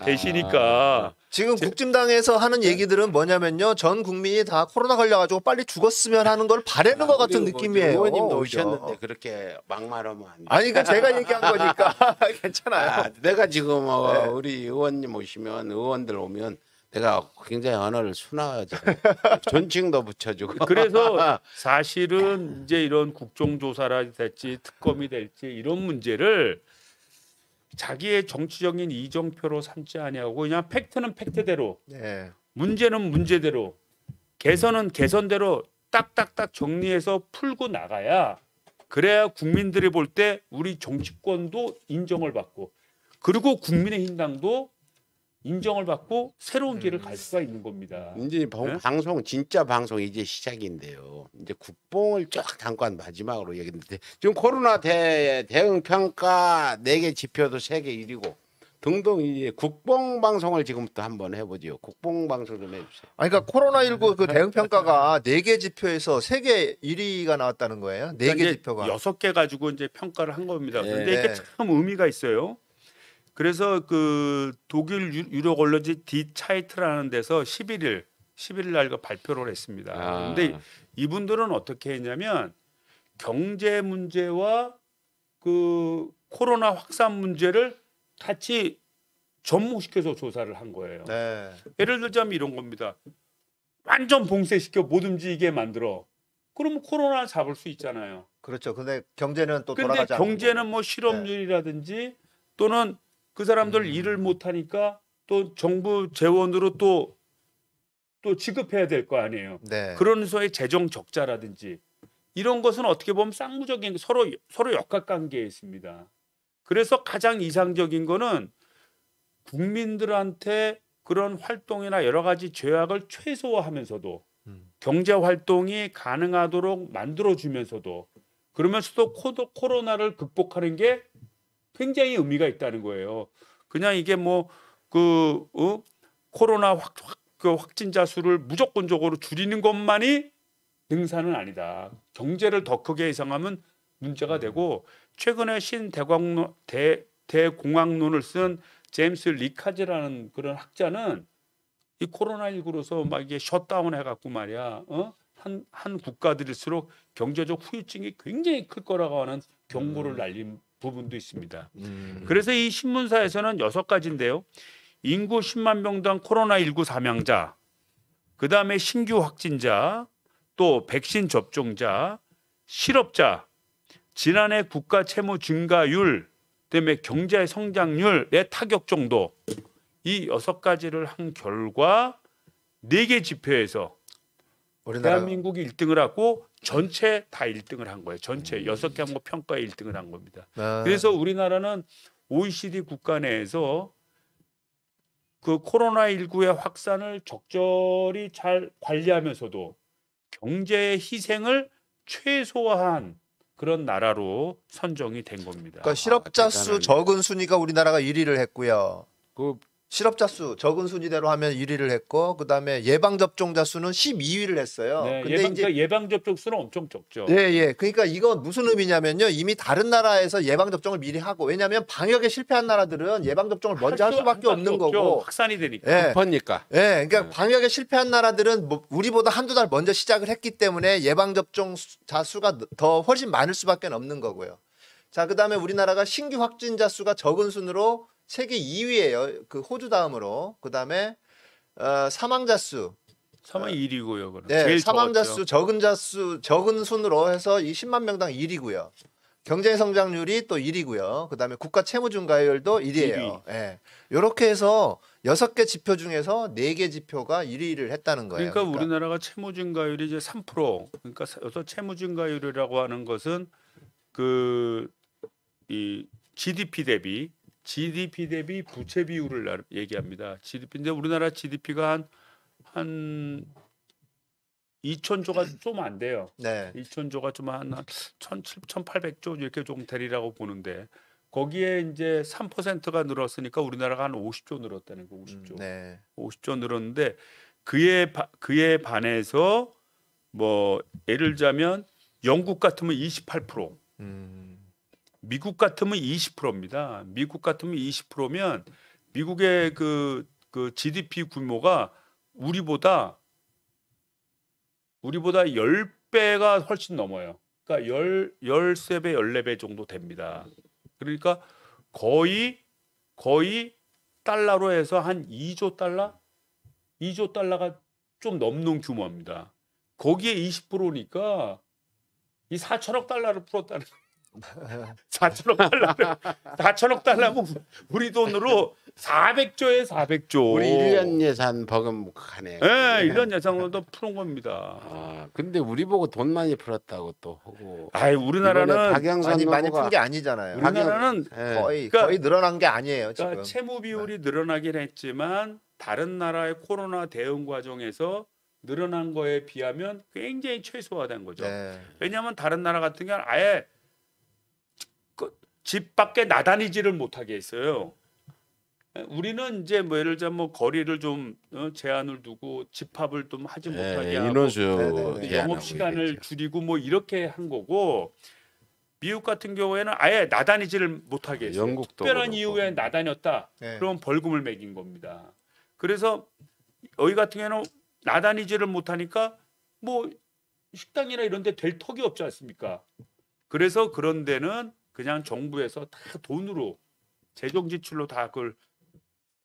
되시니까. 지금 국진당에서 하는 얘기들은 뭐냐면요. 전 국민이 다 코로나 걸려가지고 빨리 죽었으면 하는 걸 바라는 것 같은 우리 느낌이에요. 의원님도 오히려. 오셨는데 그렇게 막말하면 안 돼. 아니 그러니까 제가 얘기한 거니까 괜찮아요. 아, 내가 지금 네. 우리 의원님 오시면 의원들 오면 내가 굉장히 언어를 순화하죠. 존칭도 붙여주고. 그래서 사실은 이제 이런 국정조사라 될지 특검이 될지 이런 문제를 자기의 정치적인 이정표로 삼지 아니하고 그냥 팩트는 팩트대로 네. 문제는 문제대로 개선은 개선대로 딱딱딱 정리해서 풀고 나가야 그래야 국민들이 볼 때 우리 정치권도 인정을 받고 그리고 국민의힘당도 인정을 받고 새로운 길을 갈 수가 있는 겁니다. 이제 네? 방송 진짜 방송 이제 시작인데요. 이제 국뽕을 쫙 잠깐 마지막으로 얘기했는데 지금 코로나 대응 평가 4개 지표도 세계 1위고 등등 이제 국뽕 방송을 지금부터 한번 해보죠. 국뽕 방송 좀 해주세요. 아니 그러니까 코로나19 그 대응 평가가 4개 지표에서 세계 1위가 나왔다는 거예요. 4개 그러니까 지표가. 6개 가지고 이제 평가를 한 겁니다. 네. 그런데 이게 참 의미가 있어요. 그래서 그 독일 유료 언론지 디 차이트라는 데서 11일 날 발표를 했습니다. 그런데 이분들은 어떻게 했냐면 경제 문제와 그 코로나 확산 문제를 같이 접목시켜서 조사를 한 거예요. 네. 예를 들자면 이런 겁니다. 완전 봉쇄시켜 못 움직이게 만들어. 그러면 코로나 잡을 수 있잖아요. 그렇죠. 근데 경제는 또 근데 돌아가지 않고. 경제는 뭐 실업률이라든지 또는 그 사람들 일을 못 하니까 또 정부 재원으로 또 지급해야 될 거 아니에요. 네. 그런 소의 재정 적자라든지 이런 것은 어떻게 보면 쌍무적인 서로 역학관계에 있습니다. 그래서 가장 이상적인 거는 국민들한테 그런 활동이나 여러 가지 죄악을 최소화하면서도 경제 활동이 가능하도록 만들어주면서도 그러면서도 코로나를 극복하는 게 굉장히 의미가 있다는 거예요. 그냥 이게 뭐 코로나 확진자 수를 무조건적으로 줄이는 것만이 능사는 아니다. 경제를 더 크게 예상하면 문제가 되고 최근에 대공황론을 쓴 제임스 리카즈라는 그런 학자는 이 코로나19로서 막 이게 셧다운 해갖고 말이야. 한 국가들일수록 경제적 후유증이 굉장히 클 거라고 하는 경고를 날린 부분도 있습니다. 그래서 이 신문사에서는 6가지인데요. 인구 10만 명당 코로나19 사망자, 그 다음에 신규 확진자, 또 백신 접종자, 실업자, 지난해 국가 채무 증가율, 그다음에 경제 성장률의 타격 정도 이 6가지를 한 결과 4개 지표에서 우리나라 대한민국이 1등을 하고 전체 다 1등을 한 거예요. 전체 6개 항목 평가에 1등을 한 겁니다. 그래서 우리나라는 OECD 국가 내에서 그 코로나19의 확산을 적절히 잘 관리하면서도 경제의 희생을 최소화한 그런 나라로 선정이 된 겁니다. 그러니까 실업자 수 대단하네. 적은 순위가 우리나라가 1위를 했고요. 그 실업자 수 적은 순위대로 하면 1위를 했고 그다음에 예방 접종자 수는 12위를 했어요. 네, 근데 예방 접종 수는 엄청 적죠. 예. 그러니까 이건 무슨 의미냐면요. 이미 다른 나라에서 예방 접종을 미리 하고 왜냐하면 방역에 실패한 나라들은 예방 접종을 먼저 할 수밖에 없는 거고. 확산이 되니까. 예. 급하니까. 예, 그러니까 방역에 실패한 나라들은 뭐 우리보다 한두 달 먼저 시작을 했기 때문에 예방 접종자 수가 더 훨씬 많을 수밖에 없는 거고요. 자, 그다음에 우리나라가 신규 확진자 수가 적은 순으로 세계 2위예요. 그 호주 다음으로. 그다음에 사망자 수. 사망 1위고요. 그럼 네, 제일 사망자 적었죠. 수 적은 순으로 해서 이 10만 명당 1위고요. 경제 성장률이 또 1위고요. 그다음에 국가 채무 증가율도 1위예요. 예. 요렇게 해서 6개 지표 중에서 4개 지표가 1위를 했다는 거예요. 그러니까 우리나라가 채무 증가율이 이제 3%. 그러니까 여기서 채무 증가율이라고 하는 것은 그 이 GDP 대비 부채 비율을 얘기합니다. GDP인데 우리나라 GDP가 한 2,000조가 좀 안 돼요. 네. 2,000조가 좀 한 1,800조 이렇게 좀 되리라고 보는데 거기에 이제 3%가 늘었으니까 우리나라가 한 50조 늘었다는 거, 50조. 네. 50조 늘었는데 그에 반해서 뭐 예를 들자면 영국 같으면 28%, 미국 같으면 20%입니다. 미국 같으면 20%면 미국의 그 GDP 규모가 우리보다 10배가 훨씬 넘어요. 그러니까 13배, 14배 정도 됩니다. 그러니까 거의 달러로 해서 한 2조 달러? 2조 달러가 좀 넘는 규모입니다. 거기에 20%니까 이 4천억 달러를 풀었다는 4천억 달러면 우리 돈으로 400조에 400조. 우리 1년 예산 버금가네. 네, 1년 예산으로도 푸는 겁니다. 아, 근데 우리 보고 돈 많이 풀었다고 또 하고. 아이, 우리나라는 박영선 많이 후보가 푼 게 아니잖아요. 우리나라는 예. 거의 늘어난 게 아니에요, 지금. 그러니까 채무 비율이 늘어나긴 했지만 다른 나라의 코로나 대응 과정에서 늘어난 거에 비하면 굉장히 최소화된 거죠. 네. 왜냐하면 다른 나라 같은 경우는 아예 집 밖에 나다니지를 못하게 했어요. 우리는 이제 뭐 예를 들자면 뭐 거리를 좀 제한을 두고 집합을 좀 하지 못하게 하고 인원수 네네네. 제한하고 영업 시간을 이랬죠. 줄이고 뭐 이렇게 한 거고 미국 같은 경우에는 아예 나다니지를 못하게 했어요. 영국도 특별한 그렇고. 이유에 나다녔다. 네. 그러면 벌금을 매긴 겁니다. 그래서 여기 같은 경우는 나다니지를 못하니까 뭐 식당이나 이런 데 될 턱이 없지 않습니까? 그래서 그런 데는 그냥 정부에서 다 돈으로 재정 지출로 다 그걸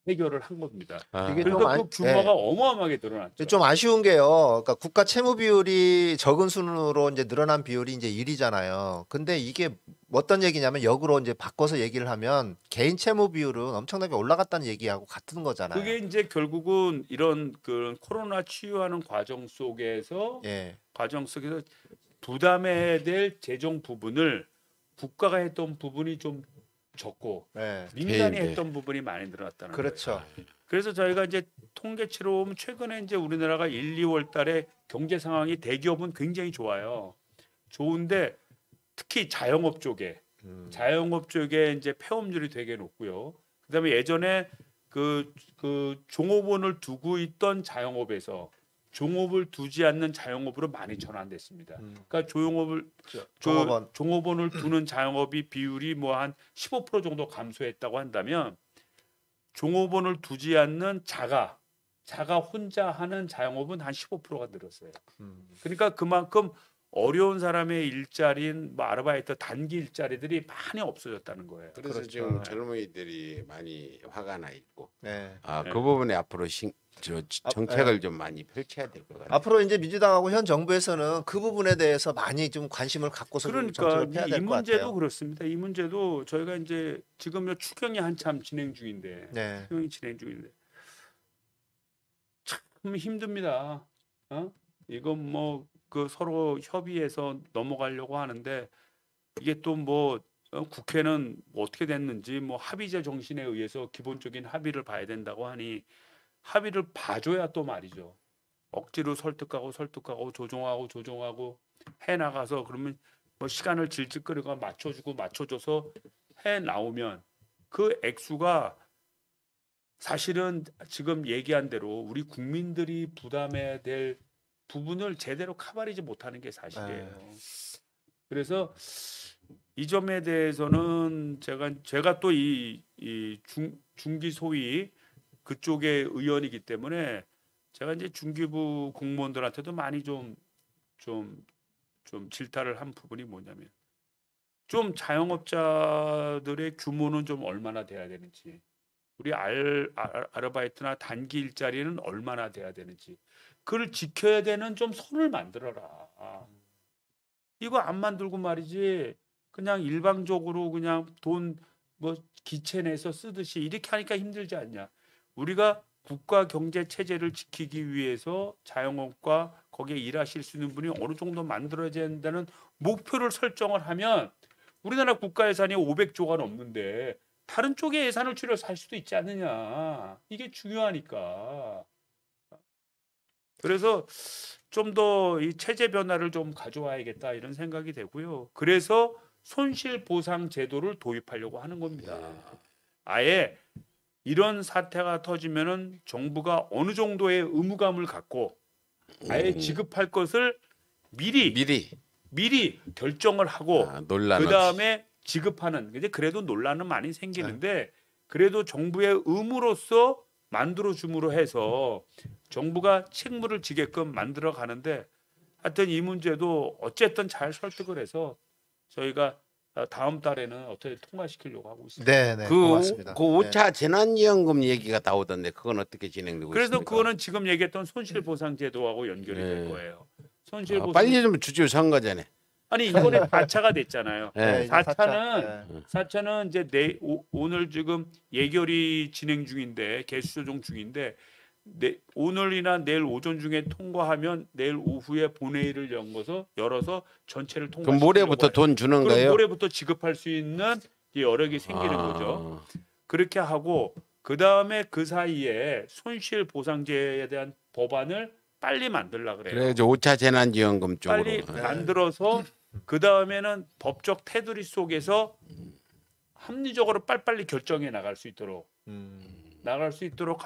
해결을 한 겁니다. 아, 이게 그러니까 좀 그 규모가 어마어마하게 늘어났죠. 좀 아쉬운 게요. 그러니까 국가 채무 비율이 적은 순으로 이제 늘어난 비율이 이제 1위잖아요. 근데 이게 어떤 얘기냐면 역으로 이제 바꿔서 얘기를 하면 개인 채무 비율은 엄청나게 올라갔다는 얘기하고 같은 거잖아요. 그게 이제 결국은 이런 그 코로나 치유하는 과정 속에서 예. 부담해야 될 재정 부분을 국가가 했던 부분이 좀 적고 예. 민간이 개인들. 했던 부분이 많이 늘어났다는 거예요. 그렇죠. 그래서 저희가 이제 통계치로 보면 최근에 이제 우리나라가 1, 2월 달에 경제 상황이 대기업은 굉장히 좋아요. 좋은데 특히 자영업 쪽에 이제 폐업률이 되게 높고요. 그다음에 예전에 그 종업원을 두고 있던 자영업에서 종업을 두지 않는 자영업으로 많이 전환됐습니다. 그러니까 종업원을 두는 자영업이 비율이 뭐 한 15% 정도 감소했다고 한다면 종업원을 두지 않는 자가 혼자 하는 자영업은 한 15%가 늘었어요. 그러니까 그만큼 어려운 사람의 일자리인 뭐 아르바이트 단기 일자리들이 많이 없어졌다는 거예요. 그래서 그렇죠. 지금 젊은이들이 많이 화가 나 있고. 네. 아, 네. 그 부분에 앞으로 정책을 좀 많이 펼쳐야 될 것 같아요. 앞으로 이제 민주당하고 현 정부에서는 그 부분에 대해서 많이 좀 관심을 갖고서 좀 그러니까 정책을 펴야 이 될 것 문제도 같아요. 그렇습니다. 이 문제도 저희가 이제 지금 추경이 한참 진행 중인데 네. 추경이 진행 중인데 참 힘듭니다. 이건 뭐 그 서로 협의해서 넘어가려고 하는데 이게 또 뭐 국회는 뭐 어떻게 됐는지 뭐 합의제 정신에 의해서 기본적인 합의를 봐야 된다고 하니 합의를 봐줘야 또 말이죠. 억지로 설득하고 조종하고 해 나가서 그러면 뭐 시간을 질질 끌고 맞춰줘서 해 나오면 그 액수가 사실은 지금 얘기한 대로 우리 국민들이 부담해야 될 부분을 제대로 커버리지 못하는 게 사실이에요. 그래서 이 점에 대해서는 제가 또 이 중기 소위 그쪽의 의원이기 때문에 제가 이제 중기부 공무원들한테도 많이 좀 질타를 한 부분이 뭐냐면 좀 자영업자들의 규모는 좀 얼마나 돼야 되는지, 우리 아르바이트나 단기 일자리는 얼마나 돼야 되는지, 그걸 지켜야 되는 좀 선을 만들어라. 이거 안 만들고 말이지 그냥 일방적으로 그냥 돈 뭐 기체 내서 쓰듯이 이렇게 하니까 힘들지 않냐. 우리가 국가 경제 체제를 지키기 위해서 자영업과 거기에 일하실 수 있는 분이 어느 정도 만들어야 된다는 목표를 설정을 하면, 우리나라 국가 예산이 500조가 넘는데 다른 쪽에 예산을 줄여서 할 수도 있지 않느냐. 이게 중요하니까. 그래서 좀 더 이 체제 변화를 좀 가져와야겠다 이런 생각이 되고요. 그래서 손실 보상 제도를 도입하려고 하는 겁니다. 아예 이런 사태가 터지면은 정부가 어느 정도의 의무감을 갖고 아예 지급할 것을 미리 결정을 하고 논란 그 다음에 지급하는. 근데 그래도 논란은 많이 생기는데 그래도 정부의 의무로서 만들어 줌으로 해서 정부가 책무를 지게끔 만들어 가는데, 하여튼 이 문제도 어쨌든 잘 설득을 해서 저희가 다음 달에는 어떻게 통과시키려고 하고 있습니다. 네, 그 고맙습니다. 5차 재난지원금 얘기가 나오던데 그건 어떻게 진행되고 그래서 있습니까? 그거는 지금 얘기했던 손실보상제도하고 연결이 될 거예요. 손실보상 빨리 좀 주죠. 선거 전에. 아니 이번에 4차가 됐잖아요. 네. 4차는 이제 오늘 지금 예결위 진행 중인데 개수 조정 중인데 오늘이나 내일 오전 중에 통과하면 내일 오후에 본회의를 열어서 전체를 그럼 통과시키려고 모레부터 해요. 돈 주는 그럼 거예요? 모레부터 지급할 수 있는 여력이 생기는 거죠. 그렇게 하고 그 다음에 그 사이에 손실보상제에 대한 법안을 빨리 만들라 그래요. 그래 이제 5차 재난지원금 쪽으로. 빨리 만들어서 그 다음에는 법적 테두리 속에서 합리적으로 빨리빨리 결정해 나갈 수 있도록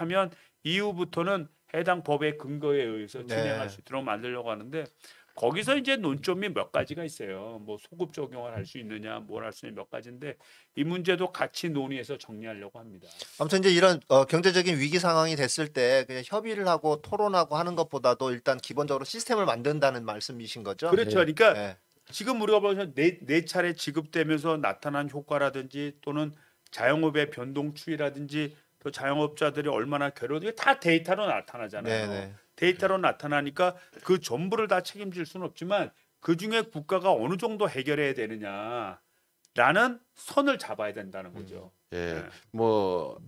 하면 이후부터는 해당 법의 근거에 의해서 진행할 수 있도록 만들려고 하는데, 거기서 이제 논점이 몇 가지가 있어요. 뭐 소급 적용을 할 수 있느냐, 뭘 할 수 있는 몇 가지인데 이 문제도 같이 논의해서 정리하려고 합니다. 아무튼 이제 이런 경제적인 위기 상황이 됐을 때 그냥 협의를 하고 토론하고 하는 것보다도 일단 기본적으로 시스템을 만든다는 말씀이신 거죠? 그렇죠. 그러니까 네. 지금 우리가 보면 네 차례 지급되면서 나타난 효과라든지 또는 자영업의 변동 추이라든지 또 자영업자들이 얼마나 괴로운지 다 데이터로 나타나잖아요. 네네. 데이터로 나타나니까 그 전부를 다 책임질 수는 없지만 그 중에 국가가 어느 정도 해결해야 되느냐라는 선을 잡아야 된다는 거죠. 예, 뭐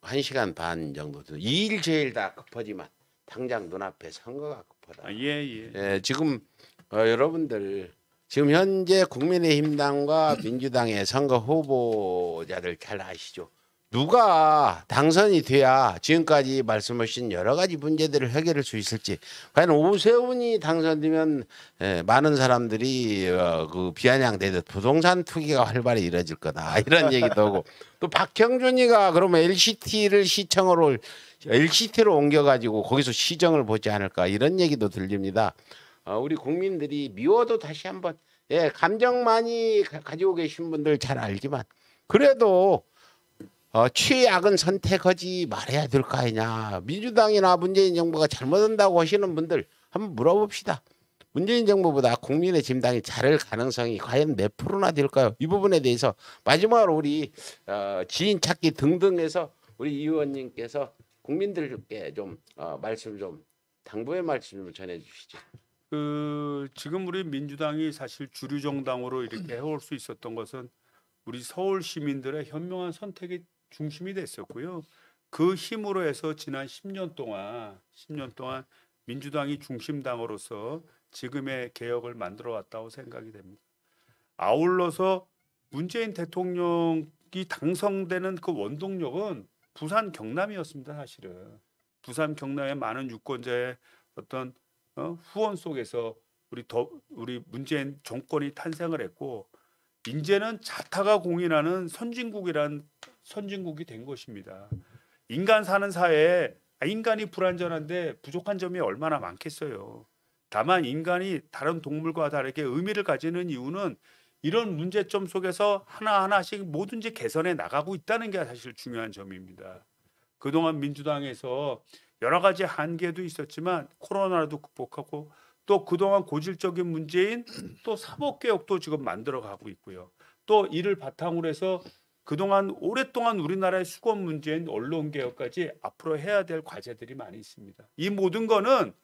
1시간 반 정도. 2일 제일 다 급하지만 당장 눈앞에 선거가 급하다. 예. 지금 여러분들 지금 현재 국민의힘당과 민주당의 선거 후보자들 잘 아시죠? 누가 당선이 돼야 지금까지 말씀하신 여러 가지 문제들을 해결할 수 있을지. 과연 오세훈이 당선되면 많은 사람들이 그 비아냥대듯 부동산 투기가 활발히 이루어질 거다 이런 얘기도 하고, 또 박형준이가 그러면 LCT로 옮겨가지고 거기서 시정을 보지 않을까 이런 얘기도 들립니다. 우리 국민들이 미워도 다시 한번 감정 많이 가지고 계신 분들 잘 알지만 그래도 최악은 선택하지 말아야 될 거 아니냐. 민주당이나 문재인 정부가 잘못한다고 하시는 분들 한번 물어봅시다. 문재인 정부보다 국민의 진당이 잘할 가능성이 과연 몇 프로나 될까요? 이 부분에 대해서 마지막으로 우리 지인 찾기 등등해서 우리 이 의원님께서 국민들께 좀 말씀 좀 당부의 말씀 좀 전해주시죠. 지금 우리 민주당이 사실 주류 정당으로 이렇게 해올 수 있었던 것은 우리 서울 시민들의 현명한 선택이 중심이 됐었고요. 그 힘으로 해서 지난 10년 동안 민주당이 중심당으로서 지금의 개혁을 만들어 왔다고 생각이 됩니다. 아울러서 문재인 대통령이 당선되는 그 원동력은 부산 경남이었습니다. 사실은 부산 경남의 많은 유권자의 어떤 후원 속에서 우리 문재인 정권이 탄생을 했고, 이제는 자타가 공인하는 선진국이 된 것입니다. 인간 사는 사회에 인간이 불완전한데 부족한 점이 얼마나 많겠어요. 다만 인간이 다른 동물과 다르게 의미를 가지는 이유는 이런 문제점 속에서 하나하나씩 뭐든지 개선해 나가고 있다는 게 사실 중요한 점입니다. 그동안 민주당에서 여러 가지 한계도 있었지만 코로나도 극복하고 또 그동안 고질적인 문제인 또 사법개혁도 지금 만들어가고 있고요. 또 이를 바탕으로 해서 그동안 오랫동안 우리나라의 수건 문제인 언론개혁까지 앞으로 해야 될 과제들이 많이 있습니다. 이 모든 거는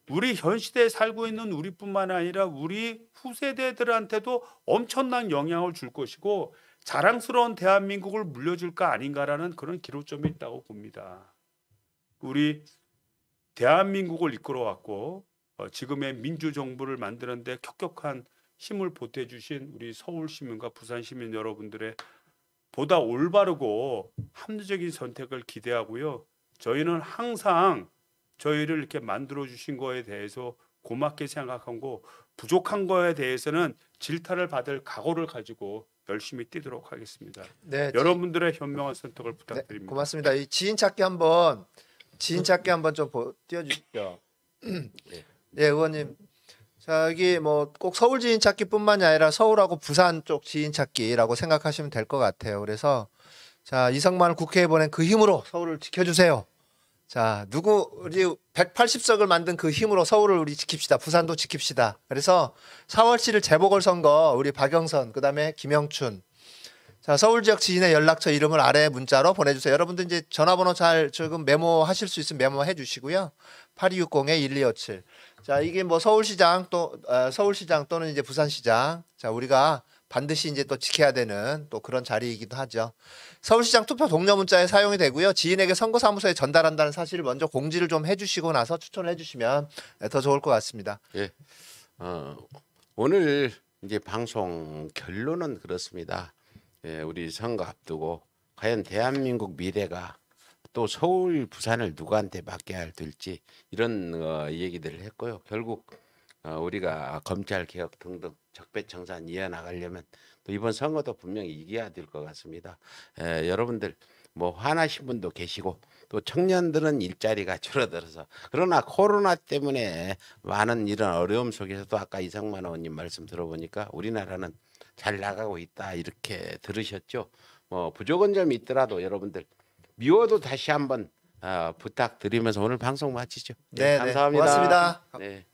우리 현 시대에 살고 있는 우리뿐만 아니라 우리 후세대들한테도 엄청난 영향을 줄 것이고 자랑스러운 대한민국을 물려줄까 아닌가라는 그런 기로점이 있다고 봅니다. 우리 대한민국을 이끌어왔고 지금의 민주정부를 만드는 데 격격한 힘을 보태주신 우리 서울 시민과 부산 시민 여러분들의 보다 올바르고 합리적인 선택을 기대하고요. 저희는 항상 저희를 이렇게 만들어주신 거에 대해서 고맙게 생각하고 부족한 거에 대해서는 질타를 받을 각오를 가지고 열심히 뛰도록 하겠습니다. 네, 여러분들의 현명한 선택을 네, 부탁드립니다. 고맙습니다. 이 지인 찾기 한번 좀 띄워주시죠. 예, 의원님. 자, 여기 뭐 꼭 서울 지인 찾기뿐만이 아니라 서울하고 부산 쪽 지인 찾기라고 생각하시면 될 것 같아요. 그래서 자, 이성만을 국회에 보낸 그 힘으로 서울을 지켜주세요. 자, 우리 180석을 만든 그 힘으로 서울을 우리 지킵시다. 부산도 지킵시다. 그래서 4월 7일 재보궐선거 우리 박영선, 그다음에 김영춘. 자, 서울 지역 지인의 연락처 이름을 아래 문자로 보내주세요. 여러분들 이제 전화번호 잘 지금 메모하실 수 있으면 메모해 주시고요. 8260-1257. 자, 이게 뭐 서울시장 또는 이제 부산시장. 자, 우리가 반드시 이제 또 지켜야 되는 또 그런 자리이기도 하죠. 서울시장 투표 독려 문자에 사용이 되고요. 지인에게 선거사무소에 전달한다는 사실을 먼저 공지를 좀 해주시고 나서 추천을 해주시면 더 좋을 것 같습니다. 예. 오늘 이제 방송 결론은 그렇습니다. 예, 우리 선거 앞두고 과연 대한민국 미래가 또 서울, 부산을 누구한테 맡겨야 될지 이런 얘기들을 했고요. 결국 우리가 검찰 개혁 등등 적폐청산 이어나가려면 또 이번 선거도 분명히 이겨야 될 것 같습니다. 여러분들 뭐 화나신 분도 계시고 또 청년들은 일자리가 줄어들어서 그러나 코로나 때문에 많은 이런 어려움 속에서도 아까 이성만 의원님 말씀 들어보니까 우리나라는 잘 나가고 있다 이렇게 들으셨죠. 뭐 부족한 점이 있더라도 여러분들 미워도 다시 한번 부탁드리면서 오늘 방송 마치죠. 네, 감사합니다. 고맙습니다. 네.